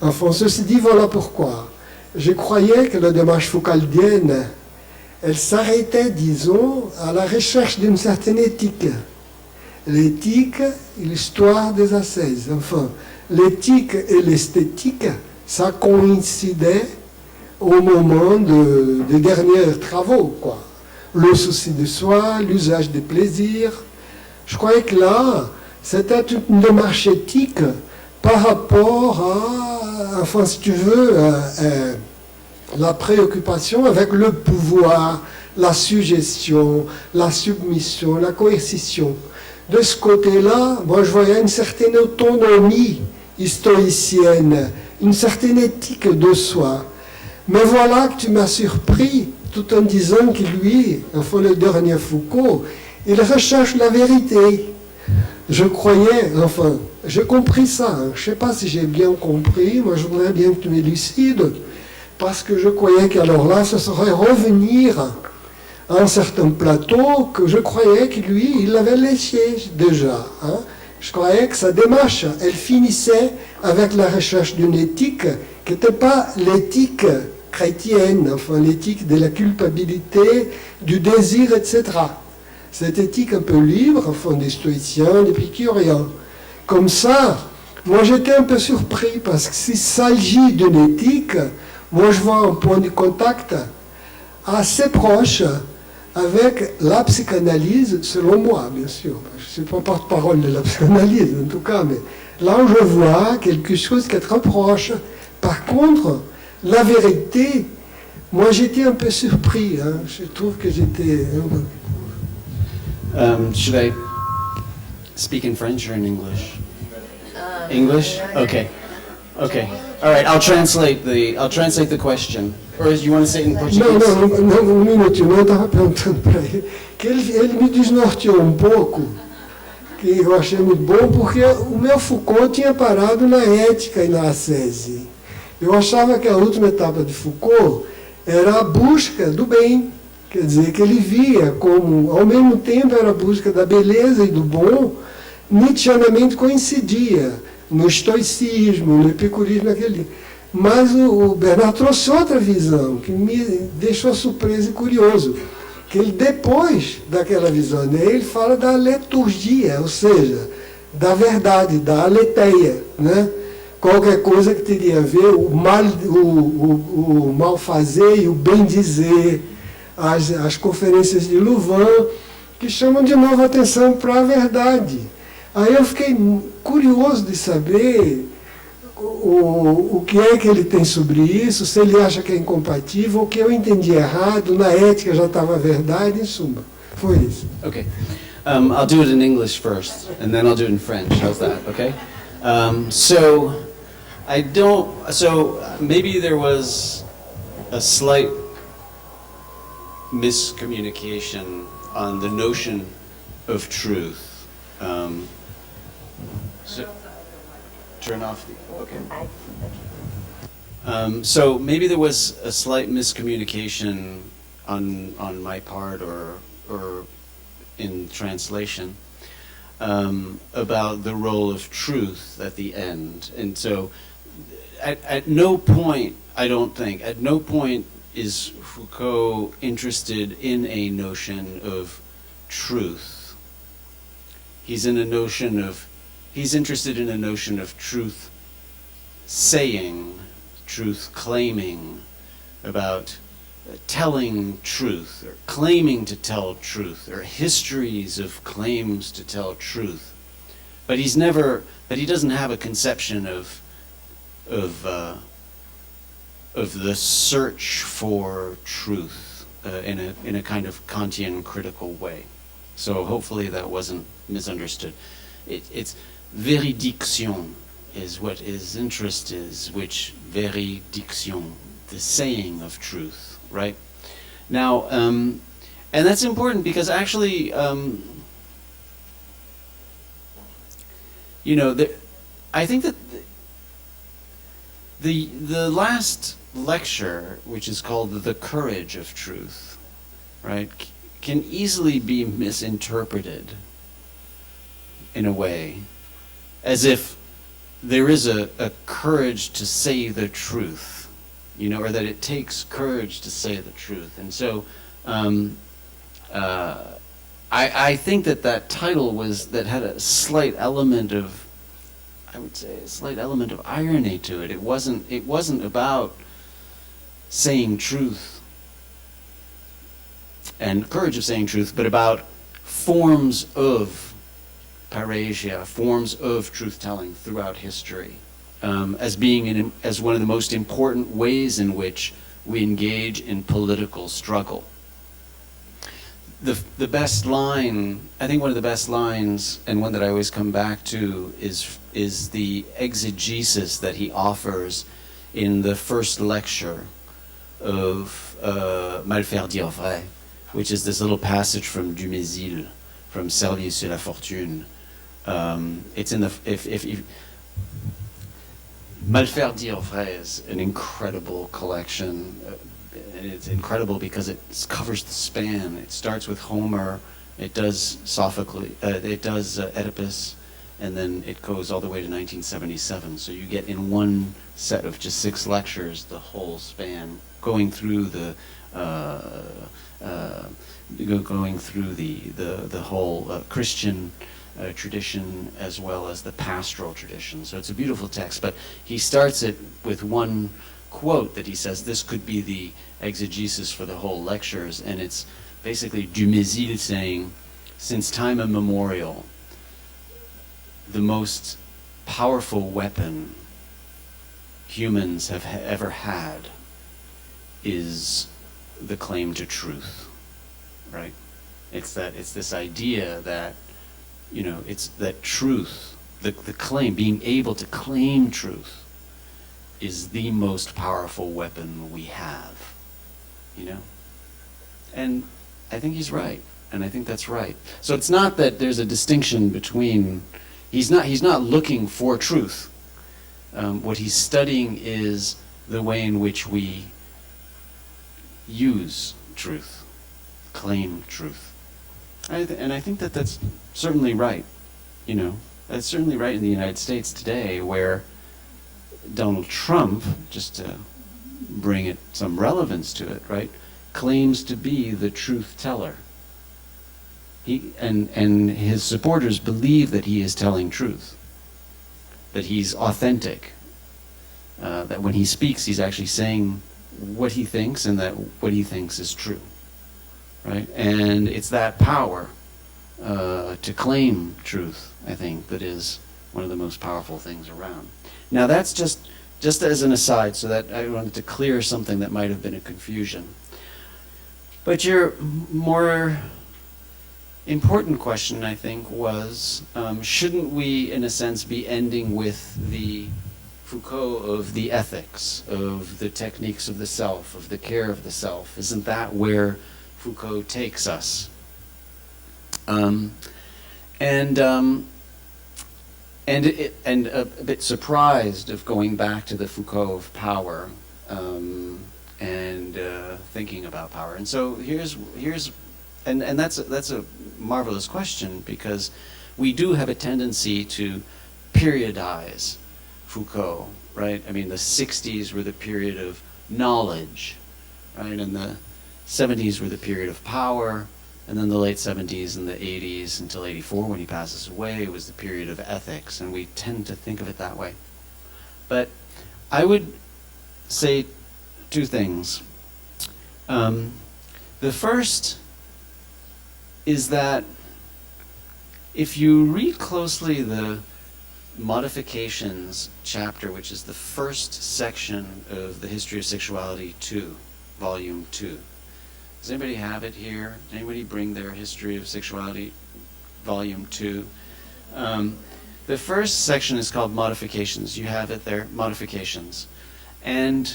Enfin, ceci dit, voilà pourquoi. Je croyais que la démarche foucaldienne, elle s'arrêtait, disons, à la recherche d'une certaine éthique. L'éthique et l'histoire des ascèses. Enfin, l'éthique et l'esthétique, ça coïncidait au moment des derniers travaux, quoi. Le souci de soi, l'usage des plaisirs. Je croyais que là, c'était une démarche éthique par rapport à, enfin, si tu veux, la préoccupation avec le pouvoir, la suggestion, la submission, la coercition. De ce côté-là, moi, je voyais une certaine autonomie stoïcienne, une certaine éthique de soi. Mais voilà que tu m'as surpris, tout en disant que lui, enfin le dernier Foucault, il recherche la vérité. Je croyais, enfin, j'ai compris ça, hein. Je ne sais pas si j'ai bien compris, moi je voudrais bien que tu m'élucides, parce que je croyais qu'alors là, ce serait revenir à un certain plateau que je croyais que lui, il l'avait laissé déjà. Hein. Je croyais que sa démarche, elle finissait avec la recherche d'une éthique qui n'était pas l'éthique chrétienne, enfin l'éthique de la culpabilité, du désir, etc. Cette éthique un peu libre, enfin des stoïciens, des épicuriens. Comme ça, moi j'étais un peu surpris, parce que s'il s'agit d'une éthique, moi je vois un point de contact assez proche avec la psychanalyse, selon moi, bien sûr. Je ne suis pas porte-parole de la psychanalyse, en tout cas, mais là où je vois quelque chose qui est très proche. Par contre, la vérité, moi j'étais un peu surpris. Hein. Je trouve que j'étais... Should I speak in French or in English? English? Okay. Okay. All right. I'll translate the question. Or you want to say it in Portuguese? Não, um minutinho. Eu estava perguntando para ele que ele me desnorteou um pouco, que eu achei muito bom, porque o meu Foucault tinha parado na ética e na ascese. Eu achava que a última etapa de Foucault era a busca do bem. Quer dizer, que ele via como, ao mesmo tempo, era a busca da beleza e do bom, nietzscheanamente coincidia no estoicismo, no epicurismo, naquele. Mas o Bernard trouxe outra visão, que me deixou surpreso e curioso, que ele, depois daquela visão dele, ele fala da liturgia, ou seja, da verdade, da aletheia, né? Qualquer coisa que teria a ver, o mal fazer e o bem dizer, as conferências de Louvain, que chamam de novo a atenção para a verdade. Aí eu fiquei curioso de saber o que é que ele tem sobre isso, se ele acha que é incompatível, o que eu entendi errado, na ética já estava a verdade, em suma. Foi isso. Okay. I'll do it in English first, and then I'll do it in French. How's that? Okay. So maybe there was a slight miscommunication on the notion of truth. So turn off the, okay. So maybe there was a slight miscommunication on my part or in translation about the role of truth at the end. And so at no point, I don't think, at no point is Foucault interested in a notion of truth. He's interested in a notion of truth saying, truth claiming, about telling truth, or claiming to tell truth, or histories of claims to tell truth. But he doesn't have a conception of the search for truth in a kind of Kantian critical way. So hopefully that wasn't misunderstood. It's veridiction is what his interest is, which veridiction, the saying of truth, right? Now, and that's important because actually, I think that the last lecture, which is called The Courage of Truth, right, can easily be misinterpreted in a way as if there is a courage to say the truth, you know, or that it takes courage to say the truth. And so I think that title that had a slight element of, I would say, a slight element of irony to it. It wasn't about saying truth and courage of saying truth, but about forms of parrhesia, forms of truth-telling throughout history, as being as one of the most important ways in which we engage in political struggle. The best line, I think one of the best lines, and one that I always come back to, is the exegesis that he offers in the first lecture of Mal faire dire vrai, which is this little passage from Dumézil, from Servier sur la Fortune. It's in the, if Mal faire dire vrai is an incredible collection. And it's incredible because it covers the span. It starts with Homer, it does Sophocles, it does Oedipus, and then it goes all the way to 1977. So you get in one set of just 6 lectures the whole span, going through the whole Christian tradition as well as the pastoral tradition. So it's a beautiful text, but he starts it with one quote that he says this could be the exegesis for the whole lectures, and it's basically Dumézil saying, since time immemorial, the most powerful weapon humans have ever had is the claim to truth, right? It's this idea that, you know, it's that truth, the claim, being able to claim truth, is the most powerful weapon we have, you know? And I think he's right, and I think that's right. So it's not that there's a distinction between, he's not looking for truth. What he's studying is the way in which we use truth, claim truth. And I think that that's certainly right, you know? That's certainly right in the United States today, where Donald Trump, just to bring some relevance to it, right, claims to be the truth teller. He and his supporters believe that he is telling truth, that he's authentic, that when he speaks he's actually saying what he thinks and that what he thinks is true, right? And it's that power to claim truth, I think, that is one of the most powerful things around. Now that's just as an aside, so that I wanted to clear something that might have been a confusion. But your more important question, I think, was, shouldn't we, in a sense, be ending with the Foucault of the ethics, of the techniques of the self, of the care of the self? Isn't that where Foucault takes us? And a bit surprised of going back to the Foucault of power, and thinking about power. And so and that's a marvelous question, because we do have a tendency to periodize Foucault, right? I mean, the 60s were the period of knowledge, right? And the 70s were the period of power. And then the late 70s and the 80s until 84, when he passes away, was the period of ethics, and we tend to think of it that way. But I would say 2 things. The first is that if you read closely the Modifications chapter, which is the first section of the History of Sexuality 2, Volume 2, does anybody have it here? Anybody bring their History of Sexuality, Volume 2? The first section is called Modifications. You have it there, Modifications. And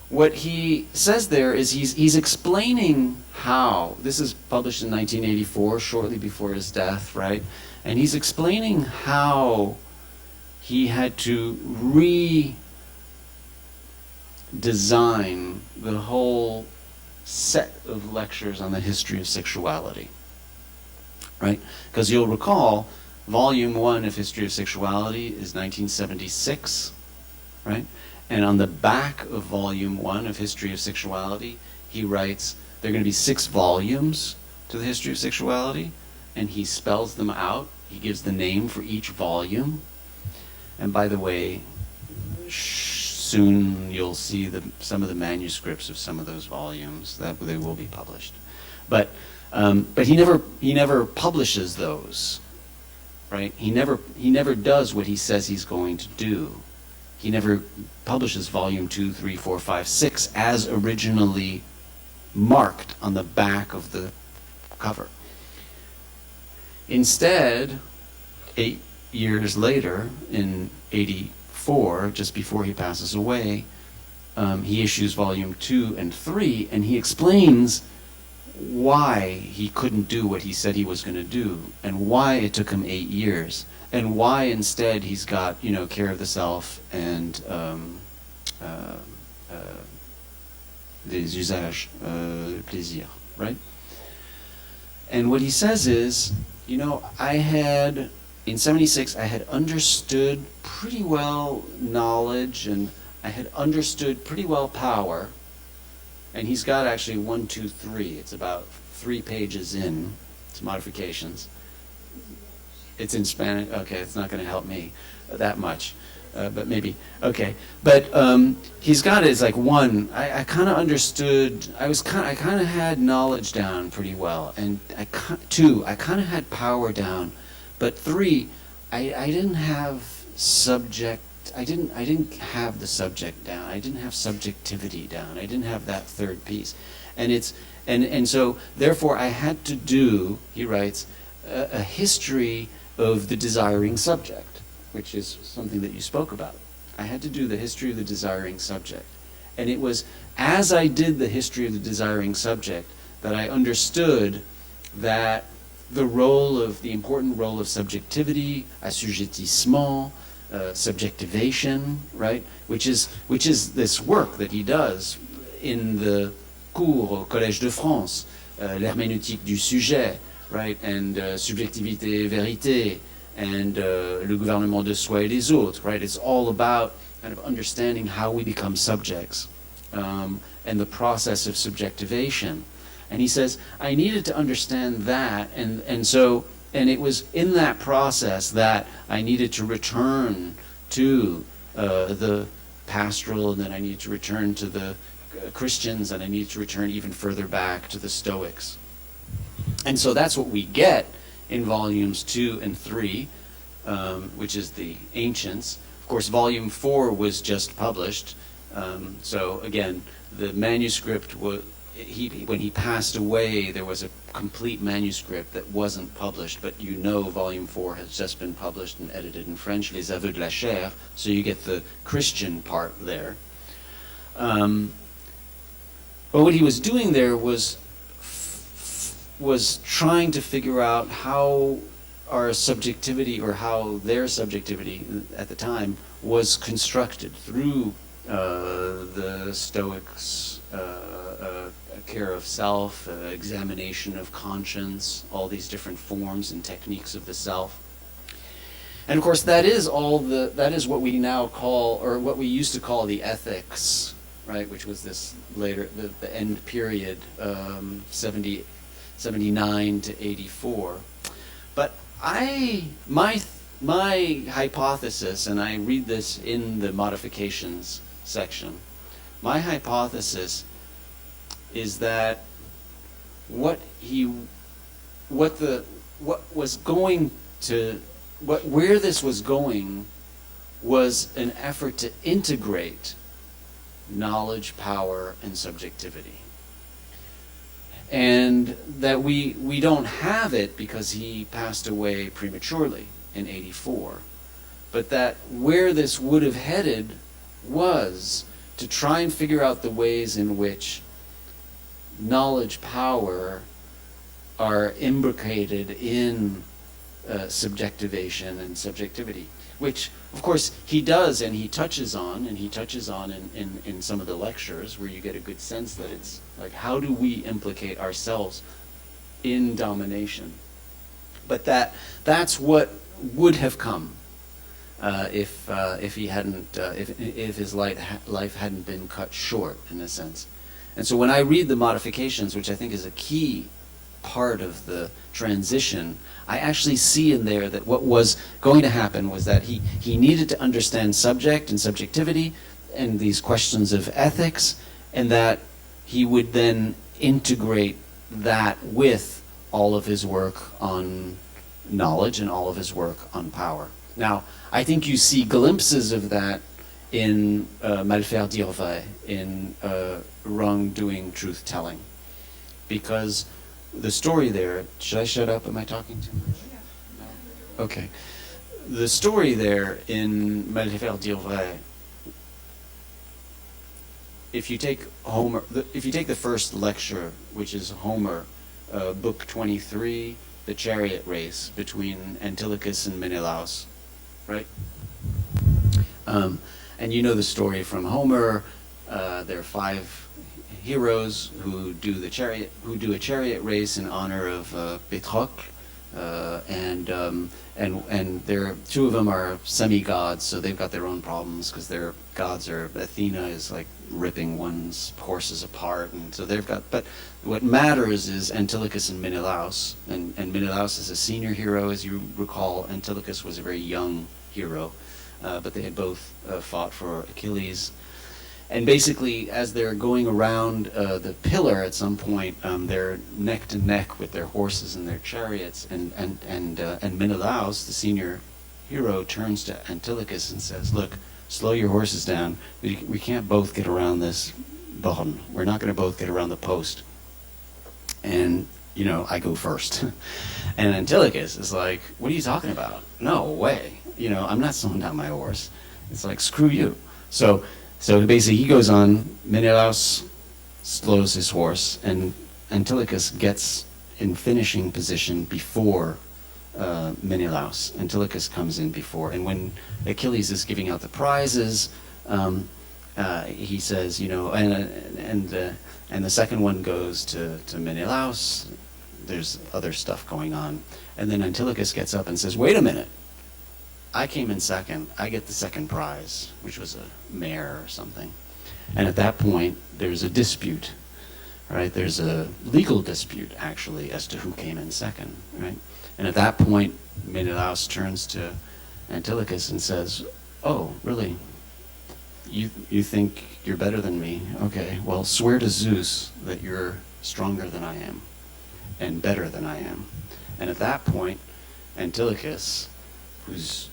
what he says there is he's explaining how, this is published in 1984, shortly before his death, right? And he's explaining how he had to design the whole set of lectures on the history of sexuality, right? Because you'll recall, Volume 1 of History of Sexuality is 1976, right? And on the back of Volume 1 of History of Sexuality, he writes, there are going to be 6 volumes to the history of sexuality, and he spells them out. He gives the name for each volume. And by the way, soon you'll see some of the manuscripts of some of those volumes that they will be published. But he never publishes those, right? He never does what he says he's going to do. He never publishes volume 2, 3, 4, 5, 6 as originally marked on the back of the cover. Instead, 8 years later, in 84, just before he passes away, he issues volume 2 and 3, and he explains why he couldn't do what he said he was going to do, and why it took him 8 years, and why instead he's got, you know, Care of the Self and des usages, plaisir, right? And what he says is, you know, in 76, I had understood pretty well knowledge, and I had understood pretty well power. And he's got actually 1, 2, 3. It's about 3 pages in. It's modifications. It's in Spanish. Okay, it's not going to help me that much, but maybe. Okay, but he's got it. It's like 1. I kind of understood. I kind of had knowledge down pretty well, and 2. I kind of had power down, but 3. I didn't have subject. I didn't have the subject down. I didn't have subjectivity down. I didn't have that 3rd piece, and so therefore I had to do, he writes, a history of the desiring subject, which is something that you spoke about. I had to do the history of the desiring subject, and it was as I did the history of the desiring subject that I understood that the important role of subjectivity, assujettissement, subjectivation, right? Which is this work that he does in the cours au Collège de France, l'herméneutique du sujet, right? And subjectivité et vérité, and le gouvernement de soi et des autres, right? It's all about kind of understanding how we become subjects, and the process of subjectivation. And he says, I needed to understand that, and it was in that process that I needed to return to the pastoral, and then I needed to return to the Christians, and I needed to return even further back to the Stoics. And so that's what we get in volumes 2 and 3, which is the Ancients. Of course, volume 4 was just published. So again, the manuscript was, when he passed away, there was a complete manuscript that wasn't published, but you know volume 4 has just been published and edited in French, Les Aveux de la Chair, so you get the Christian part there. But what he was doing there was trying to figure out how our subjectivity, or how their subjectivity at the time, was constructed through the Stoics, care of self, examination of conscience, all these different forms and techniques of the self. And of course that is what we now call, or what we used to call, the ethics, right, which was this later, the end period, 79 to 84. But my hypothesis, and I read this in the modifications section, my hypothesis is that where this was going was an effort to integrate knowledge, power, and subjectivity. And that we don't have it because he passed away prematurely in 84. But that where this would have headed was to try and figure out the ways in which knowledge, power are imbricated in subjectivation and subjectivity. which of course he does, and he touches on in some of the lectures, where you get a good sense that it's like, how do we implicate ourselves in domination? But that's what would have come if he hadn't, if his life hadn't been cut short, in a sense. And so when I read the modifications, which I think is a key part of the transition, I actually see in there that what was going to happen was that he needed to understand subject and subjectivity and these questions of ethics, and that he would then integrate that with all of his work on knowledge and all of his work on power. Now, I think you see glimpses of that in Mal faire dire vrai, in wrongdoing, truth-telling. Because the story there, should I shut up? Am I talking too much? No? Okay. The story there in Mal faire dire vrai, if you take Homer, if you take the first lecture, which is Homer, book 23, the chariot race between Antilochus and Menelaus, right? And you know the story from Homer. There are 5 heroes who do a chariot race in honor of Patrocle, and there 2 of them are semi-gods, so they've got their own problems because their gods are, Athena is like ripping one's horses apart, and so they've got, but what matters is Antilochus and Menelaus, and Menelaus is a senior hero. As you recall, Antilochus was a very young hero, but they had both fought for Achilles. And basically, as they're going around the pillar at some point, they're neck to neck with their horses and their chariots, and Menelaus, the senior hero, turns to Antilochus and says, "Look, slow your horses down. We can't both get around this borne. We're not going to both get around the post. And, you know, I go first." And Antilochus is like, "What are you talking about? No way. You know, I'm not slowing down my horse." It's like, "Screw you." So basically he goes on, Menelaus slows his horse, and Antilochus gets in finishing position before Menelaus. Antilochus comes in before, and when Achilles is giving out the prizes, he says, you know, and the second one goes to Menelaus. There's other stuff going on, and then Antilochus gets up and says, "Wait a minute. I came in second. I get the second prize," which was a mare or something. And at that point, there's a dispute, right? There's a legal dispute, actually, as to who came in second, right? And at that point, Menelaus turns to Antilochus and says, "Oh, really? You think you're better than me? Okay, well, swear to Zeus that you're stronger than I am and better than I am." And at that point, Antilochus, who's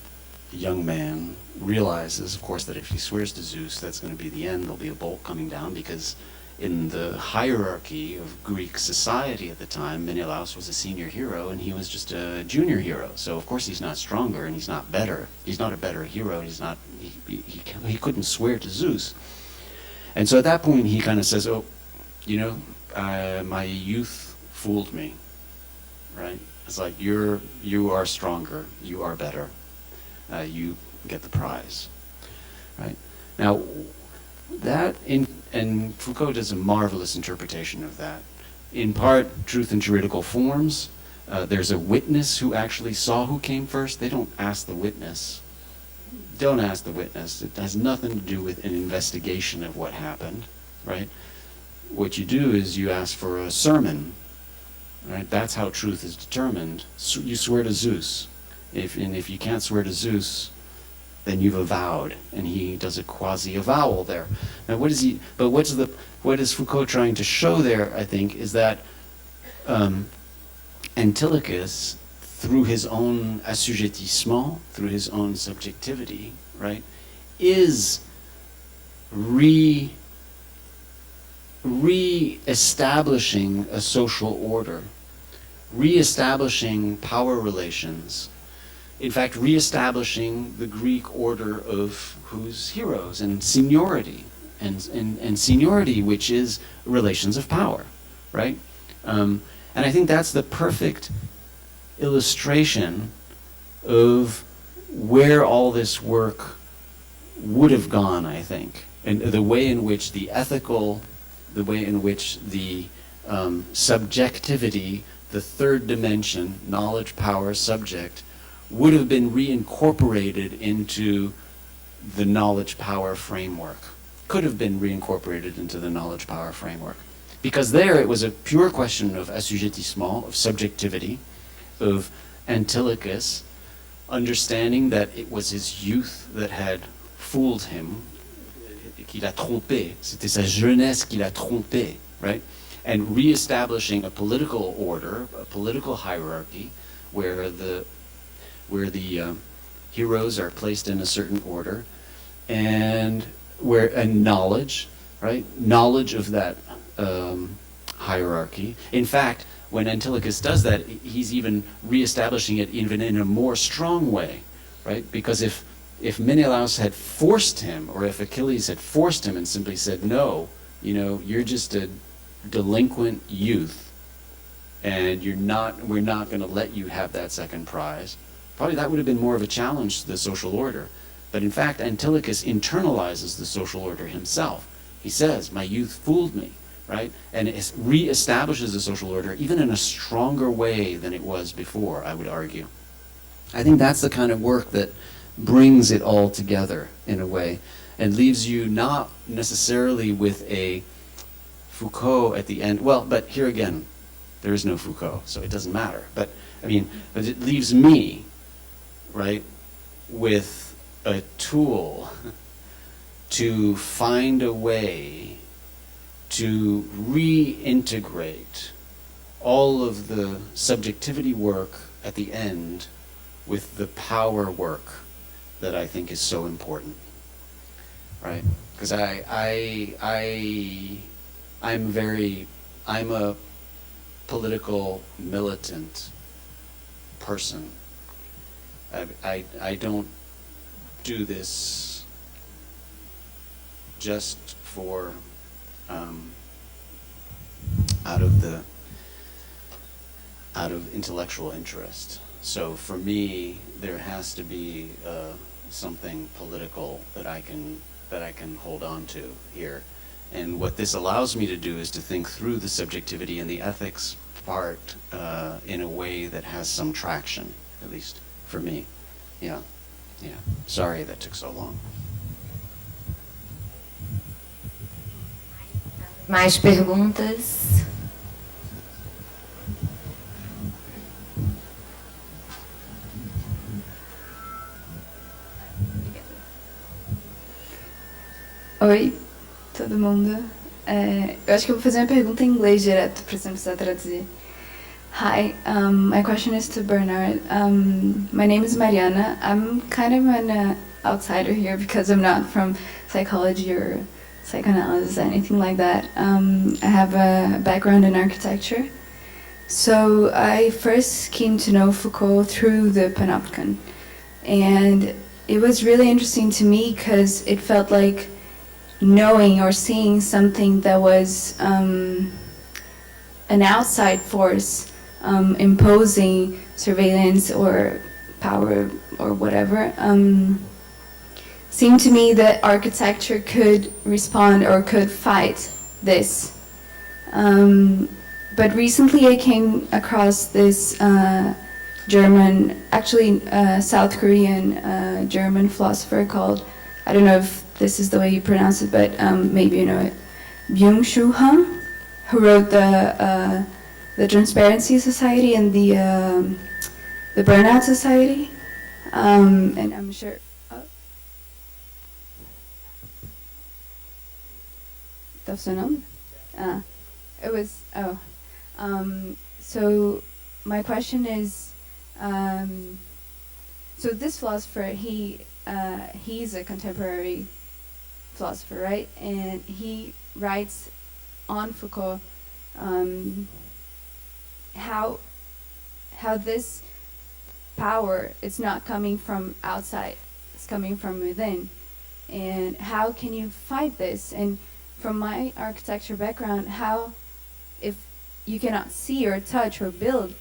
a young man, realizes, of course, that if he swears to Zeus, that's going to be the end. There'll be a bolt coming down, because in the hierarchy of Greek society at the time, Menelaus was a senior hero and he was just a junior hero. So of course he's not stronger and he's not better. He's not a better hero. He's not. He couldn't swear to Zeus. And so at that point he kind of says, "Oh, you know, my youth fooled me." Right? It's like, you are stronger. You are better. You get the prize. Right? Now, and Foucault does a marvelous interpretation of that. In part, Truth and Juridical Forms. There's a witness who actually saw who came first. They don't ask the witness. Don't ask the witness. It has nothing to do with an investigation of what happened, right? What you do is you ask for a sermon, right? That's how truth is determined. So you swear to Zeus. If you can't swear to Zeus, then you've avowed, and he does a quasi-avowal there. Now, what is Foucault trying to show there, I think, is that Antilochus, through his own assujettissement, through his own subjectivity, right, is re-establishing a social order, re-establishing power relations, in fact, re-establishing the Greek order of who's heroes and seniority, and seniority, which is relations of power, right? And I think that's the perfect illustration of where all this work would have gone, I think, and the way in which the ethical, the way in which the subjectivity, the third dimension, knowledge, power, subject, would have been reincorporated into the knowledge power framework. Could have been reincorporated into the knowledge power framework. Because there it was a pure question of assujettissement, of subjectivity, of Antilochus understanding that it was his youth that had fooled him, qu'il a trompé. C'était sa jeunesse qu'il a trompé, right? And reestablishing a political order, a political hierarchy, where the heroes are placed in a certain order, and knowledge, right? Knowledge of that hierarchy. In fact, when Antilochus does that, he's even reestablishing it even in a more strong way, right? Because if Menelaus had forced him, or if Achilles had forced him and simply said, no, you know, you're just a delinquent youth, and we're not going to let you have that second prize, probably that would have been more of a challenge to the social order. But in fact, Antilochus internalizes the social order himself. He says, my youth fooled me, right? And it reestablishes the social order even in a stronger way than it was before, I would argue. I think that's the kind of work that brings it all together in a way and leaves you not necessarily with a Foucault at the end. Well, but here again, there is no Foucault, so it doesn't matter. But I mean, but it leaves me, right, with a tool to find a way to reintegrate all of the subjectivity work at the end with the power work that I think is so important, right? Because I'm a political militant person. I don't do this just for out of intellectual interest. So for me, there has to be something political that I can hold on to here. And what this allows me to do is to think through the subjectivity and the ethics part in a way that has some traction, at least for me. Yeah. Sorry that took so long. Mais perguntas? Oi, todo mundo. Eu acho que eu vou fazer uma pergunta em inglês direto, para você não precisar traduzir. Hi, my question is to Bernard. My name is Mariana. I'm kind of an outsider here because I'm not from psychology or psychoanalysis, anything like that. I have a background in architecture. So I first came to know Foucault through the Panopticon. And it was really interesting to me because it felt like knowing or seeing something that was an outside force imposing surveillance or power or whatever, seemed to me that architecture could respond or could fight this. But recently I came across this German, actually South Korean German philosopher called, I don't know if this is the way you pronounce it, but maybe you know it, Byung-Chul Han, who wrote the Transparency Society and the Burnout Society, and I'm sure. Tá funcionando? It was. So my question is, so this philosopher, he's a contemporary philosopher, right? And he writes on Foucault how this power is not coming from outside, it's coming from within. And how can you fight this? And from my architecture background, how, if you cannot see or touch or build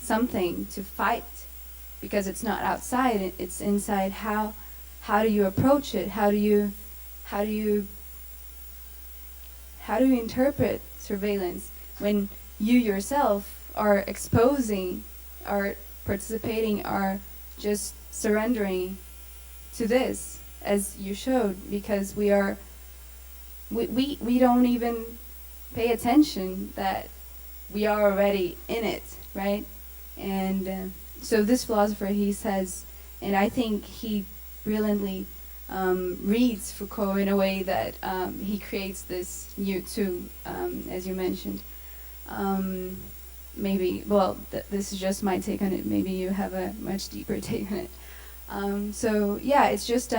something to fight because it's not outside, it's inside. How do you approach it? How do you interpret surveillance when you yourself are exposing, are participating, are just surrendering to this, as you showed, because we don't even pay attention that we are already in it, right? And so this philosopher, he says, and I think he brilliantly reads Foucault in a way that he creates this new too, as you mentioned. Maybe, well, this is just my take on it. Maybe you have a much deeper take on it. So yeah, it's just,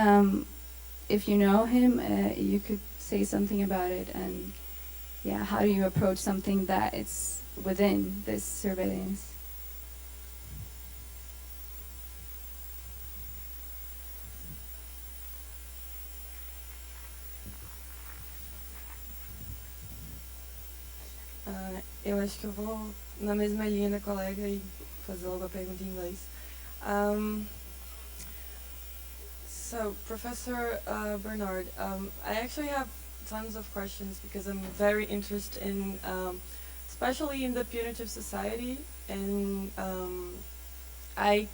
if you know him, you could say something about it, and yeah, how do you approach something that it's within this surveillance? Eu acho que eu vou na mesma linha da colega e fazer logo a pergunta em inglês. So, Professor Bernard, I actually have tons of questions because I'm very interested in, especially in the punitive society, and I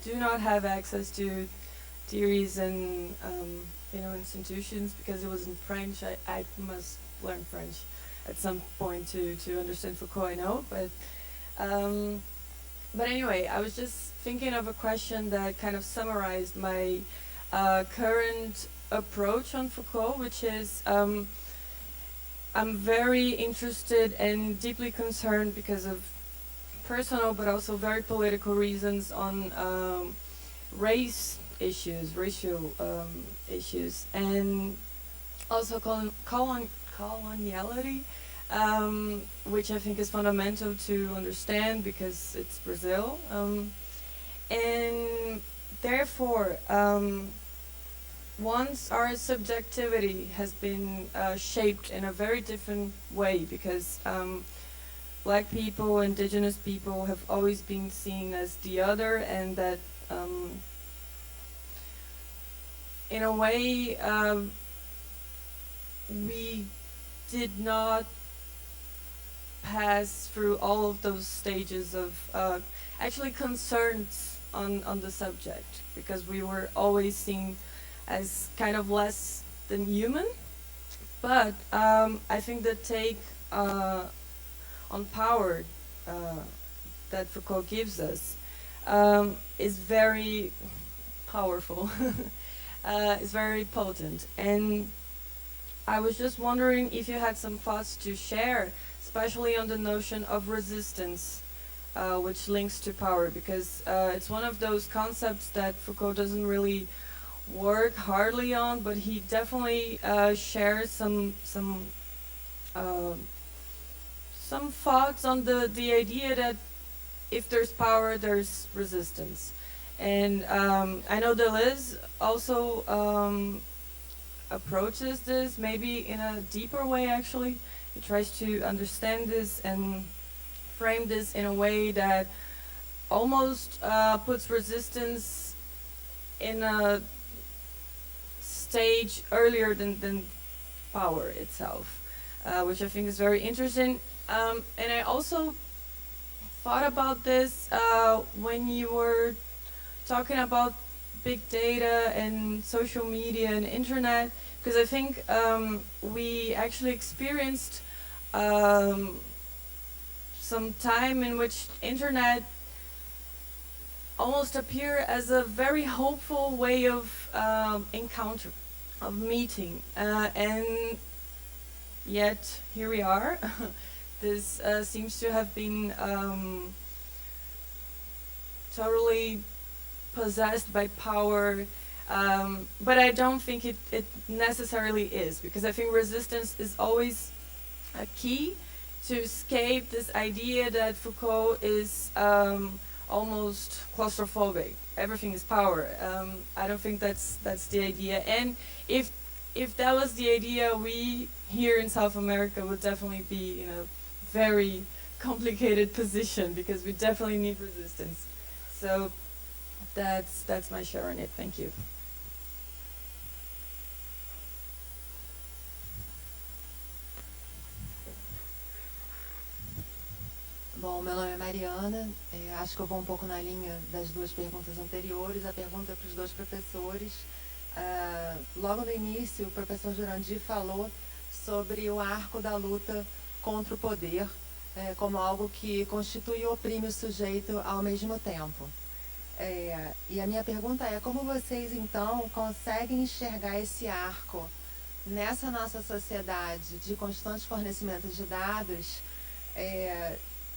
do not have access to theories and institutions because it was in French. I must learn French at some point to understand Foucault, I know, but anyway, I was just thinking of a question that kind of summarized my current approach on Foucault, which is I'm very interested and deeply concerned because of personal but also very political reasons on race issues, racial issues, and also coloniality, which I think is fundamental to understand because it's Brazil, and therefore once our subjectivity has been shaped in a very different way, because black people, indigenous people have always been seen as the other, and that in a way we did not pass through all of those stages of actually concerns on the subject, because we were always seen as kind of less than human. But I think the take on power that Foucault gives us is very powerful. It's very potent, and I was just wondering if you had some thoughts to share, especially on the notion of resistance, which links to power, because it's one of those concepts that Foucault doesn't really work hardly on, but he definitely shares some thoughts on the idea that if there's power, there's resistance. And I know Deleuze also approaches this maybe in a deeper way, actually. He tries to understand this and frame this in a way that almost puts resistance in a stage earlier than power itself, which I think is very interesting. And I also thought about this when you were talking about big data and social media and internet, because I think we actually experienced some time in which internet almost appear as a very hopeful way of encounter, of meeting, and yet here we are. This seems to have been totally possessed by power, but I don't think it necessarily is, because I think resistance is always a key to escape this idea that Foucault is almost claustrophobic. Everything is power. I don't think that's the idea. And if that was the idea, we here in South America would definitely be in a very complicated position, because we definitely need resistance. So that's my share on it. Thank you. Bom, meu nome é Mariana, acho que eu vou um pouco na linha das duas perguntas anteriores. A pergunta é para os dois professores. Logo no início, o professor Jurandir falou sobre o arco da luta contra o poder, como algo que constitui e oprime o sujeito ao mesmo tempo. E a minha pergunta é, como vocês, então, conseguem enxergar esse arco nessa nossa sociedade de constante fornecimento de dados,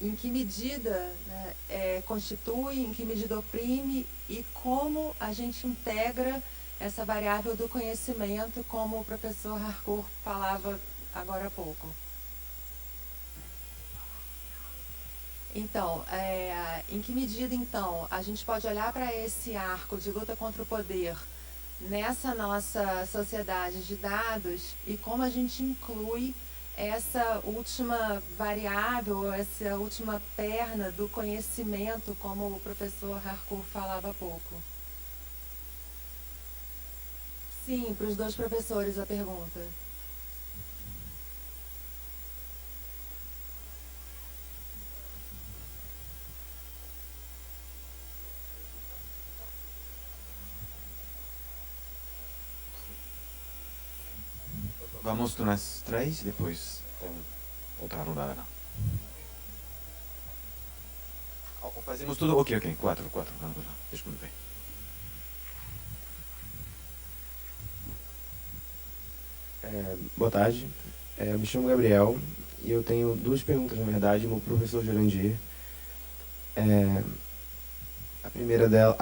em que medida, né, constitui, em que medida oprime e como a gente integra essa variável do conhecimento, como o professor Harcourt falava agora há pouco. Então, em que medida, então, a gente pode olhar para esse arco de luta contra o poder nessa nossa sociedade de dados e como a gente inclui essa última variável, essa última perna do conhecimento, como o professor Harcourt falava há pouco. Sim, para os dois professores a pergunta. Vamos nas 3 e depois tem outra rodada. Fazemos tudo? Ok, 4. Desculpe. Boa tarde, eu me chamo Gabriel e eu tenho duas perguntas, na verdade, para o professor Jurandir. A primeira dela,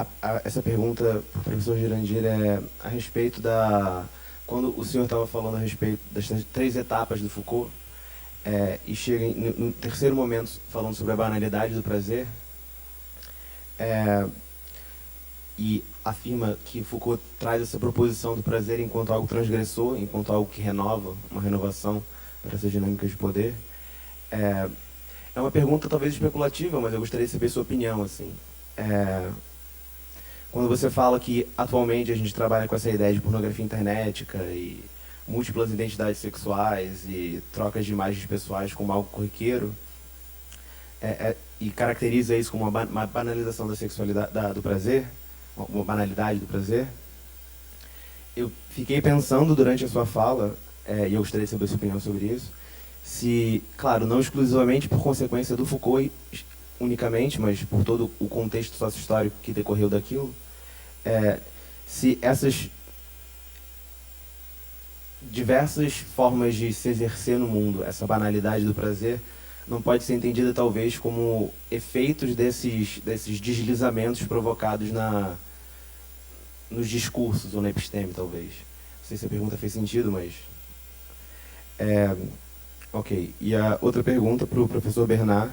essa pergunta para o professor Jurandir é a respeito da... Quando o senhor estava falando a respeito das 3 etapas do Foucault, e chega no terceiro momento falando sobre a banalidade do prazer, e afirma que Foucault traz essa proposição do prazer enquanto algo transgressor, enquanto algo que renova, uma renovação para essas dinâmicas de poder. É uma pergunta talvez especulativa, mas eu gostaria de saber sua opinião, assim. Quando você fala que atualmente a gente trabalha com essa ideia de pornografia internética e múltiplas identidades sexuais e trocas de imagens pessoais como algo corriqueiro, e caracteriza isso como uma banalização da sexualidade, do prazer, uma banalidade do prazer, eu fiquei pensando durante a sua fala, e eu gostaria de saber a sua opinião sobre isso, se, claro, não exclusivamente por consequência do Foucault unicamente, mas por todo o contexto sócio-histórico que decorreu daquilo, se essas diversas formas de se exercer no mundo, essa banalidade do prazer, não pode ser entendida talvez como efeitos desses deslizamentos provocados nos discursos ou na episteme, talvez. Não sei se a pergunta fez sentido, mas... ok, e a outra pergunta para o professor Bernard,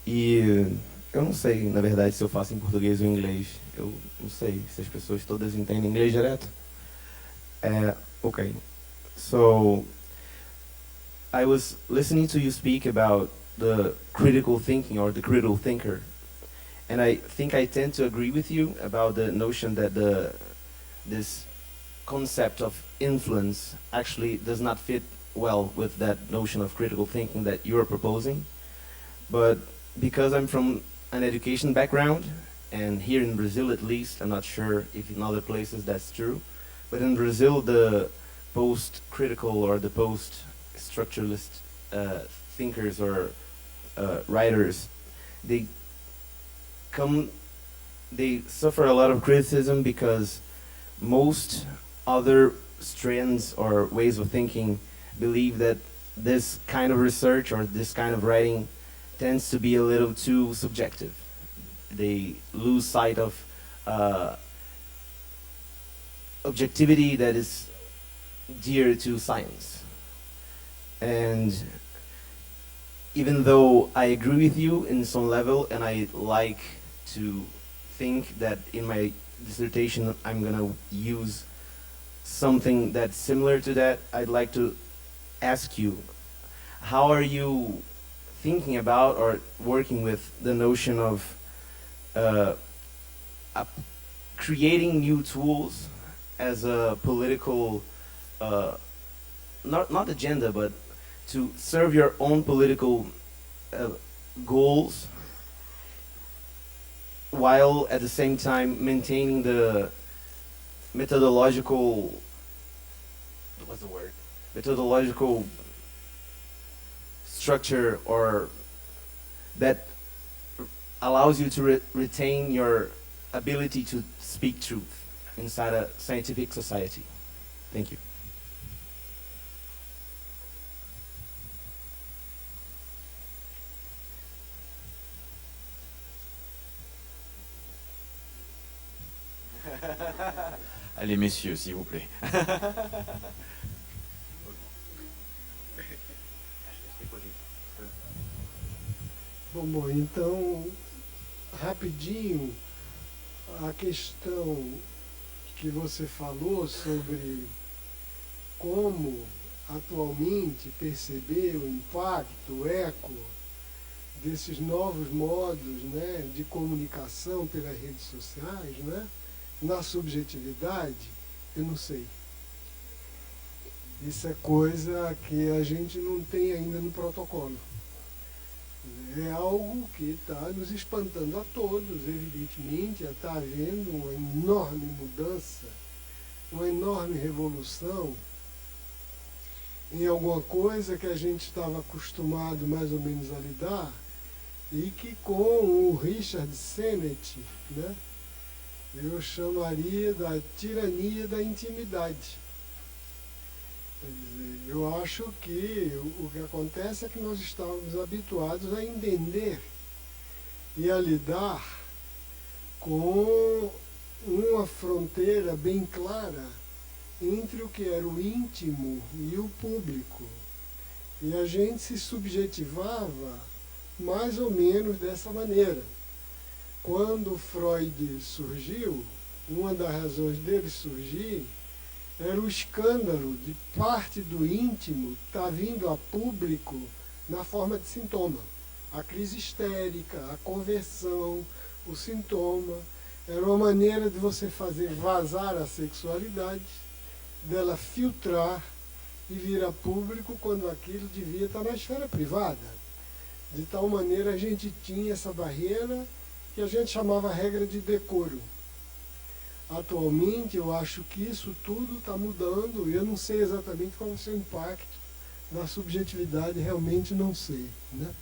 e eu não sei, na verdade, se eu faço em português ou em inglês. Eu não sei se as pessoas todas entendem inglês direto. Okay. So, I was listening to you speak about the critical thinking or the critical thinker. And I think I tend to agree with you about the notion that this concept of influence actually does not fit well with that notion of critical thinking that you're proposing. But because I'm from an education background, and here in Brazil at least, I'm not sure if in other places that's true, but in Brazil the post-critical or the post-structuralist thinkers or writers, they suffer a lot of criticism because most other strands or ways of thinking believe that this kind of research or this kind of writing tends to be a little too subjective. They lose sight of objectivity that is dear to science. And even though I agree with you in some level, and I like to think that in my dissertation I'm going to use something that's similar to that, I'd like to ask you, how are you thinking about or working with the notion of creating new tools as a political, not agenda, but to serve your own political goals, while at the same time maintaining the methodological, what's the word? Methodological structure, or that allows you to retain your ability to speak truth inside a scientific society. Thank you. Allez, messieurs, s'il vous plaît. Bom, então, rapidinho, a questão que você falou sobre como atualmente perceber o impacto, o eco desses novos modos, né, de comunicação pelas redes sociais, né, na subjetividade, eu não sei. Isso é coisa que a gente não tem ainda no protocolo. É algo que está nos espantando a todos, evidentemente, está havendo uma enorme mudança, uma enorme revolução em alguma coisa que a gente estava acostumado mais ou menos a lidar, e que com o Richard Sennett, né, eu chamaria da tirania da intimidade. Quer dizer, eu acho que o que acontece é que nós estávamos habituados a entender e a lidar com uma fronteira bem clara entre o que era o íntimo e o público. E a gente se subjetivava mais ou menos dessa maneira. Quando Freud surgiu, uma das razões dele surgir era o escândalo de parte do íntimo estar vindo a público na forma de sintoma. A crise histérica, a conversão, o sintoma, era uma maneira de você fazer vazar a sexualidade, dela filtrar e vir a público quando aquilo devia estar na esfera privada. De tal maneira a gente tinha essa barreira que a gente chamava regra de decoro. Atualmente eu acho que isso tudo está mudando, e eu não sei exatamente qual vai ser o impacto na subjetividade, realmente não sei, né?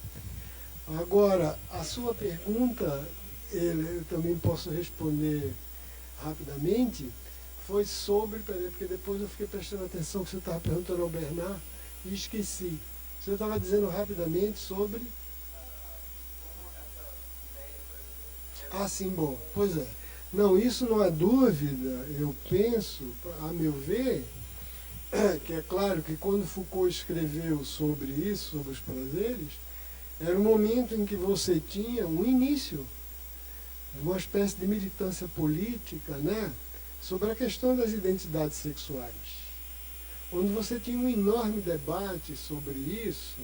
Agora, a sua pergunta, eu também posso responder rapidamente, foi sobre, peraí, porque depois eu fiquei prestando atenção que você estava perguntando ao Bernard e esqueci. Você estava dizendo rapidamente sobre... Ah, sim, bom, pois é. Não, isso não é dúvida, eu penso, a meu ver, que é claro que quando Foucault escreveu sobre isso, sobre os prazeres, era um momento em que você tinha um início de uma espécie de militância política, né, sobre a questão das identidades sexuais, onde você tinha um enorme debate sobre isso,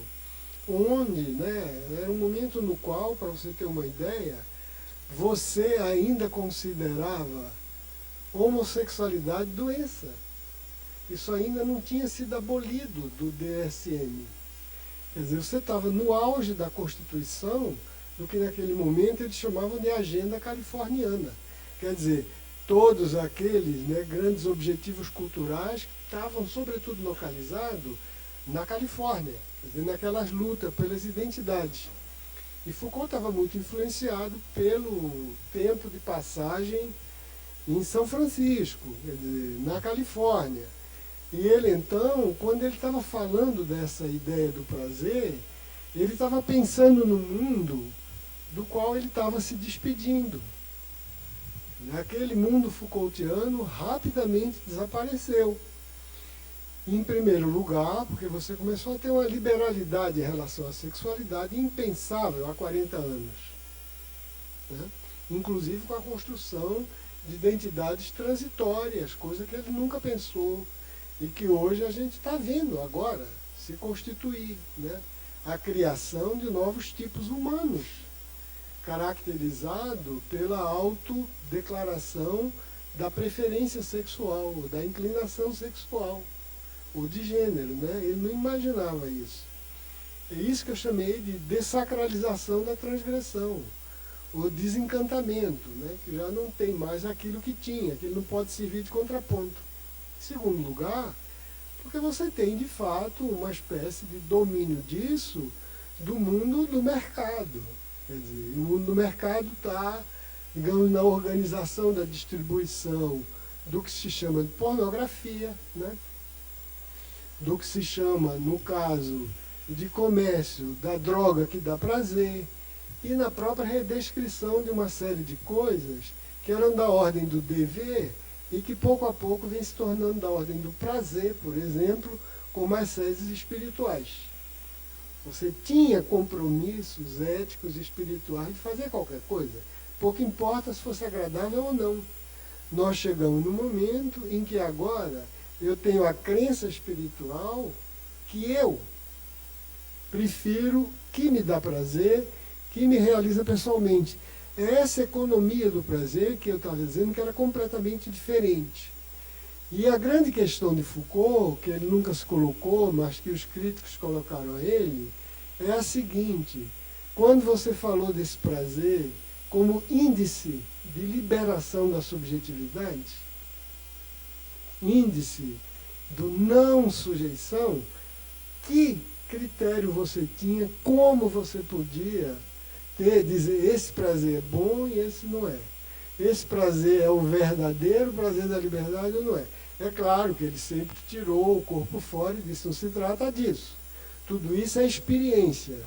onde, né, era um momento no qual, para você ter uma ideia, você ainda considerava homossexualidade doença. Isso ainda não tinha sido abolido do DSM. Quer dizer, você estava no auge da Constituição do que naquele momento eles chamavam de agenda californiana. Quer dizer, todos aqueles, né, grandes objetivos culturais que estavam sobretudo localizados na Califórnia, quer dizer, naquelas lutas pelas identidades. E Foucault estava muito influenciado pelo tempo de passagem em São Francisco, quer dizer, na Califórnia. E ele, então, quando ele estava falando dessa ideia do prazer, ele estava pensando no mundo do qual ele estava se despedindo. Aquele mundo Foucaultiano rapidamente desapareceu. Em primeiro lugar, porque você começou a ter uma liberalidade em relação à sexualidade impensável há 40 anos. Né? Inclusive com a construção de identidades transitórias, coisa que ele nunca pensou e que hoje a gente está vendo agora se constituir, né? A criação de novos tipos humanos. caracterizado pela autodeclaração da preferência sexual, da inclinação sexual, ou de gênero, né? Ele não imaginava isso. É isso que eu chamei de dessacralização da transgressão, o desencantamento, né? Que já não tem mais aquilo que tinha, que ele não pode servir de contraponto. Em segundo lugar, porque você tem, de fato, uma espécie de domínio disso do mundo do mercado. Quer dizer, o mundo do mercado está, digamos, na organização da distribuição do que se chama de pornografia, né? Do que se chama, no caso de comércio, da droga que dá prazer, e na própria redescrição de uma série de coisas que eram da ordem do dever e que pouco a pouco vem se tornando da ordem do prazer, por exemplo, como as sedes espirituais. Você tinha compromissos éticos e espirituais de fazer qualquer coisa. Pouco importa se fosse agradável ou não. Nós chegamos no momento em que agora eu tenho a crença espiritual que eu prefiro que me dá prazer, que me realiza pessoalmente. É essa economia do prazer que eu estava dizendo que era completamente diferente. E a grande questão de Foucault, que ele nunca se colocou, mas que os críticos colocaram a ele, é a seguinte: quando você falou desse prazer como índice de liberação da subjetividade, índice do não sujeição, que critério você tinha, como você podia dizer esse prazer é bom e esse não é? Esse prazer é o verdadeiro prazer da liberdade ou não é? É claro que ele sempre tirou o corpo fora e disse, não se trata disso. Tudo isso é experiência,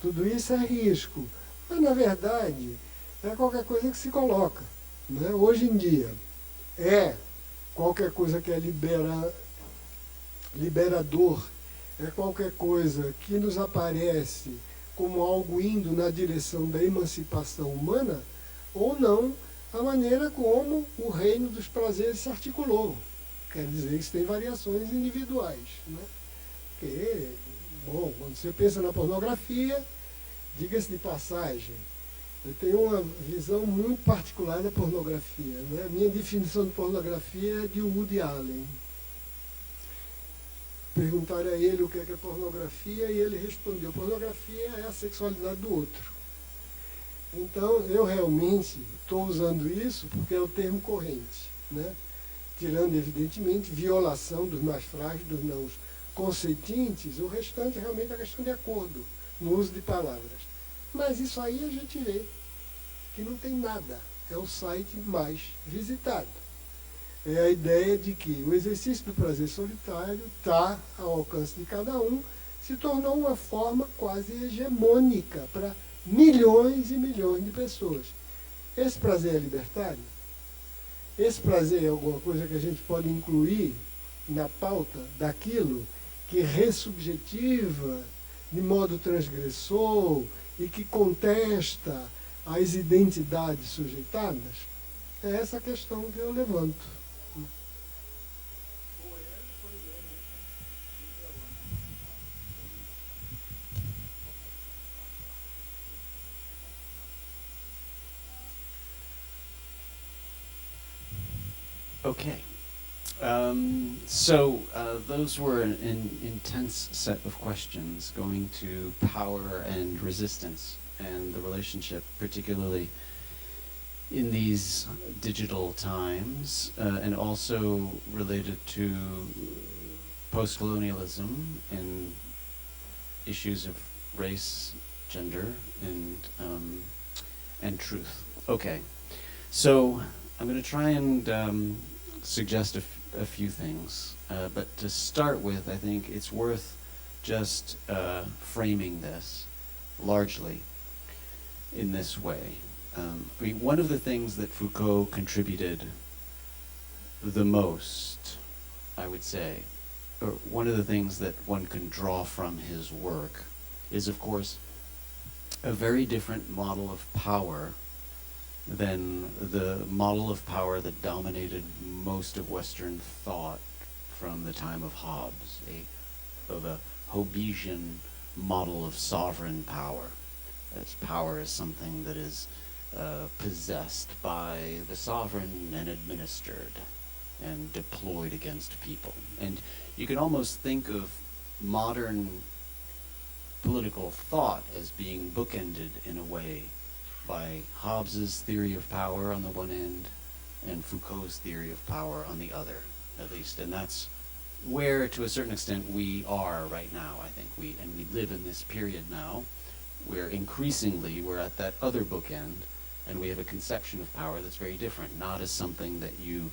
tudo isso é risco. Mas, na verdade, é qualquer coisa que se coloca, né? Hoje em dia, é qualquer coisa que é liberador, é qualquer coisa que nos aparece como algo indo na direção da emancipação humana, ou não, a maneira como o reino dos prazeres se articulou. Quer dizer que isso tem variações individuais, né? Porque, bom, quando você pensa na pornografia, diga-se de passagem, eu tenho uma visão muito particular da pornografia, né? A minha definição de pornografia é de Woody Allen. Perguntaram a ele o que é pornografia e ele respondeu, pornografia é a sexualidade do outro. Então, eu realmente estou usando isso porque é o termo corrente, né? Tirando, evidentemente, violação dos mais frágeis, dos não consentientes, o restante realmente é questão de acordo no uso de palavras. Mas isso aí a gente vê que não tem nada, é o site mais visitado. É a ideia de que o exercício do prazer solitário está ao alcance de cada um, se tornou uma forma quase hegemônica para milhões e milhões de pessoas. Esse prazer é libertário? Esse prazer é alguma coisa que a gente pode incluir na pauta daquilo que ressubjetiva de modo transgressor e que contesta as identidades sujeitadas? É essa questão que eu levanto. Okay. Those were an intense set of questions going to power and resistance and the relationship, particularly in these digital times, and also related to post-colonialism and issues of race, gender, and truth. Okay, so I'm going to try and suggest a few things, but to start with, I think it's worth just framing this largely in this way. I mean, one of the things that Foucault contributed the most, I would say, or one of the things that one can draw from his work is, of course, a very different model of power than the model of power that dominated most of Western thought from the time of Hobbes, of a Hobbesian model of sovereign power, as power is something that is possessed by the sovereign and administered and deployed against people. And you can almost think of modern political thought as being bookended in a way by Hobbes's theory of power on the one end and Foucault's theory of power on the other, at least. And that's where, to a certain extent, we are right now, I think. We live in this period now where increasingly we're at that other bookend, and we have a conception of power that's very different, not as something that you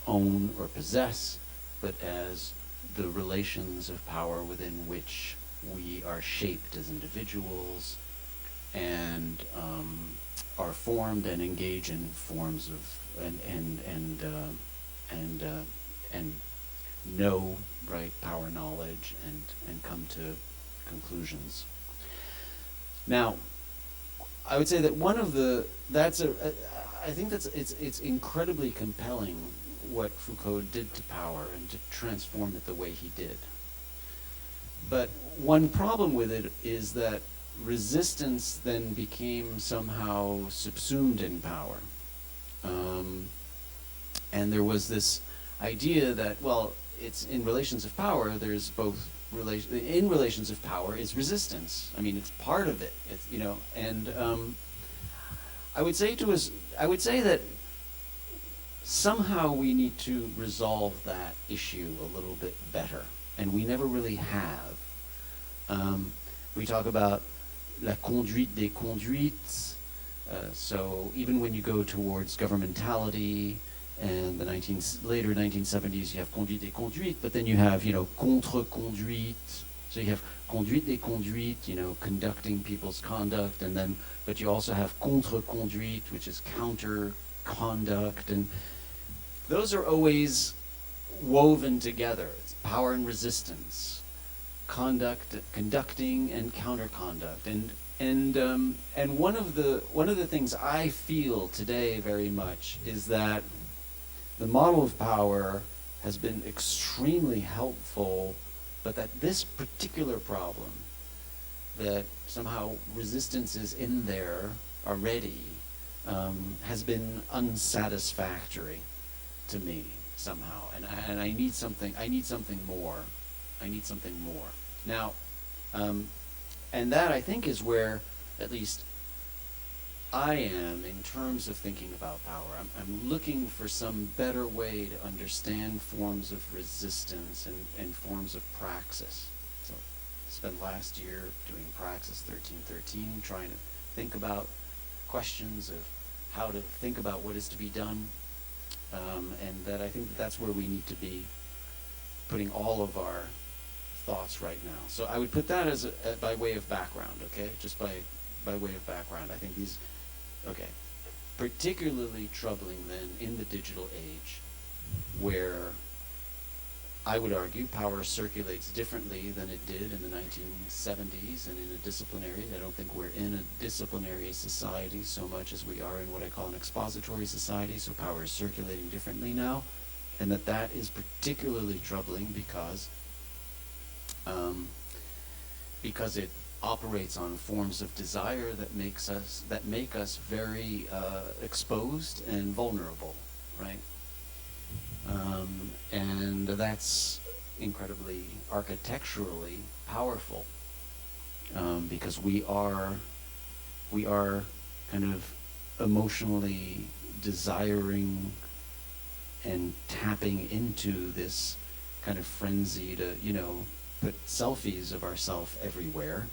own or possess, but as the relations of power within which we are shaped as individuals and are formed and engage in forms of and know, right, power knowledge and come to conclusions. Now, I would say that I think it's incredibly compelling what Foucault did to power and to transform it the way he did. But one problem with it is that resistance then became somehow subsumed in power. And there was this idea that, well, it's in relations of power, there's both in relations of power is resistance. I mean, it's part of it. It's, you know, and I would say that somehow we need to resolve that issue a little bit better, and we never really have. We talk about la conduite des conduites, so even when you go towards governmentality, and the later 1970s, you have conduite des conduites, but then you have, you know, contre-conduite. So you have conduite des conduites, you know, conducting people's conduct, and then, but you also have contre-conduite, which is counter-conduct, and those are always woven together. It's power and resistance, conducting and counter-conduct, and one of the things I feel today very much is that the model of power has been extremely helpful, but that this particular problem, that somehow resistance is in there already, has been unsatisfactory to me somehow, and I need something more. I need something more. Now, and that I think is where, at least I am in terms of thinking about power. I'm looking for some better way to understand forms of resistance and forms of praxis. So I spent last year doing Praxis 1313, trying to think about questions of how to think about what is to be done, and that I think that's where we need to be putting all of our thoughts right now. So I would put that as by way of background, okay? Just by way of background. I think these, okay, particularly troubling then in the digital age, where I would argue power circulates differently than it did in the 1970s and in a disciplinary. I don't think we're in a disciplinary society so much as we are in what I call an expository society, so power is circulating differently now, and that is particularly troubling because it operates on forms of desire that make us very exposed and vulnerable, right? And that's incredibly architecturally powerful, because we are kind of emotionally desiring and tapping into this kind of frenzy to, you know, put selfies of ourselves everywhere.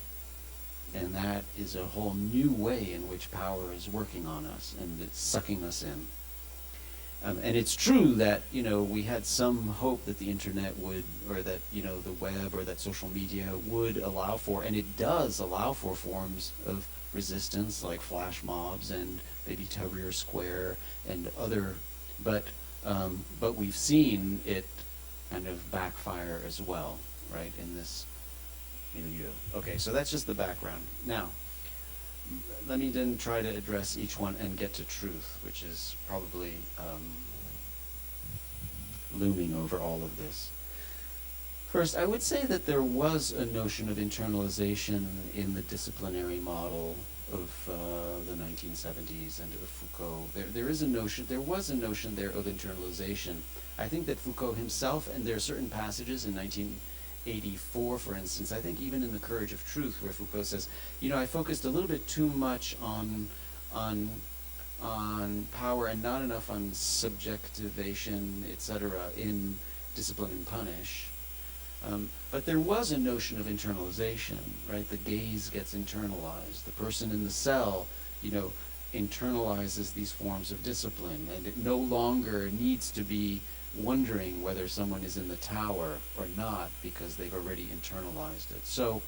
And that is a whole new way in which power is working on us, and it's sucking us in. And it's true that, you know, we had some hope that the internet would, or that, you know, the web or that social media would allow for, and it does allow for forms of resistance like flash mobs and maybe Tahrir Square and other, but we've seen it kind of backfire as well, right, in this milieu. Okay, so that's just the background. Now, let me then try to address each one and get to truth, which is probably looming over all of this. First, I would say that there was a notion of internalization in the disciplinary model of the 1970s and of Foucault. There was a notion there of internalization. I think that Foucault himself, and there are certain passages in 1984, for instance, I think even in The Courage of Truth, where Foucault says, you know, I focused a little bit too much on power and not enough on subjectivation, etc., in Discipline and Punish. But there was a notion of internalization, right? The gaze gets internalized. The person in the cell, you know, internalizes these forms of discipline, and it no longer needs to be wondering whether someone is in the tower or not because they've already internalized it. So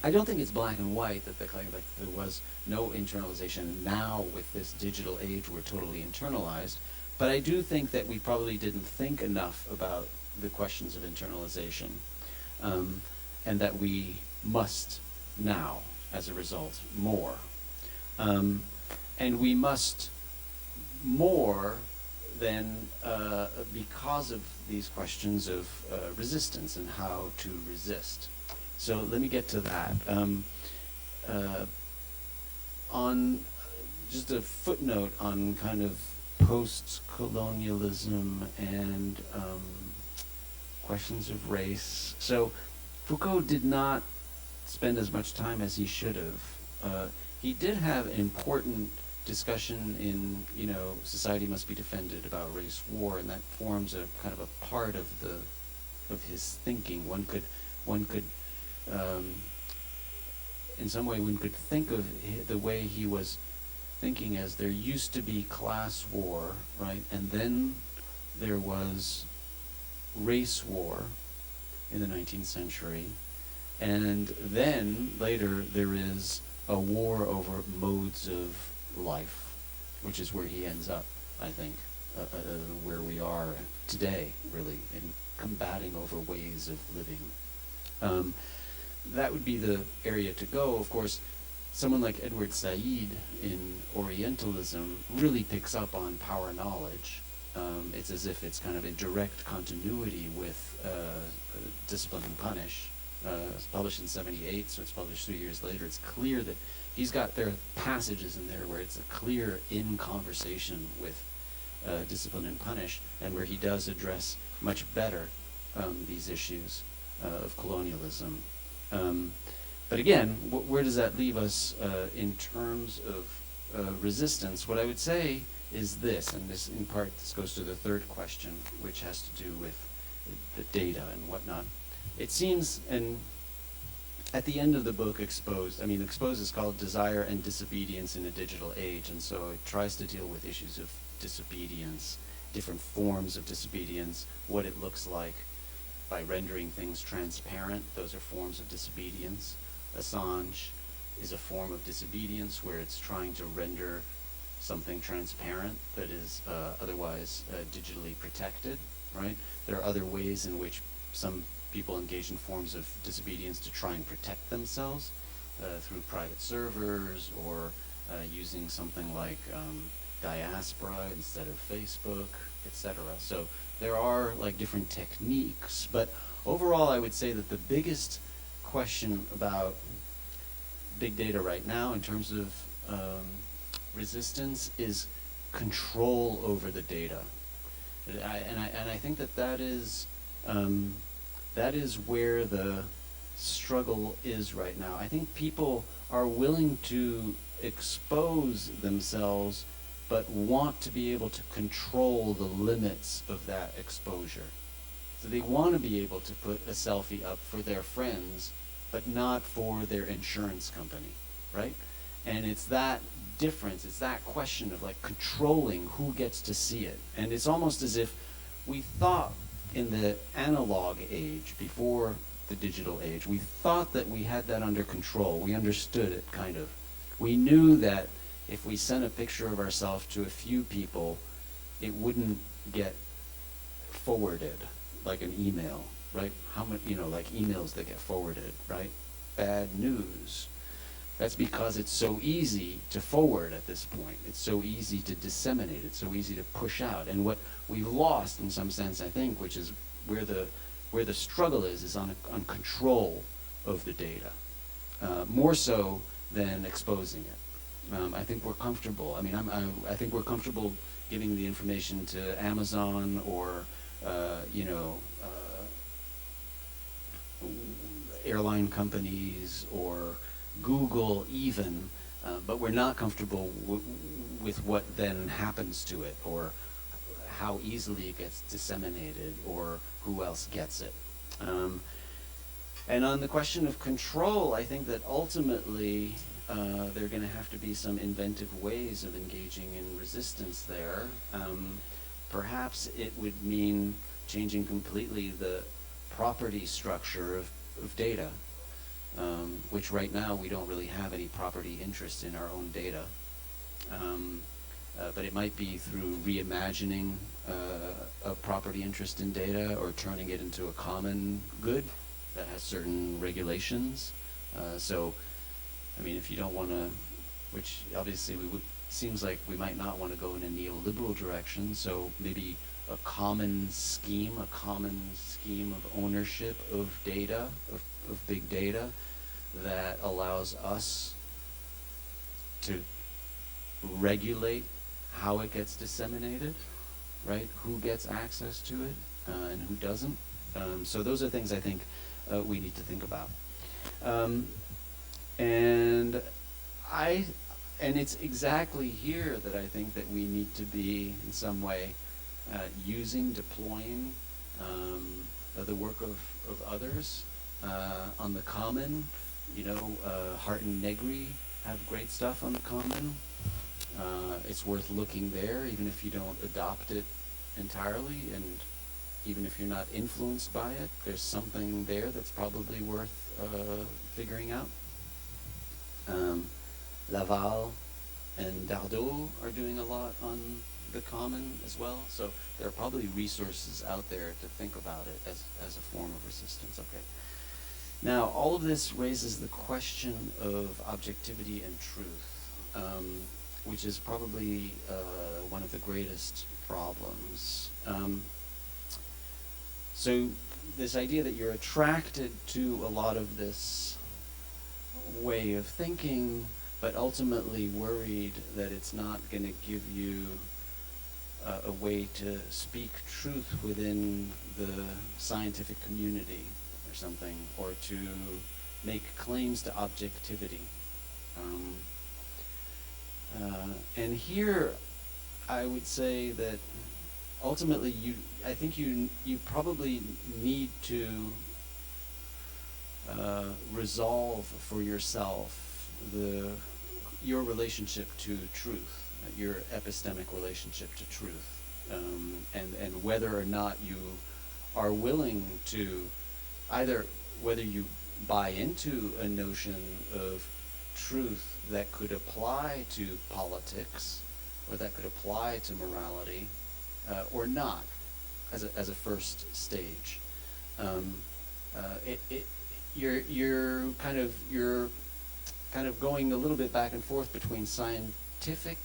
I don't think it's black and white that like there was no internalization. Now with this digital age we're totally internalized, but I do think that we probably didn't think enough about the questions of internalization, and that we must now, as a result, more. And we must more than because of these questions of resistance and how to resist. So let me get to that. On just a footnote on kind of post-colonialism and questions of race. So Foucault did not spend as much time as he should have. He did have an important discussion in, you know, Society Must Be Defended about race war, and that forms a kind of a part of his thinking. One could in some way one could think of the way he was thinking as there used to be class war, right, and then there was race war in the 19th century, and then later there is a war over modes of life, which is where he ends up, I think, where we are today, really, in combating over ways of living. That would be the area to go. Of course, someone like Edward Said in Orientalism really picks up on power knowledge. It's as if it's kind of in direct continuity with Discipline and Punish. It's published in '78, so it's published 3 years later. It's clear that there are passages in there where it's a clear in conversation with Discipline and Punish, and where he does address much better these issues of colonialism. But again, where does that leave us in terms of resistance? What I would say is this, and this in part this goes to the third question, which has to do with the data and whatnot. It seems, and at the end of the book, Exposed is called Desire and Disobedience in a Digital Age, and so it tries to deal with issues of disobedience, different forms of disobedience, what it looks like by rendering things transparent. Those are forms of disobedience. Assange is a form of disobedience where it's trying to render something transparent that is otherwise digitally protected, right? There are other ways in which some people engage in forms of disobedience to try and protect themselves through private servers or using something like Diaspora instead of Facebook, etc. So there are like different techniques, but overall I would say that the biggest question about big data right now in terms of resistance is control over the data. And I think that is where the struggle is right now. I think people are willing to expose themselves but want to be able to control the limits of that exposure. So they want to be able to put a selfie up for their friends, but not for their insurance company, right? And it's that difference, it's that question of like controlling who gets to see it. And it's almost as if we thought in the analog age, before the digital age, we thought that we had that under control. We understood it, kind of. We knew that if we sent a picture of ourselves to a few people, it wouldn't get forwarded like an email, right? How much, like emails that get forwarded, right? Bad news. That's because it's so easy to forward at this point. It's so easy to disseminate. It's so easy to push out. And what we've lost in some sense, I think, which is where where the struggle is on control of the data, more so than exposing it. I think we're comfortable. I mean, I think we're comfortable giving the information to Amazon or, you know, airline companies or Google even, but we're not comfortable with what then happens to it, or how easily it gets disseminated, or who else gets it. And on the question of control, I think that ultimately there are going to have to be some inventive ways of engaging in resistance there. Perhaps it would mean changing completely the property structure of data, which right now we don't really have any property interest in our own data. But it might be through reimagining a property interest in data, or turning it into a common good that has certain regulations. So, I mean, if you don't want to, which obviously seems like we might not want to go in a neoliberal direction, so maybe a common scheme of ownership of data, of big data, that allows us to regulate how it gets disseminated, right? Who gets access to it and who doesn't. So those are things I think we need to think about. And it's exactly here that I think that we need to be in some way deploying the work of others on the common. You know, Hart and Negri have great stuff on the common. It's worth looking there, even if you don't adopt it entirely, and even if you're not influenced by it, there's something there that's probably worth figuring out. Laval and Dardot are doing a lot on the common as well, so there are probably resources out there to think about it as a form of resistance. Okay. Now, all of this raises the question of objectivity and truth, which is probably one of the greatest problems. So this idea that you're attracted to a lot of this way of thinking, but ultimately worried that it's not going to give you a way to speak truth within the scientific community or something, or to make claims to objectivity. And here I would say that ultimately I think you probably need to resolve for yourself your relationship to truth, your epistemic relationship to truth, and whether or not you are willing to either, whether you buy into a notion of truth that could apply to politics, or that could apply to morality, or not, as a first stage. You're kind of going a little bit back and forth between scientific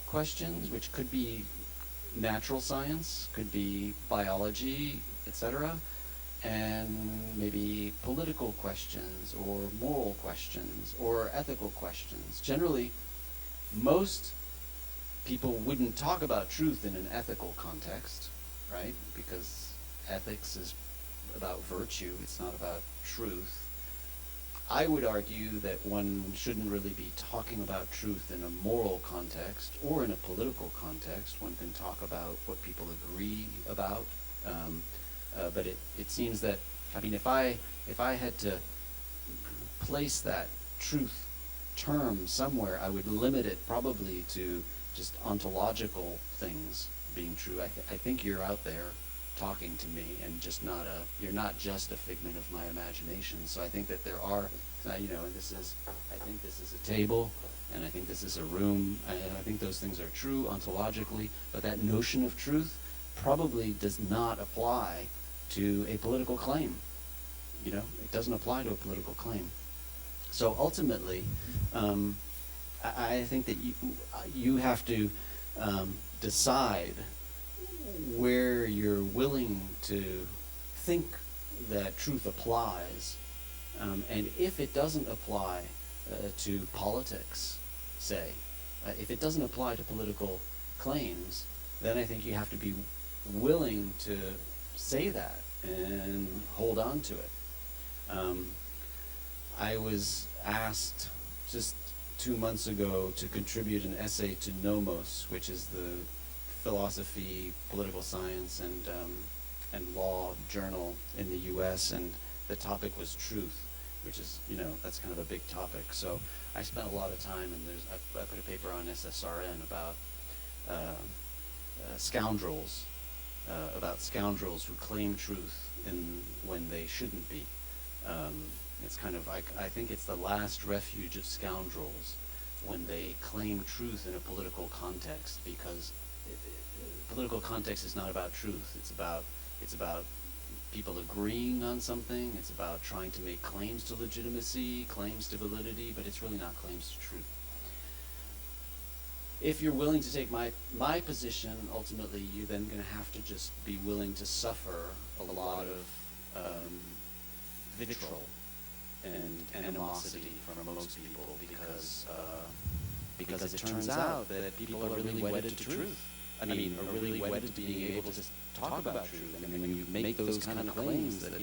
questions, which could be natural science, could be biology, etc., and maybe political questions, or moral questions, or ethical questions. Generally, most people wouldn't talk about truth in an ethical context, right? Because ethics is about virtue, it's not about truth. I would argue that one shouldn't really be talking about truth in a moral context or in a political context. One can talk about what people agree about, but it seems that, I mean, if I had to place that truth term somewhere, I would limit it probably to just ontological things being true. I think you're out there talking to me, and you're not just a figment of my imagination. So I think that there are, I think this is a table, and I think this is a room. I think those things are true ontologically, but that notion of truth probably does not apply to a political claim. It doesn't apply to a political claim. So ultimately, I think that you have to decide where you're willing to think that truth applies, and if it doesn't apply to politics, say, if it doesn't apply to political claims, then I think you have to be willing to say that and hold on to it. I was asked just 2 months ago to contribute an essay to Nomos, which is the philosophy, political science, and law journal in the US, and the topic was truth, which is, that's kind of a big topic. So I spent a lot of time, and I put a paper on SSRN about scoundrels who claim truth when they shouldn't be. It's kind of, I think it's the last refuge of scoundrels when they claim truth in a political context, because political context is not about truth. It's about people agreeing on something. It's about trying to make claims to legitimacy, claims to validity, but it's really not claims to truth. If you're willing to take my position, ultimately you're then going to have to just be willing to suffer a lot of vitriol and animosity from most people, because it turns out that people are really wedded to truth. I mean, are really wedded to being able to talk about truth. I mean, when you make those kind of claims that,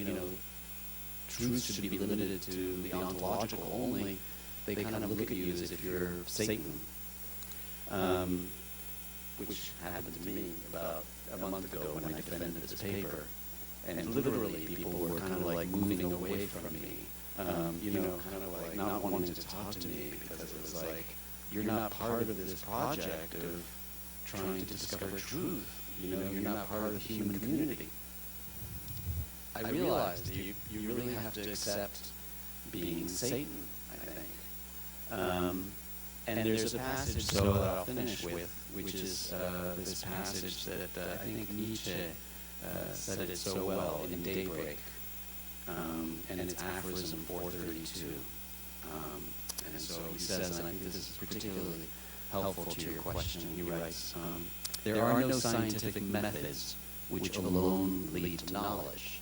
truth should be limited to the ontological only, they kind of look at you as if you're Satan. Which happened to me about a month ago when I defended this paper. And literally, people were kind of like moving away from me, kind of like not wanting to talk to me, because it was like, you're not part of this project of trying to discover truth. You're not part of the human community. I realized you really have to accept being Satan, I think. And there's a passage, so that I'll finish with, which is this passage that I think Nietzsche said it so well in Daybreak, and it's aphorism 432. And so he says, and I think this is particularly helpful to your question, he writes, there are no scientific methods which alone lead to knowledge.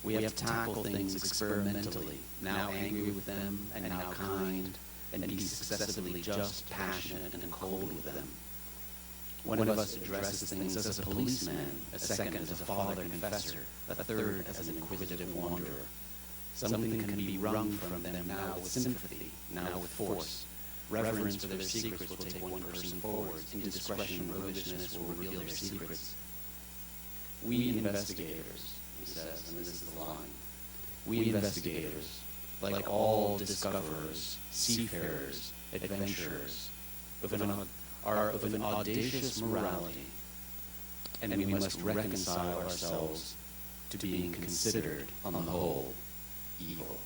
We have to tackle things experimentally, now angry with them, and now kind, and be successively just, passionate, and cold with them. One of us addresses things as a policeman, a second as a father confessor, a third as an inquisitive wanderer. Something can be wrung from them now with sympathy, now with force. Reverence for their secrets will take one person forward. Indiscretion and roguishness will reveal their secrets. We investigators, he says, and this is the line, we investigators, like all discoverers, seafarers, adventurers, are of an audacious morality, and we must reconcile ourselves to being considered, on the whole, evil.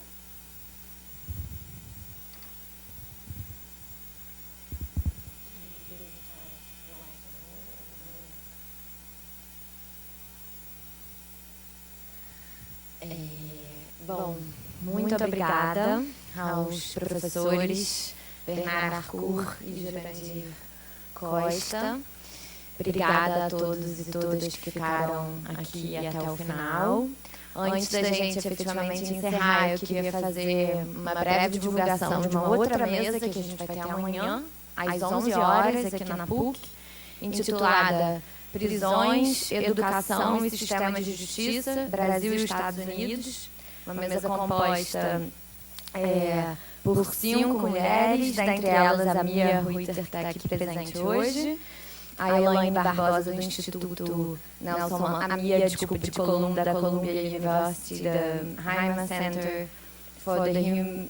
Bom, muito obrigada aos professores Bernard Harcourt e Jurandir Costa. Obrigada a todos e todas que ficaram aqui até o final. Antes da gente efetivamente encerrar, eu queria fazer uma breve divulgação de uma outra mesa que a gente vai ter amanhã, às 11 horas, aqui na PUC, intitulada Prisões, Educação e Sistemas de Justiça, Brasil e Estados Unidos. Uma mesa composta por 5 mulheres, dentre elas a Mia Ruiter está aqui presente hoje, a Elaine Barbosa do Instituto Nelson Mandela, de Columbia, da Columbia University, da Hyman Center for the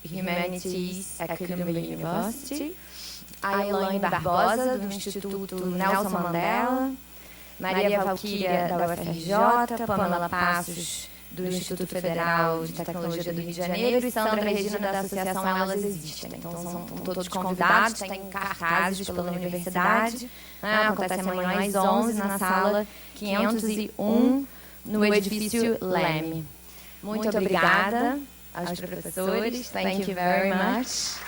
Humanities at Columbia University, a Elaine Barbosa do Instituto Nelson Mandela, Maria Valquíria da UFRJ, Pamela Passos do Instituto Federal de Tecnologia do Rio de Janeiro e Sandra Regina da Associação Elas Existem. Então, são todos convidados, tem cartazes pela universidade. Acontece amanhã às 11 na sala 501, no edifício Leme. Muito obrigada aos professores. Thank you very much.